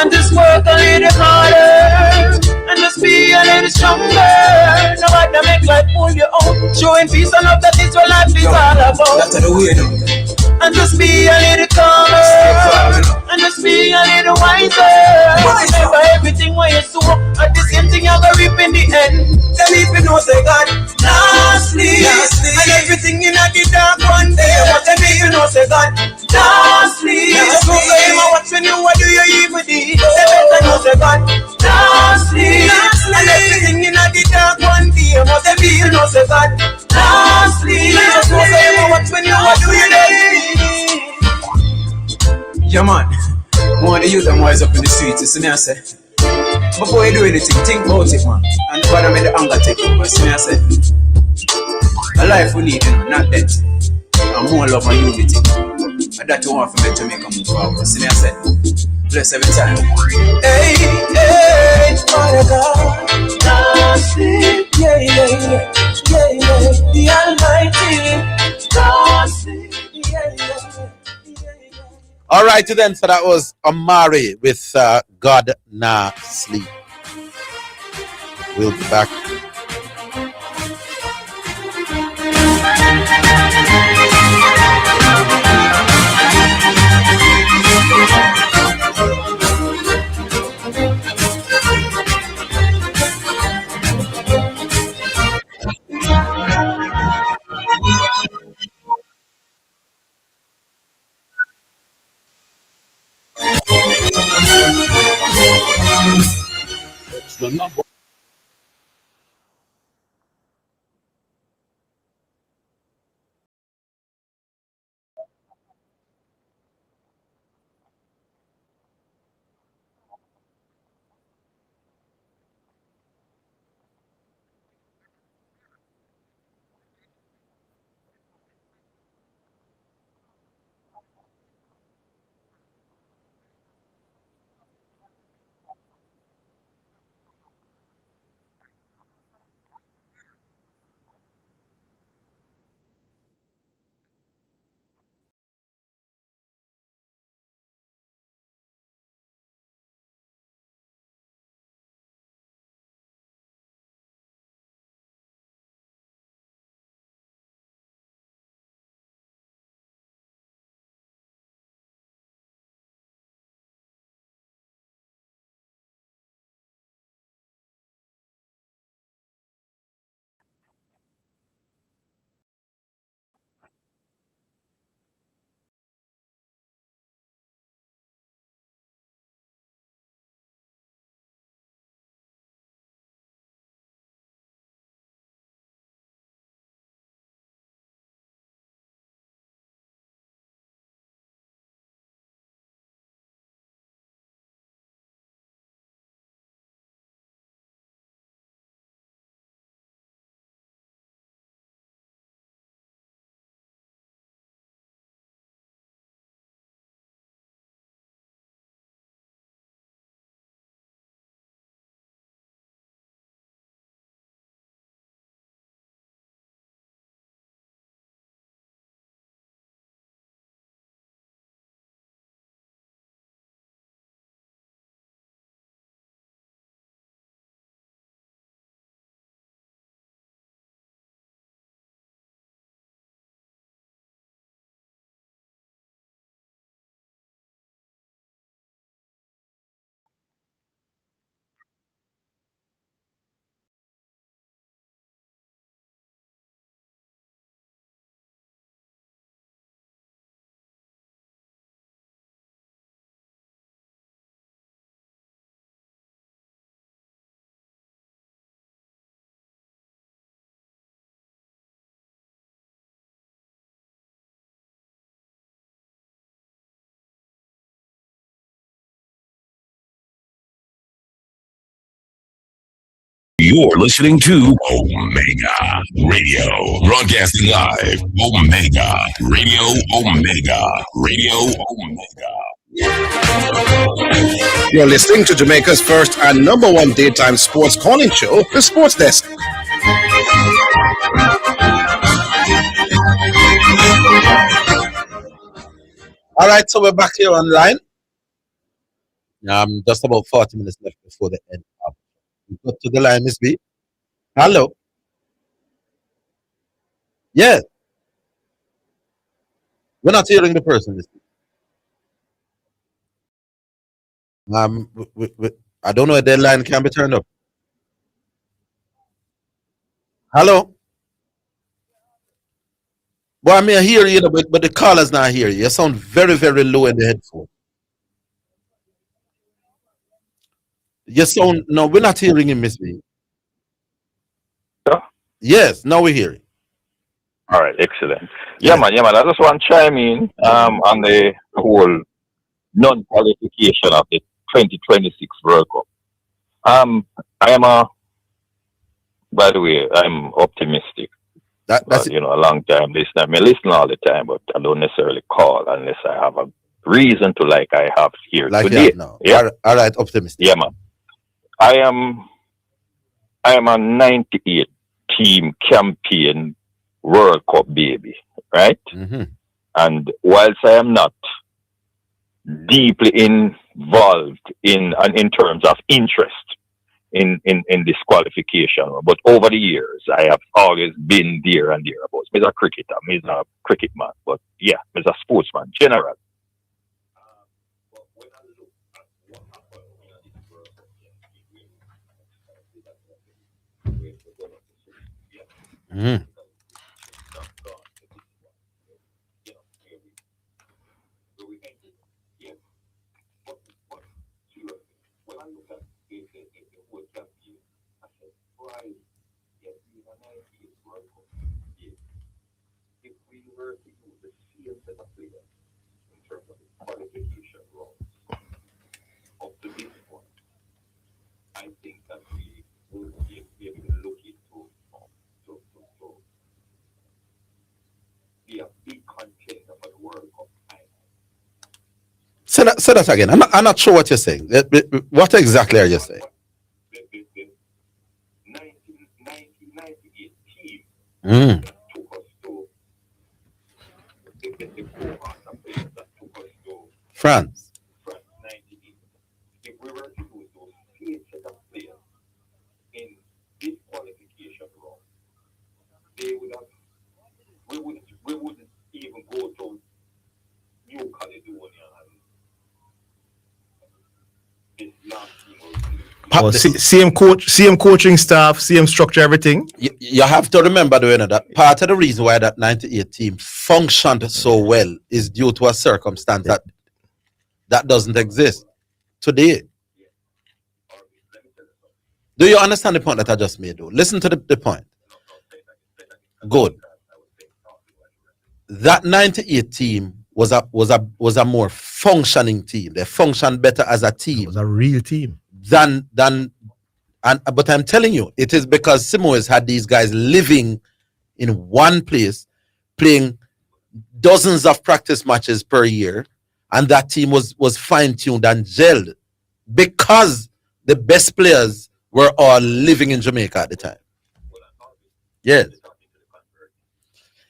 And just work a little harder, and just be a little stronger. Nobody make life pull you out. Showing peace and love, that is what life is all about. That's the way and just be a little calmer, and just be a little wiser. Remember everything when you sow, at the same thing you're gonna reap in the end. Then if you know say God, now sleep, Cause they feel no say God can't sleep. Jesus knows say him watch when you are doing it. Yeah man, more the youth and wise up in the streets, you see me I say. Before you do anything, think about it man. And bother me the anger take over, see me I say. A life we need, not death. And more love and unity. And that you want for me to make a move forward. See me I said, bless every time. Hey, hey, Father God, God sleep. Yeah, yeah, yeah, yeah, yeah. The Almighty, God sleep. Yeah, yeah, yeah. All right, then. So that was Amari with God Nah Sleep. We'll be back. It's the number. You're listening to Omega Radio, broadcasting live. Omega Radio, Omega Radio, Omega. You're listening to Jamaica's first and number one daytime sports calling show, The Sports Desk. All right, so we're back here online. Just about 40 minutes left before the end. We got to the line, Miss B. Hello. Yeah. We're not hearing the person, Miss B. I don't know if their line can be turned up. Hello. Well, I mean, I hear you, but the caller's not here. You sound very, very low in the headphone. You sound, no, we're not hearing him, Miss B. Yeah. Yes, now we hear it. All right, excellent. Yeah, man. I just want to chime in on the whole non-qualification of the 2026 World Cup. I am by the way, I'm optimistic. That's a long time listener. I may listen all the time, but I don't necessarily call unless I have a reason to, like I have here like you today. have now. Yeah, All right, optimistic. yeah, man. I am a 98 team campaign World Cup baby, right? Mm-hmm. And whilst I am not deeply involved in terms of interest in this qualification, but over the years I have always been there and thereabouts. I'm a cricketer, I'm a cricket man, but yeah, I'm a sportsman general. Mm-hmm. Say that again. I'm not sure what you're saying. What exactly are you saying? Mm. France. Same coach, same coaching staff, same structure, everything. You have to remember, that part of the reason why that 98 team functioned so well is due to a circumstance that doesn't exist today. Do you understand the point that I just made, though? Listen to the point. Good. That 98 team was a more functioning team. They functioned better as a team. It was a real team. But I'm telling you, it is because Simoes had these guys living in one place, playing dozens of practice matches per year, and that team was fine-tuned and gelled because the best players were all living in Jamaica at the time. Yes.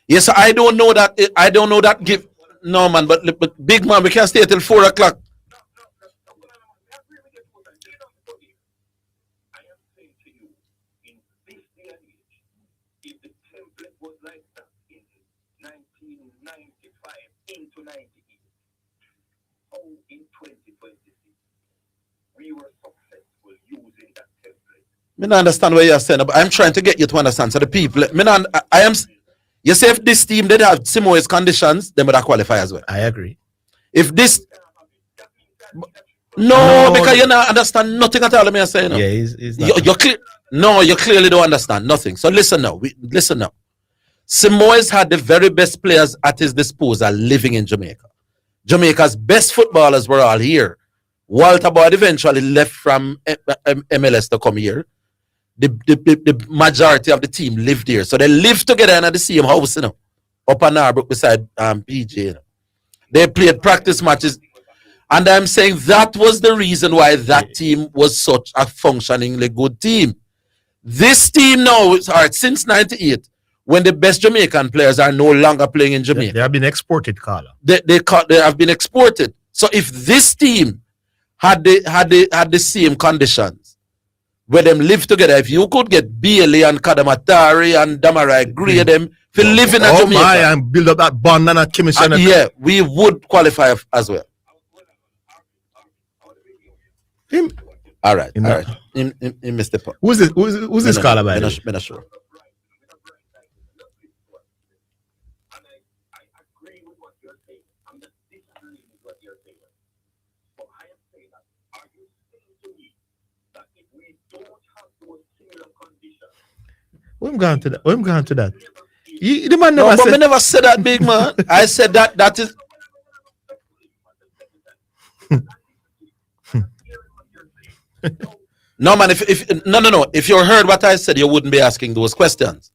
Yes, I don't know that. I don't know that. No, man, but big man, we can't stay till 4 o'clock. I don't understand what you're saying, but I'm trying to get you to understand. So the people, you say if this team did have similar conditions, they would have qualified as well. I agree. If this, no, because you don't understand nothing at all. I'm saying. Yeah, he's not. You clearly don't understand nothing. So listen now. Listen now. Simoes had the very best players at his disposal living in Jamaica. Jamaica's best footballers were all here. Walter Boyd eventually left from MLS to come here. The majority of the team lived here. So they lived together in the same house, up on Arbrook beside PJ. They played practice matches. And I'm saying that was the reason why that team was such a functioningly good team. This team now, since 98, when the best Jamaican players are no longer playing in Jamaica. They have been exported, Carla. They have been exported. So if this team had the same conditions, where them live together, if you could get Bailey and Kadamatari and Damarai, grade them for living in Jamaica. And build up that bond and a chemistry. Yeah, we would qualify as well. All right. In Mr. Pop. Who's this caller, by the way? I'm not sure. When gone to that? When gone to that? The man No, never but said. me never said that, big man. I said that is. No, man. If no. If you heard what I said, you wouldn't be asking those questions.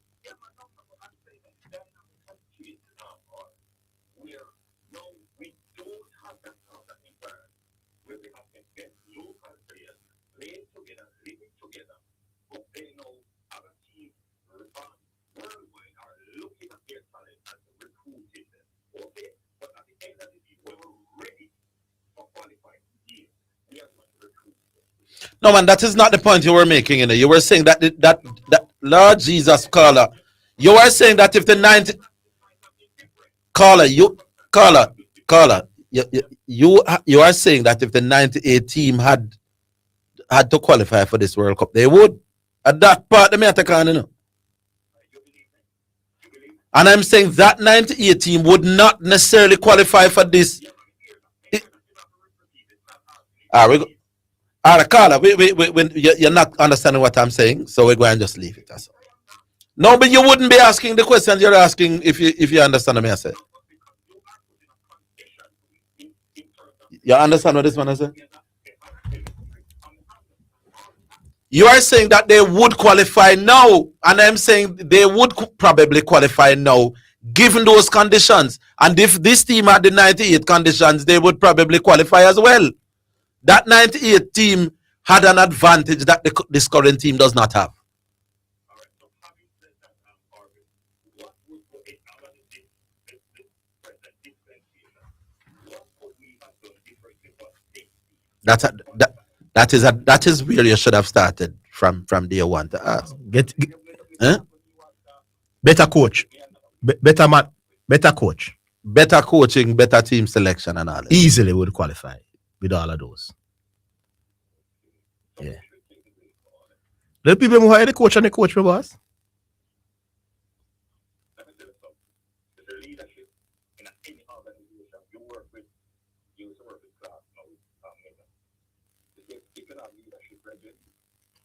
No, man, that is not the point you were making. You were saying that Lord Jesus, caller, you were saying that if the 90 caller, you are saying that if the 98 team had to qualify for this World Cup, they would. At that part, the matter can, And I'm saying that 98 team would not necessarily qualify for this. All right, Carla, you're not understanding what I'm saying, so we're going to just leave it. That's all. No, but you wouldn't be asking the questions you're asking if you understand what I said. You understand what this man has said? You are saying that they would qualify now, and I'm saying they would probably qualify now, given those conditions. And if this team had the 98 conditions, they would probably qualify as well. That 98 team had an advantage that this current team does not have. That is where you should have started from day one to ask. Better coach, better man, better coach, better coaching, better team selection, and all that. Easily would qualify with all of those. Yeah. The people who hire the coach and the coach, my boss.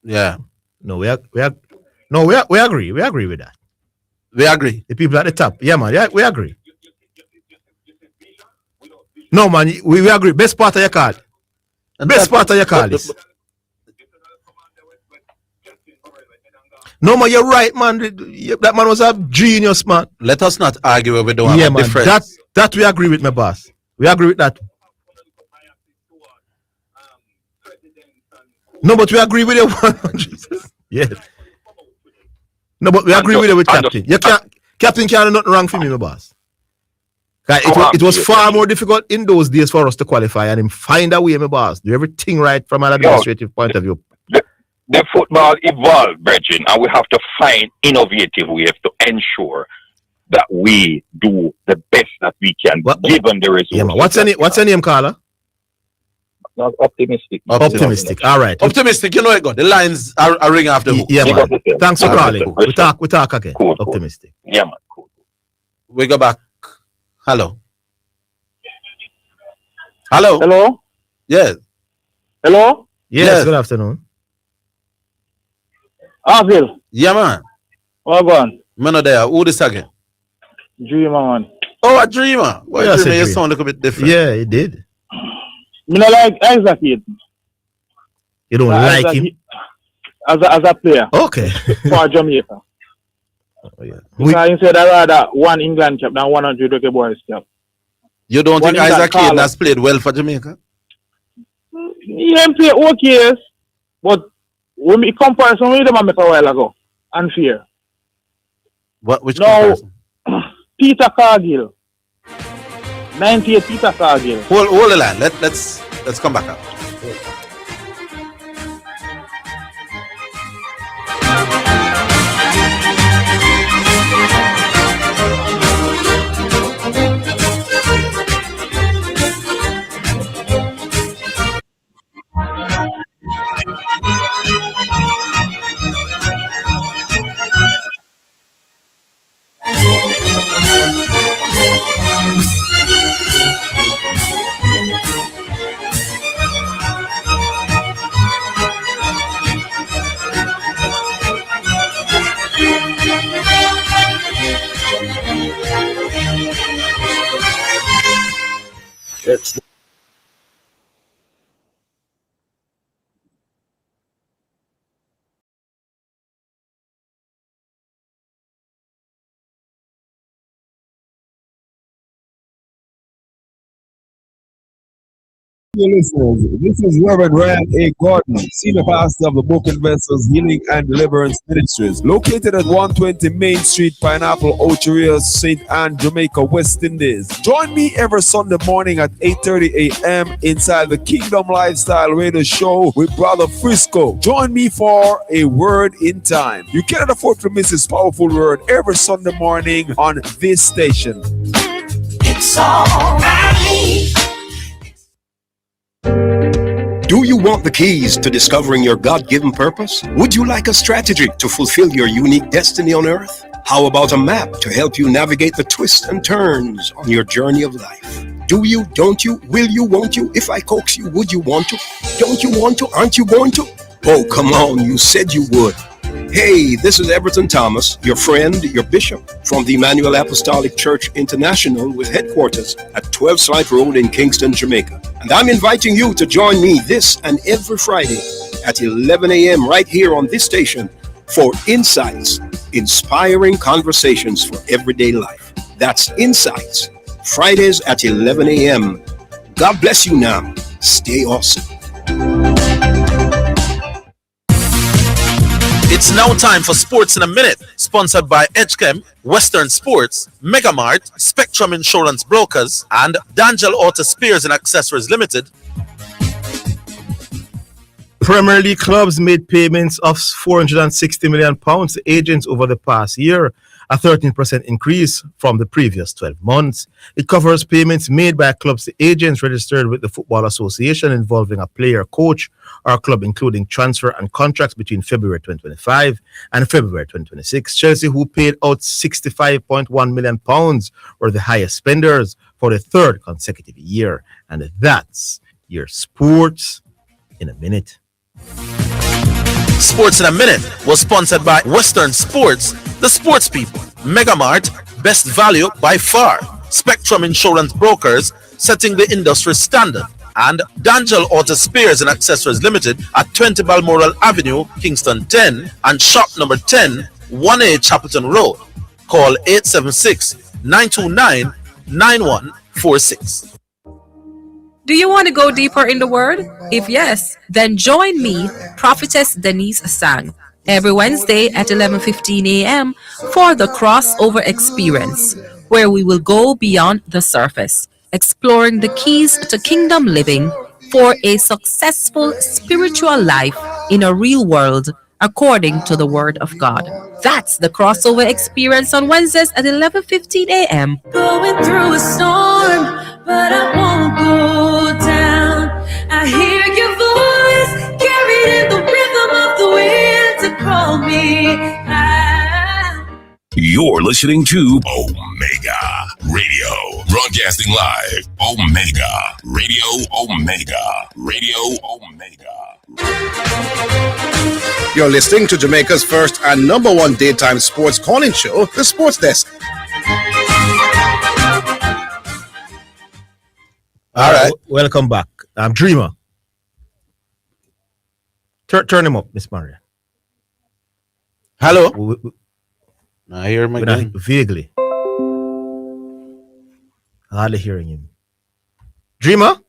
Yeah. No, we agree. We agree with that. We agree. The people at the top. Yeah, man. Yeah, we agree. No, man. We agree. Best part of your card. Best part of your card is. No, man, you're right, man. That man was a genius, man. Let us not argue where we don't have a difference. That we agree with, my boss. We agree with that. No, but we agree with you. Jesus. Yes. No, but we agree with you with Captain. Captain can't do nothing wrong for me, my boss. It was far more difficult in those days for us to qualify and him find a way, my boss. Do everything right from an administrative point of view. The football evolved, Bridget, and we have to find innovative ways to ensure that we do the best that we can, given the resources. Yeah, man. What's your name, Carla? Optimistic. Optimistic. All right. Optimistic. You know it, God. The lines are ringing after the hook. Yeah, man. Thanks for calling. We talk again. Cool. Optimistic. Yeah, man. Cool. We go back. Hello. Hello. Hello. Yes. Hello. Yes. Good afternoon. Orville. Yeah, man. What going? Man, there. Who this again? Dreamer, man. Oh, a dreamer. Well, Yeah, dreamer, you sound a little bit different. Yeah, it did. Me not like Isaac yet. You don't like him? As a player. Okay. For Jamaica. Oh, yeah. Because he said I rather one England cap than 100 Rookie Boys cap. You don't One think Isaac England Hayden has played well for Jamaica? He ain't play okay, yes. But when we comparison with them I make a while ago. Unfair. Which now, comparison? Peter Cargill. 98 Peter Cargill. Hold the line. Let's come back up. It's Dear listeners, this is Reverend Ryan A. Gordon, Senior Pastor of the Book and Vessels Healing and Deliverance Ministries, located at 120 Main Street, Pineapple, Ocho St. Anne, Jamaica, West Indies. Join me every Sunday morning at 8:30 a.m. inside the Kingdom Lifestyle Radio Show with Brother Frisco. Join me for a word in time. You cannot afford to miss this powerful word every Sunday morning on this station. It's all right. Do you want the keys to discovering your God-given purpose? Would you like a strategy to fulfill your unique destiny on earth? How about a map to help you navigate the twists and turns on your journey of life? Do you, don't you, will you, won't you? If I coax you, would you want to? Don't you want to? Aren't you going to? Oh, come on, you said you would. Hey, this is Everton Thomas, your friend, your bishop, from the Emmanuel Apostolic Church International with headquarters at 12 Slide Road in Kingston, Jamaica. And I'm inviting you to join me this and every Friday at 11 a.m. right here on this station for Insights, inspiring conversations for everyday life. That's Insights, Fridays at 11 a.m. God bless you now. Stay awesome. It's now time for Sports in a Minute, sponsored by Edgechem, Western Sports, Megamart, Spectrum Insurance Brokers, and D'Angelo Auto Spares and Accessories Limited. Premier League clubs made payments of £460 million to agents over the past year, a 13% increase from the previous 12 months. It covers payments made by clubs to agents registered with the Football Association involving a player, coach, or club, including transfer and contracts between February 2025 and February 2026. Chelsea, who paid out £65.1 million, were the highest spenders for the third consecutive year. And that's your Sports in a Minute. Sports in a Minute was sponsored by Western Sports, the sports people, Megamart, best value by far, Spectrum Insurance Brokers, setting the industry standard, and D'Angelo Auto Spares and Accessories Limited at 20 Balmoral Avenue, Kingston 10, and shop number 10, 1A Chapelton Road. Call 876-929-9146. Do you want to go deeper in the Word? If yes, then join me, Prophetess Denise Sang, every Wednesday at 11:15 a.m. for the Crossover Experience, where we will go beyond the surface, exploring the keys to kingdom living for a successful spiritual life in a real world according to the Word of God. That's the Crossover Experience on Wednesdays at 11:15 a.m. Going through a storm, but I won't go down. I hear your voice carried in the rhythm of the wind to call me out. You're listening to Omega Radio, broadcasting live. Omega Radio, Omega Radio, Omega. You're listening to Jamaica's first and number one daytime sports calling show, The Sports Desk. All right. Welcome back. I'm Dreamer. Turn him up, Miss Maria. Hello. I hear him again. Vaguely. Hardly hearing him. Dreamer?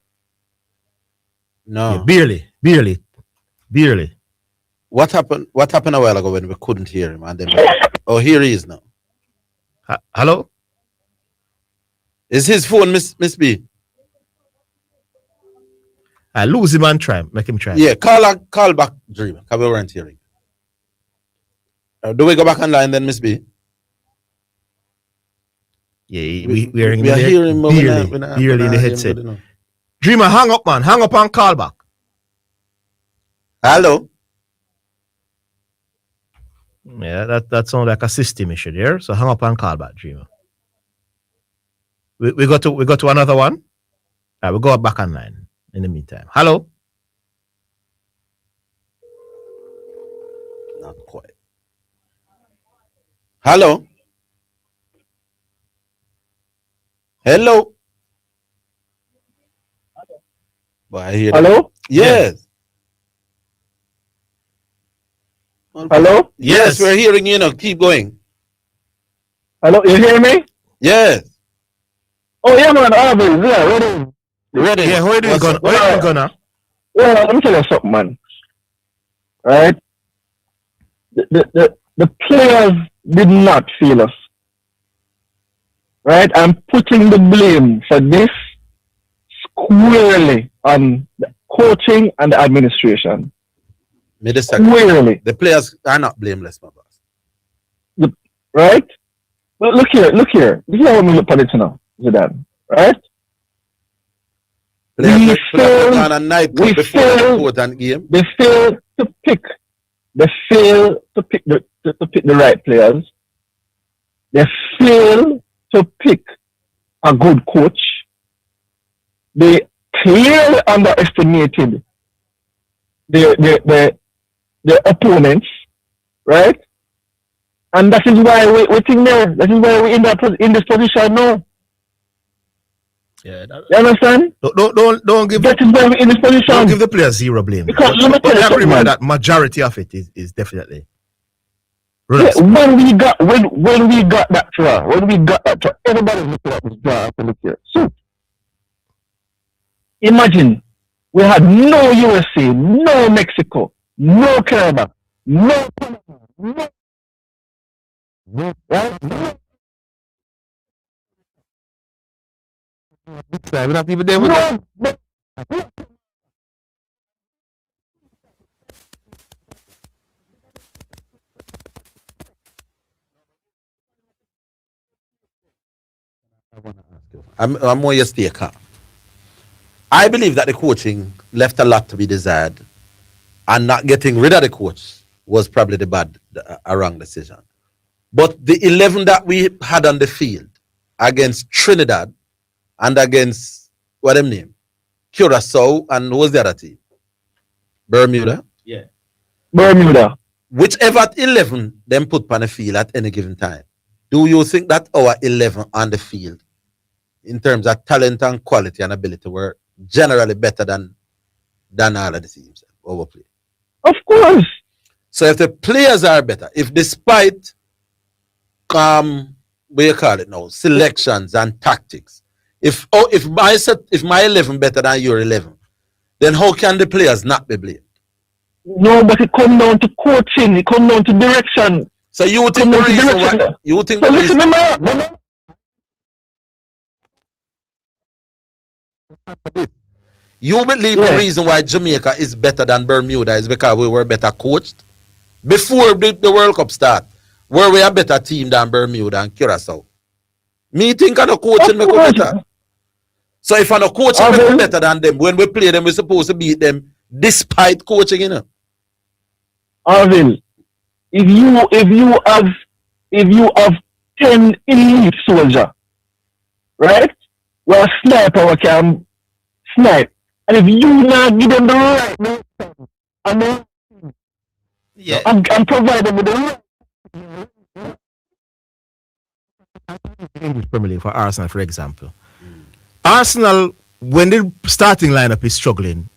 No. Yeah, barely. What happened a while ago when we couldn't hear him? And then, oh, here he is now. Hello? Is his phone, Miss B? I lose him and try. Make him try. Yeah, call back, Dreamer, because we weren't hearing. Do we go back online then, Miss B? Yeah, we are hearing him barely in the headset. Dreamer, hang up, man. Hang up and call back. Hello? Yeah, that sounds like a system issue there. So hang up and call back, Dreamer. We got to another one. We'll go back online in the meantime. Hello? Not quite. Hello? Hello? But I hear Hello? Yes. Hello? Yes, we're hearing you now. Keep going. Hello, you hear me? Yes. Oh, yeah, man, Orville, yeah, ready. Ready. Yeah, how are you doing, Gunner? Well, let me tell you something, man. Right? The players did not feel us. Right? I'm putting the blame for this squarely on the coaching and the administration. Squarely. The players are not blameless, my boss. Right? But look here. Look how we look at it now, Zidane. Right? Players put on a nightclub before the important game. They fail to pick. They fail to pick the right players. They fail to pick a good coach. They clearly underestimated their opponents, right? And that is why we think there. That is why we're in this position now. Yeah, you understand? Don't give. That is why we're in this position. Don't give the players zero blame. Because let me tell you something, man. That majority of it is definitely. Yeah, when we got that draw, everybody looked at this draw after look here. So imagine we had no USA, no Mexico, no Canada, no Panama, no right? We're not even there with I'm more your staker. I believe that the coaching left a lot to be desired, and not getting rid of the coach was probably a wrong decision. But the 11 that we had on the field against Trinidad and against what them name? Curacao, and who was the other team? Bermuda. Yeah. Bermuda. Whichever 11 them put on the field at any given time, do you think that our 11 on the field, in terms of talent and quality and ability, were generally better than all of the teams overplayed? Of course. So if the players are better, if despite what you call it now, selections and tactics, if my 11 better than your 11, then how can the players not be blamed? No, but it comes down to coaching. It comes down to direction. So you think the reason why? You think the reason? You believe the reason why Jamaica is better than Bermuda is because we were better coached? Before the World Cup start, were we a better team than Bermuda and Curacao? Me think of the coaching make us better. So if I'm a coaching make us better than them, when we play them, we're supposed to beat them despite coaching, you know. Orville, if you have 10 elite soldiers, right? Well, a sniper we can snipe. And if you not give them the right and provide them with the right English Premier League for Arsenal, for example. Arsenal, when the starting lineup is struggling,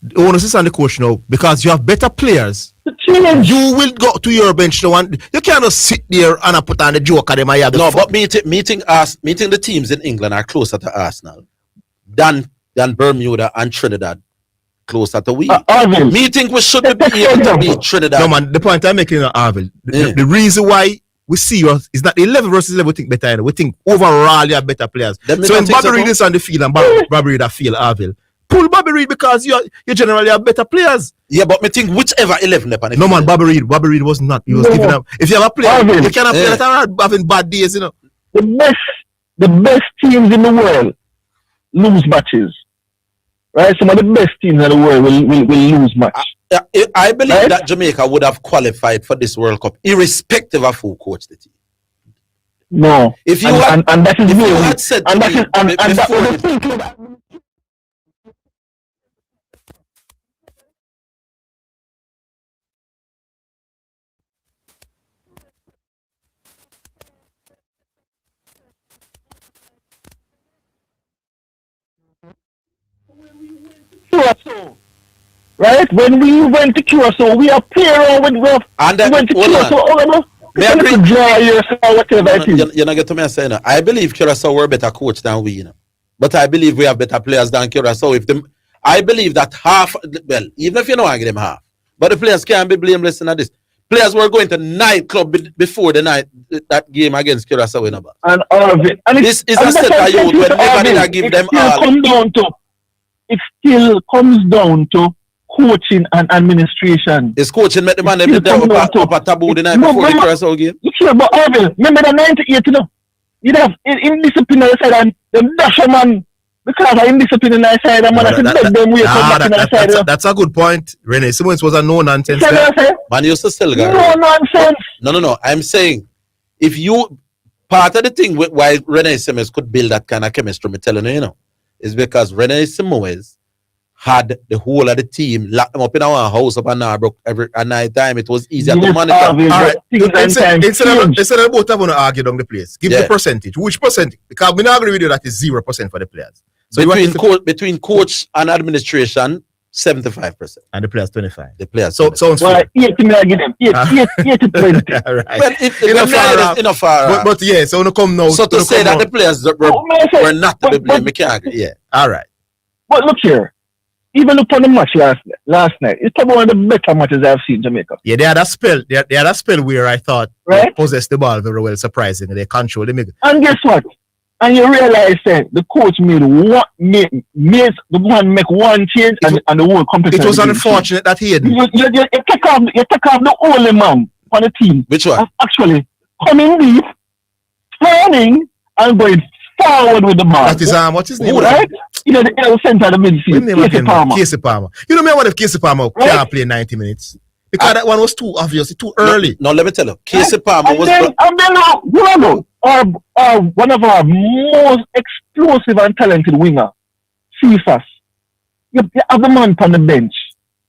the onus is on the coach now, because you have better players. You will go to your bench now, and you cannot sit there and put on the joke at them. No, but meeting the teams in England are closer to Arsenal than Bermuda and Trinidad. Closer to we. Me think we should be able to beat Trinidad. No man, the point I'm making, Orville, the reason why we see us is not 11 versus 11 we think better. We think overall you have better players. So when Bobby Reid is on the field and Bobby Reid a field, Orville, pull Bobby Reid because you generally have better players. Yeah, but me think whichever 11 they're on the field. No man, Bobby Reid was not. He was giving up. If you have a player, you cannot play that are having bad days, you know. The best teams in the world lose matches. Right? Some of the best teams in the world will lose match. I believe that Jamaica would have qualified for this World Cup, irrespective of who coached the team. No. If you and that is if me. you had said And to that me is and that before was this- the thinking. right? When we went to Curacao, we are playing around with we went to Curacao. You're not getting me saying that. I believe Curacao were better coach than we, you know. But I believe we have better players than Curacao. I believe that half, well, even if you know I give them half, but the players can't be blameless in this. Players were going to nightclub before the night that game against Curacao in about. And Orville. This is a set of youth when never did I give them all. It still comes down to coaching and administration. Is coaching make the man every day up a taboo the night before the Curacao game? You sure, but Orville, remember the 98, you know? You have indiscipline on the side and the dash man because of indiscipline on the side and man I said let them wait back in the side. That's a good point. Renee Simmons was a no nonsense. Man used to sell guy. No nonsense. No. I'm saying if you part of the thing why Renee Simmons could build that kind of chemistry, me telling you, you know, is because Renee Simmons had the whole of the team locked them up in our house up in Narbrook every night time. It was easier to monitor. All right. Instead of both of them argue down the place, give the percentage. Which percentage? Because we not agree with you that is 0% for the players. So between coach and administration, 75%. And the players 25%. The players. So sounds fair. 80 million give them. 80 20. All right. Well, it's far. But yeah, so when you come now. So to say that the players were not to be blamed, we can't agree. Yeah. All right. But look here. Even look on the match last night. It's probably one of the better matches I've seen in Jamaica. Yeah, they had a spell. They had a spell where I thought they possessed the ball very well, surprisingly. They controlled the And guess what? And you realize that the coach made the man make one change and the whole competition. It was unfortunate that he hadn't. You take off the only man on the team. Which one? Actually, coming deep, turning and going forward with the ball. That is what his name? Right? You know, the center of the midfield. Casey Palmer. You know me what if Casey Palmer can't play 90 minutes? Because that one was too obvious, too early. No, let me tell you. Casey Palmer was... one of our most explosive and talented winger, Cephas. You have the man on the bench.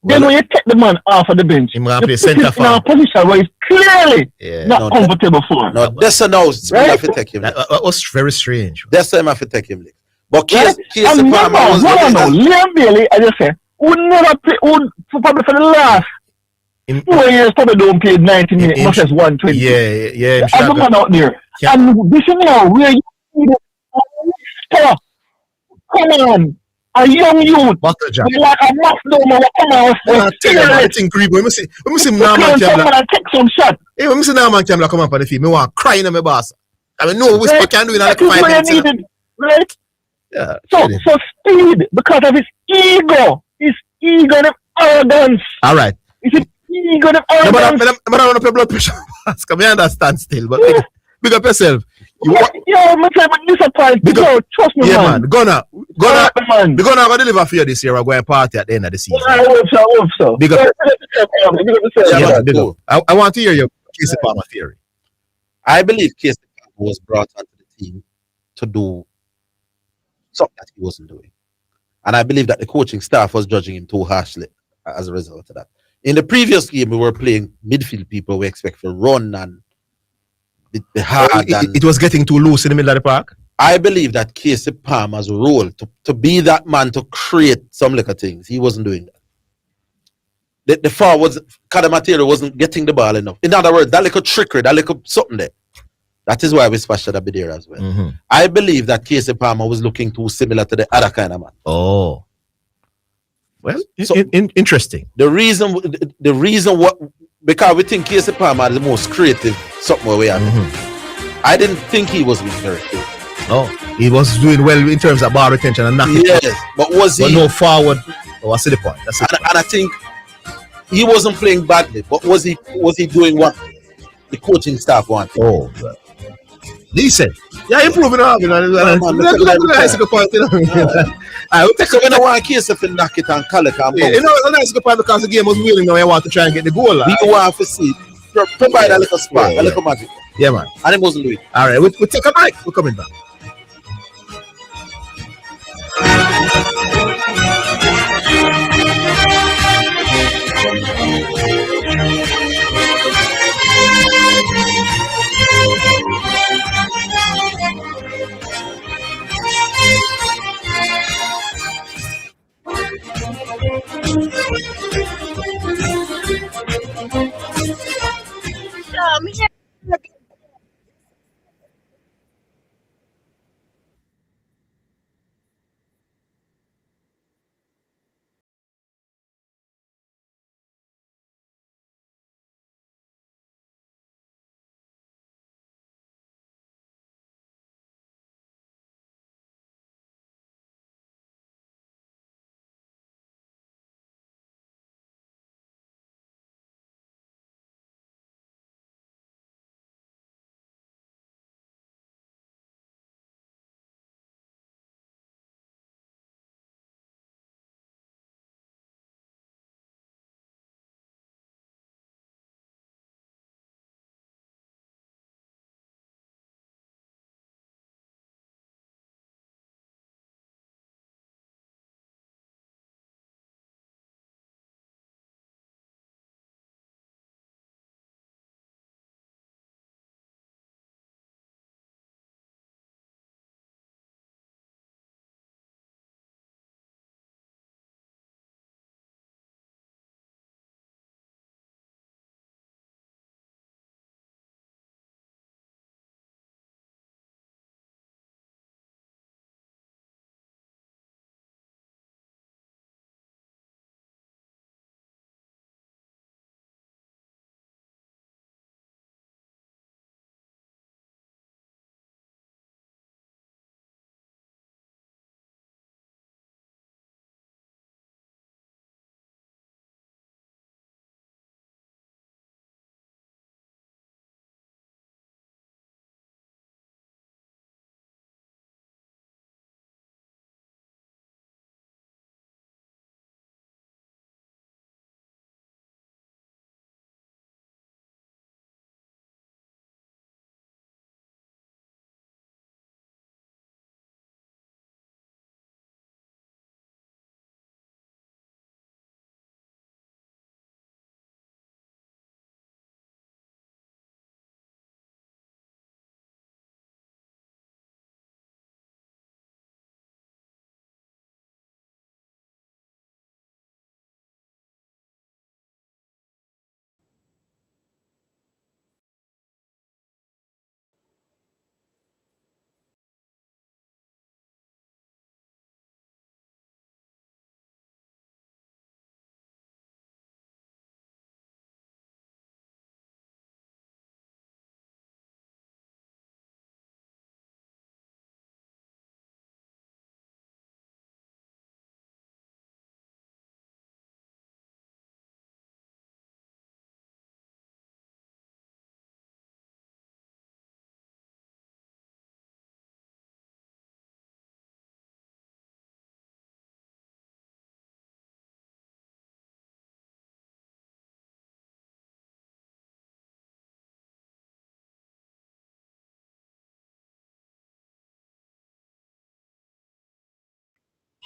Then when you take the man off of the bench, you put him in a position where he's clearly not comfortable for. No, that's a no. Right? That was very strange. That's why I have to take him. But Casey Palmer was... Liam Bailey, I just say, would never play, probably for the last 4 years, probably don't play 90 minutes, much as 120. Yeah. Have the man out there. Yeah. And this is now where you need a come on. A young youth. Like a mass dome, come on. I think creep. When we see Norman Campbell take some shot. Hey, when we see Norman Campbell come up on the field, me want crying on my boss. I mean, no whisper can do it in like 5 minutes. Right? Yeah. So speed, because of his ego and arrogance. All right. It's his ego and arrogance. But I want to pay blood pressure. Come here, understand still, but big up yourself. I'm disappointed. Trust me, man. Gunner, man. We're gonna deliver for you this year. We're going to party at the end of the season. I hope so. Big up. I want to hear your Casey Palmer theory. I believe Casey Palmer was brought onto the team to do something that he wasn't doing. And I believe that the coaching staff was judging him too harshly as a result of that. In the previous game, we were playing midfield people we expect to run and the hard. It was getting too loose in the middle of the park? I believe that Casey Palmer's role to be that man to create some little things, he wasn't doing that. The forwards, Kadamatero wasn't getting the ball enough. In other words, that little trickery, that little something there. That is why we splashed a bit there as well. Mm-hmm. I believe that Casey Palmer was looking too similar to the other kind of man. Oh. Well, so interesting. The reason what, because we think Casey Palmer is the most creative something we have. Mm-hmm. I didn't think he was very creative. Oh, he was doing well in terms of ball retention and knocking. Yes, but was he? But no forward. Oh, I see the point. And I think he wasn't playing badly, but was he doing what the coaching staff wanted? Oh, decent. Yeah, improving on. That's a good point. I would take a one case if you knock it and call it. That's a good point because the game was willing now. I want to try and get the goal. You want to see, provide a little spark, a little magic. Yeah, man. And it wasn't doing it. All right, we'll take a break. We're coming back.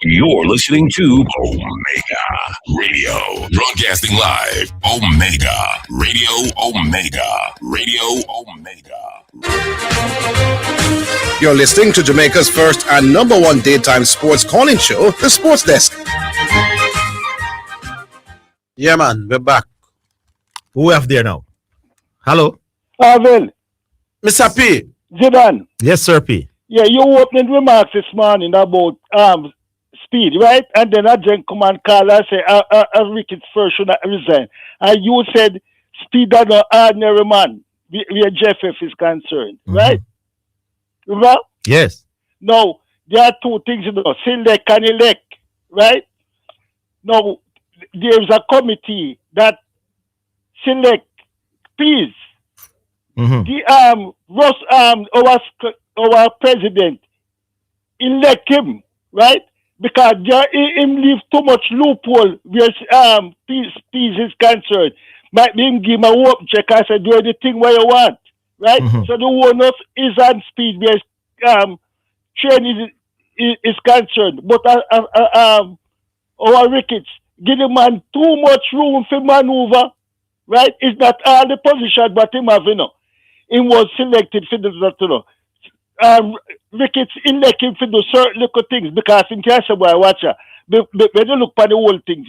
You're listening to Omega Radio, broadcasting live. Omega Radio, Omega Radio, Omega. You're listening to Jamaica's first and number one daytime sports calling show, The Sports Desk. Yeah, man, we're back. Who we have there now? Hello? Orville. Mr. P. Zidane. Yes, sir, P. Yeah, you opening remarks this morning about speed, right? And then I then come and call and say, Ricketts first should not resign. And you said, speed is an ordinary man, where JFF is concerned, right? Remember? Yes. Now, there are two things, select and elect, right? Now, there's a committee that select peace. The our president elect him, right? Because him leave too much loophole where peace is concerned. Might be him give him a work check and say do anything what you want, right? So the one is on speed where train is concerned. But our Ricketts give the man too much room for maneuver, right? It's not all the position but him have, He was selected for the Ricketts elect him for the certain little things because in case of I watch when you look at the whole things,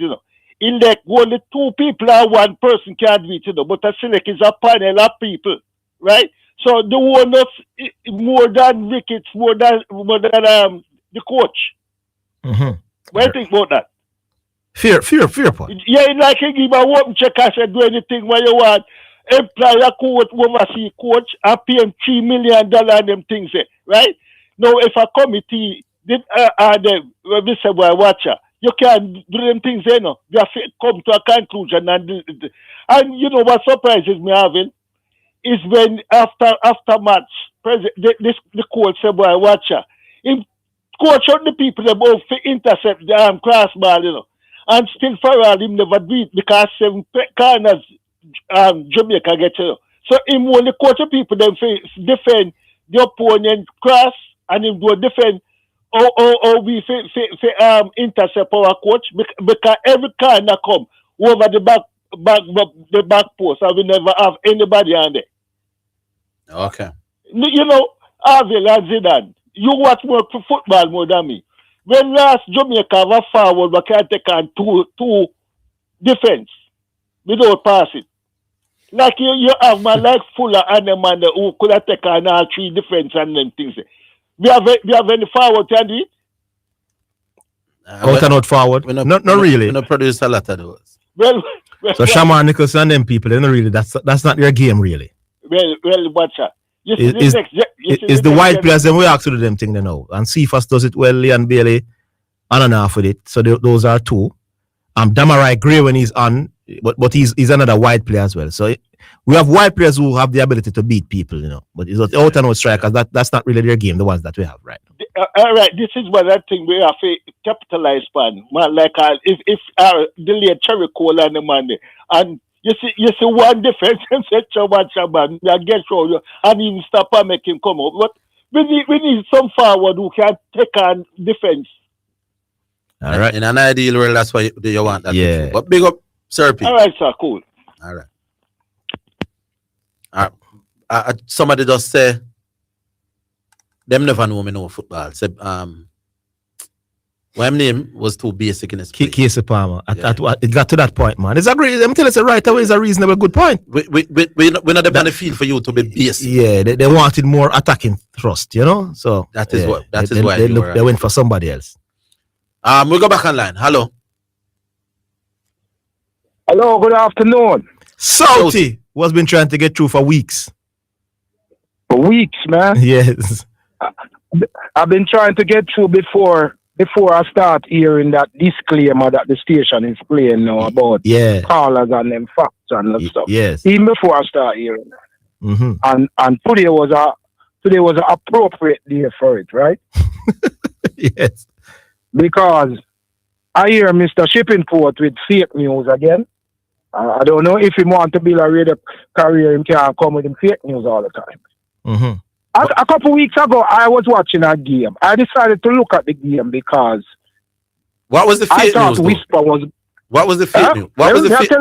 elect only two people or one person can't do it, but a select is a panel of people, right? So the one of more than Ricketts, more than the coach. What do you think about that? Fear point. Yeah, like he give a work check and say do anything what you want. Employ a coach, oversee coach, and pay him $3 million and them things, right? Now, if a committee did this boy watcher, you can't do them things, You have to come to a conclusion, and you know what surprises me, Arvin, is when after match, the coach say boy watcher, he coach out the people about to intercept the crossbar, and still for all him never do it because 7 corners. Jamaica get so him only coach people them defend the opponent cross and him do defend or we intercept our coach because every corner come over the back post and we never have anybody on there. Okay. Orville and Zidane, you watch more football more than me. When last Jamaica have a forward but can't take on two defense without passing. Like you have man like Fuller and the man who could have taken all 3 defense and them things. We have any forward to do it? Out and out forward. Not really. We don't produce a lot of those. Well, so Shaman Nicholson and them people, they're not really that's not their game really. Well, watch out. Is the white players then we actually do them thing they know. And Cephas does it well, and Bailey on and off with it. So those are 2. Damarai Gray when he's on, but he's another wide player as well. So we have wide players who have the ability to beat people, But it's not out and out strikers. That's not really their game. The ones that we have right now. All right, this is what I think we have to capitalize on. Man, like if delay Cherry Cole and the man, and you see one defense and say Chaban, I guess so, and even stop and make him come up. But we need some forward who can take on defense. All right. In an ideal world, that's why you want that. Yeah. But big up, Sir P. All right, sir. Cool. All right. Somebody just say, them never know me no football. Say, my name was too basic in his play. Casey Palmer. It got to that point, man. It's a great. I'm telling you, right away, it's a reasonable good point. We're not the field for you to be basic. Yeah, they wanted more attacking thrust, So that is why they went for somebody else. We go back online. Hello. Hello, good afternoon. Salty was been trying to get through for weeks. For weeks, man. Yes. I've been trying to get through before I start hearing that disclaimer that the station is playing now about callers and them facts and stuff. Yes. Even before I start hearing that. And today was an appropriate day for it, right? Yes. Because I hear Mr. Shippingport with fake news again. I don't know if he want to build a radio career, he can't come with him fake news all the time. A couple weeks ago, I was watching a game. I decided to look at the game because What was the I fake thought news? Though? Whisper was. What was the fake news? What was the fake?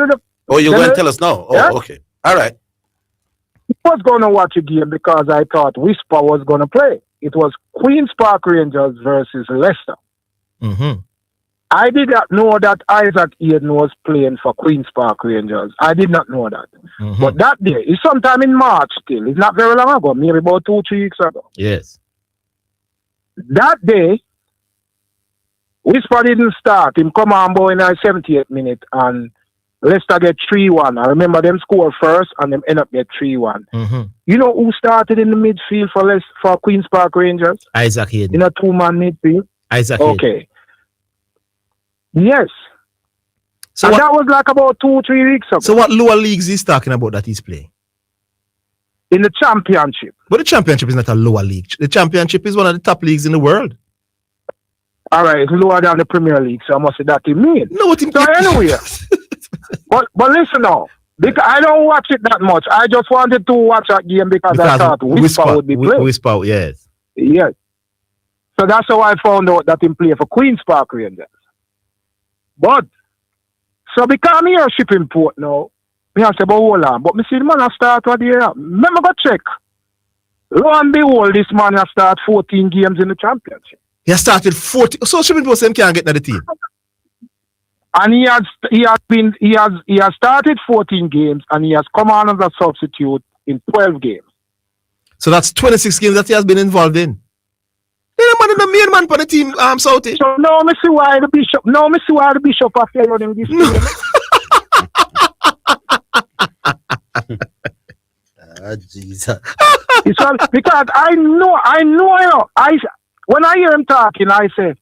Oh, you're going to tell us now? Oh, Yeah? okay. All right. I was going to watch a game because I thought Whisper was going to play. It was Queen's Park Rangers versus Leicester. Mm-hmm. I did not know that Isaac Hayden was playing for Queen's Park Rangers. I did not know that. Mm-hmm. But that day, it's sometime in March still. It's not very long ago, maybe about 2-3 weeks ago. Yes. That day, Whisper didn't start. Him come on boy in the 78th minute and Leicester get 3-1. I remember them score first and them end up get 3-1. Mm-hmm. You know who started in the midfield for Queen's Park Rangers? Isaac Hayden. In a 2-man midfield? Isaac Hayden. Okay. Yes. So and that was like about 2-3 weeks ago. So what lower leagues he's talking about that he's playing? In the championship. But the championship is not a lower league. The championship is one of the top leagues in the world. All right, it's lower than the Premier League, so I must say that it mean. No, what so anyway, but listen now, because I don't watch it that much. I just wanted to watch that game because I thought Whisper would be playing. Whisper, yes. Yes. So that's how I found out that he played for Queen's Park Rangers. But, so because I'm here shipping port now, I say, but hold on. But me see the man start what year. Remember go check. Lo and behold, this man has started 14 games in the championship. He has started 40. So shipping port can't get to the team. And he has started 14 games and he has come on as a substitute in 12 games. So that's 26 games that he has been involved in. The main man for the team, Southie. So now me see why the bishop has failed him this game. Jesus. Because I know. When I hear him talking, I say,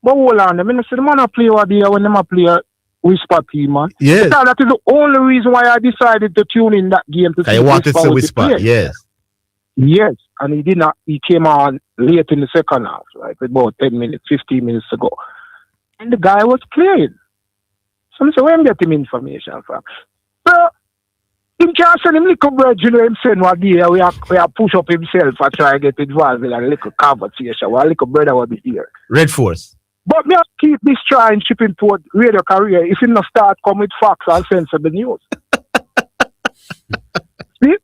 but hold on, I mean, the man play what they when they play Whisper team, man. Yes. Because that is the only reason why I decided to tune in that game to see I wanted to Whisper, yes. Yes, and he did not. He came on late in the second half, like about 10 minutes, 15 minutes ago. And the guy was playing. So I said, where am I getting information from? So, him can't send him little bread, you know, him saying what day we have push up himself and try to get involved in a little conversation. What little brother will be here. Red Force. But me keep this trying shipping toward radio career if him not start come with facts and sensible news. See?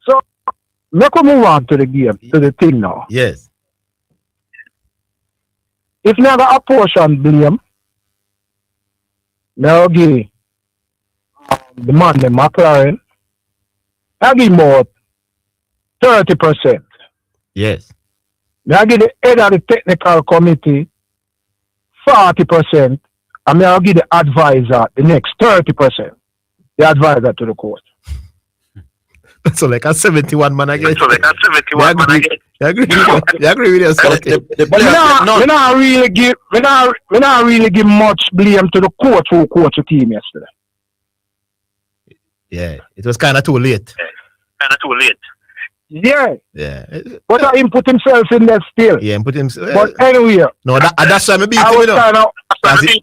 So make we move on to the game, to the thing now. Yes. If never apportion blame, now give the man, the McLaren, I give him about 30%. Yes. I give the head of the technical committee 40%, and I'll give the advisor the next 30%. The advisor to the court. So like a 71 man again. So like a 71 man again. You agree with yourself? But we not really give much blame to the coach who coached the team yesterday. Yeah, it was kind of too late. Yeah. Yeah. But he put himself in there still. Yeah, he put himself. But anyway. No, that's why I beat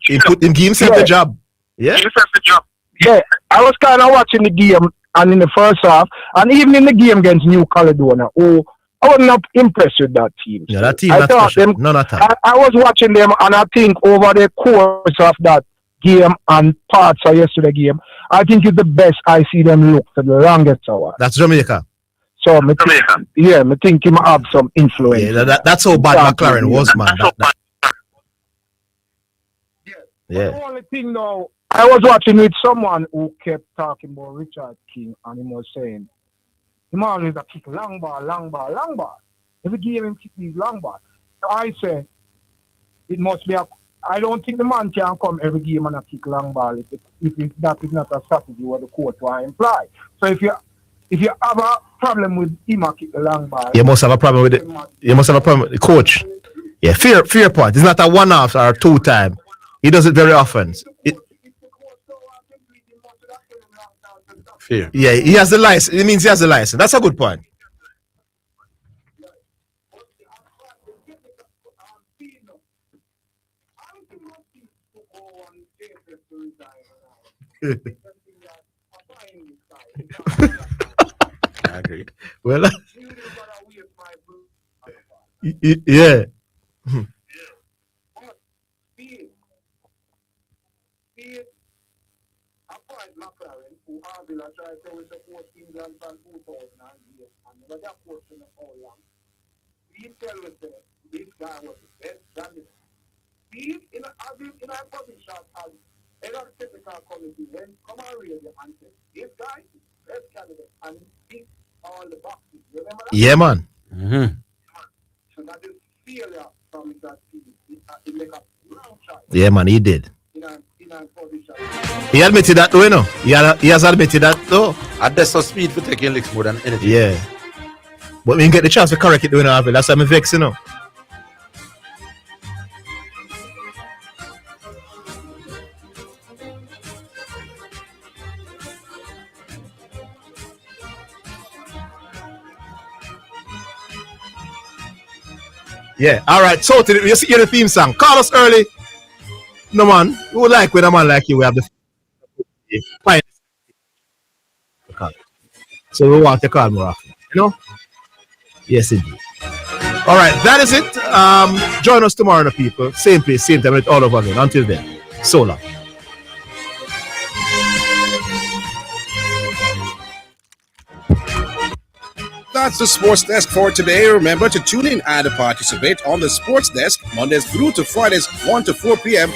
him. He gave himself the job. Yeah. Yeah, I was kind of watching the game and in the first half, and even in the game against New Caledonia, I was not impressed with that team. Yeah, that team. I thought them. None at all. I was watching them, and I think over the course of that game and parts of yesterday's game, I think it's the best I see them look for the longest hour. That's Jamaica. So, I think he might have some influence. Yeah, that's how bad McLaren was, man. Yeah. The only thing now, I was watching with someone who kept talking about Richard King, and he was saying, he always a kick long ball. Every game him kick these long ball. So I say, it must be I don't think the man can come every game and a kick long ball if that is not a strategy what the coach will imply. So if you have a problem with him a kick the long ball, you must have a problem with it. You must have a problem with the coach. Yeah, fair point. It's not a one-off or a two-time. He does it very often. Fair. Yeah, he has the license. It means he has the license. That's a good point. I agree. Well, Yeah. apart McLaren, who Orville tried to support England from 2008 and never got coached in how long. We tell us that this guy was the best candidate. He in a position as head of technical committee when come on radio and say, this guy is the best candidate and he ticks all the boxes. You remember that? Yeah, man. So that is failure from that team. He make a wrong choice. Yeah, man, he did. In a position. He admitted that, though, you know. He has admitted that, though. At the speed for taking licks more than anything. Yeah. But we didn't get the chance to correct it, doing it. That's why I'm vexed, you know. Yeah, all right. So, you see the theme song. Call us early. No, man. We would like with a man like you. We have the fine. So, we want to call more often. You know? Yes, indeed. All right. That is it. Join us tomorrow, people. Same place, same time. It's all over again. Until then. So long. That's the Sports Desk for today. Remember to tune in and participate on the Sports Desk Mondays through to Fridays 1 to 4 p.m.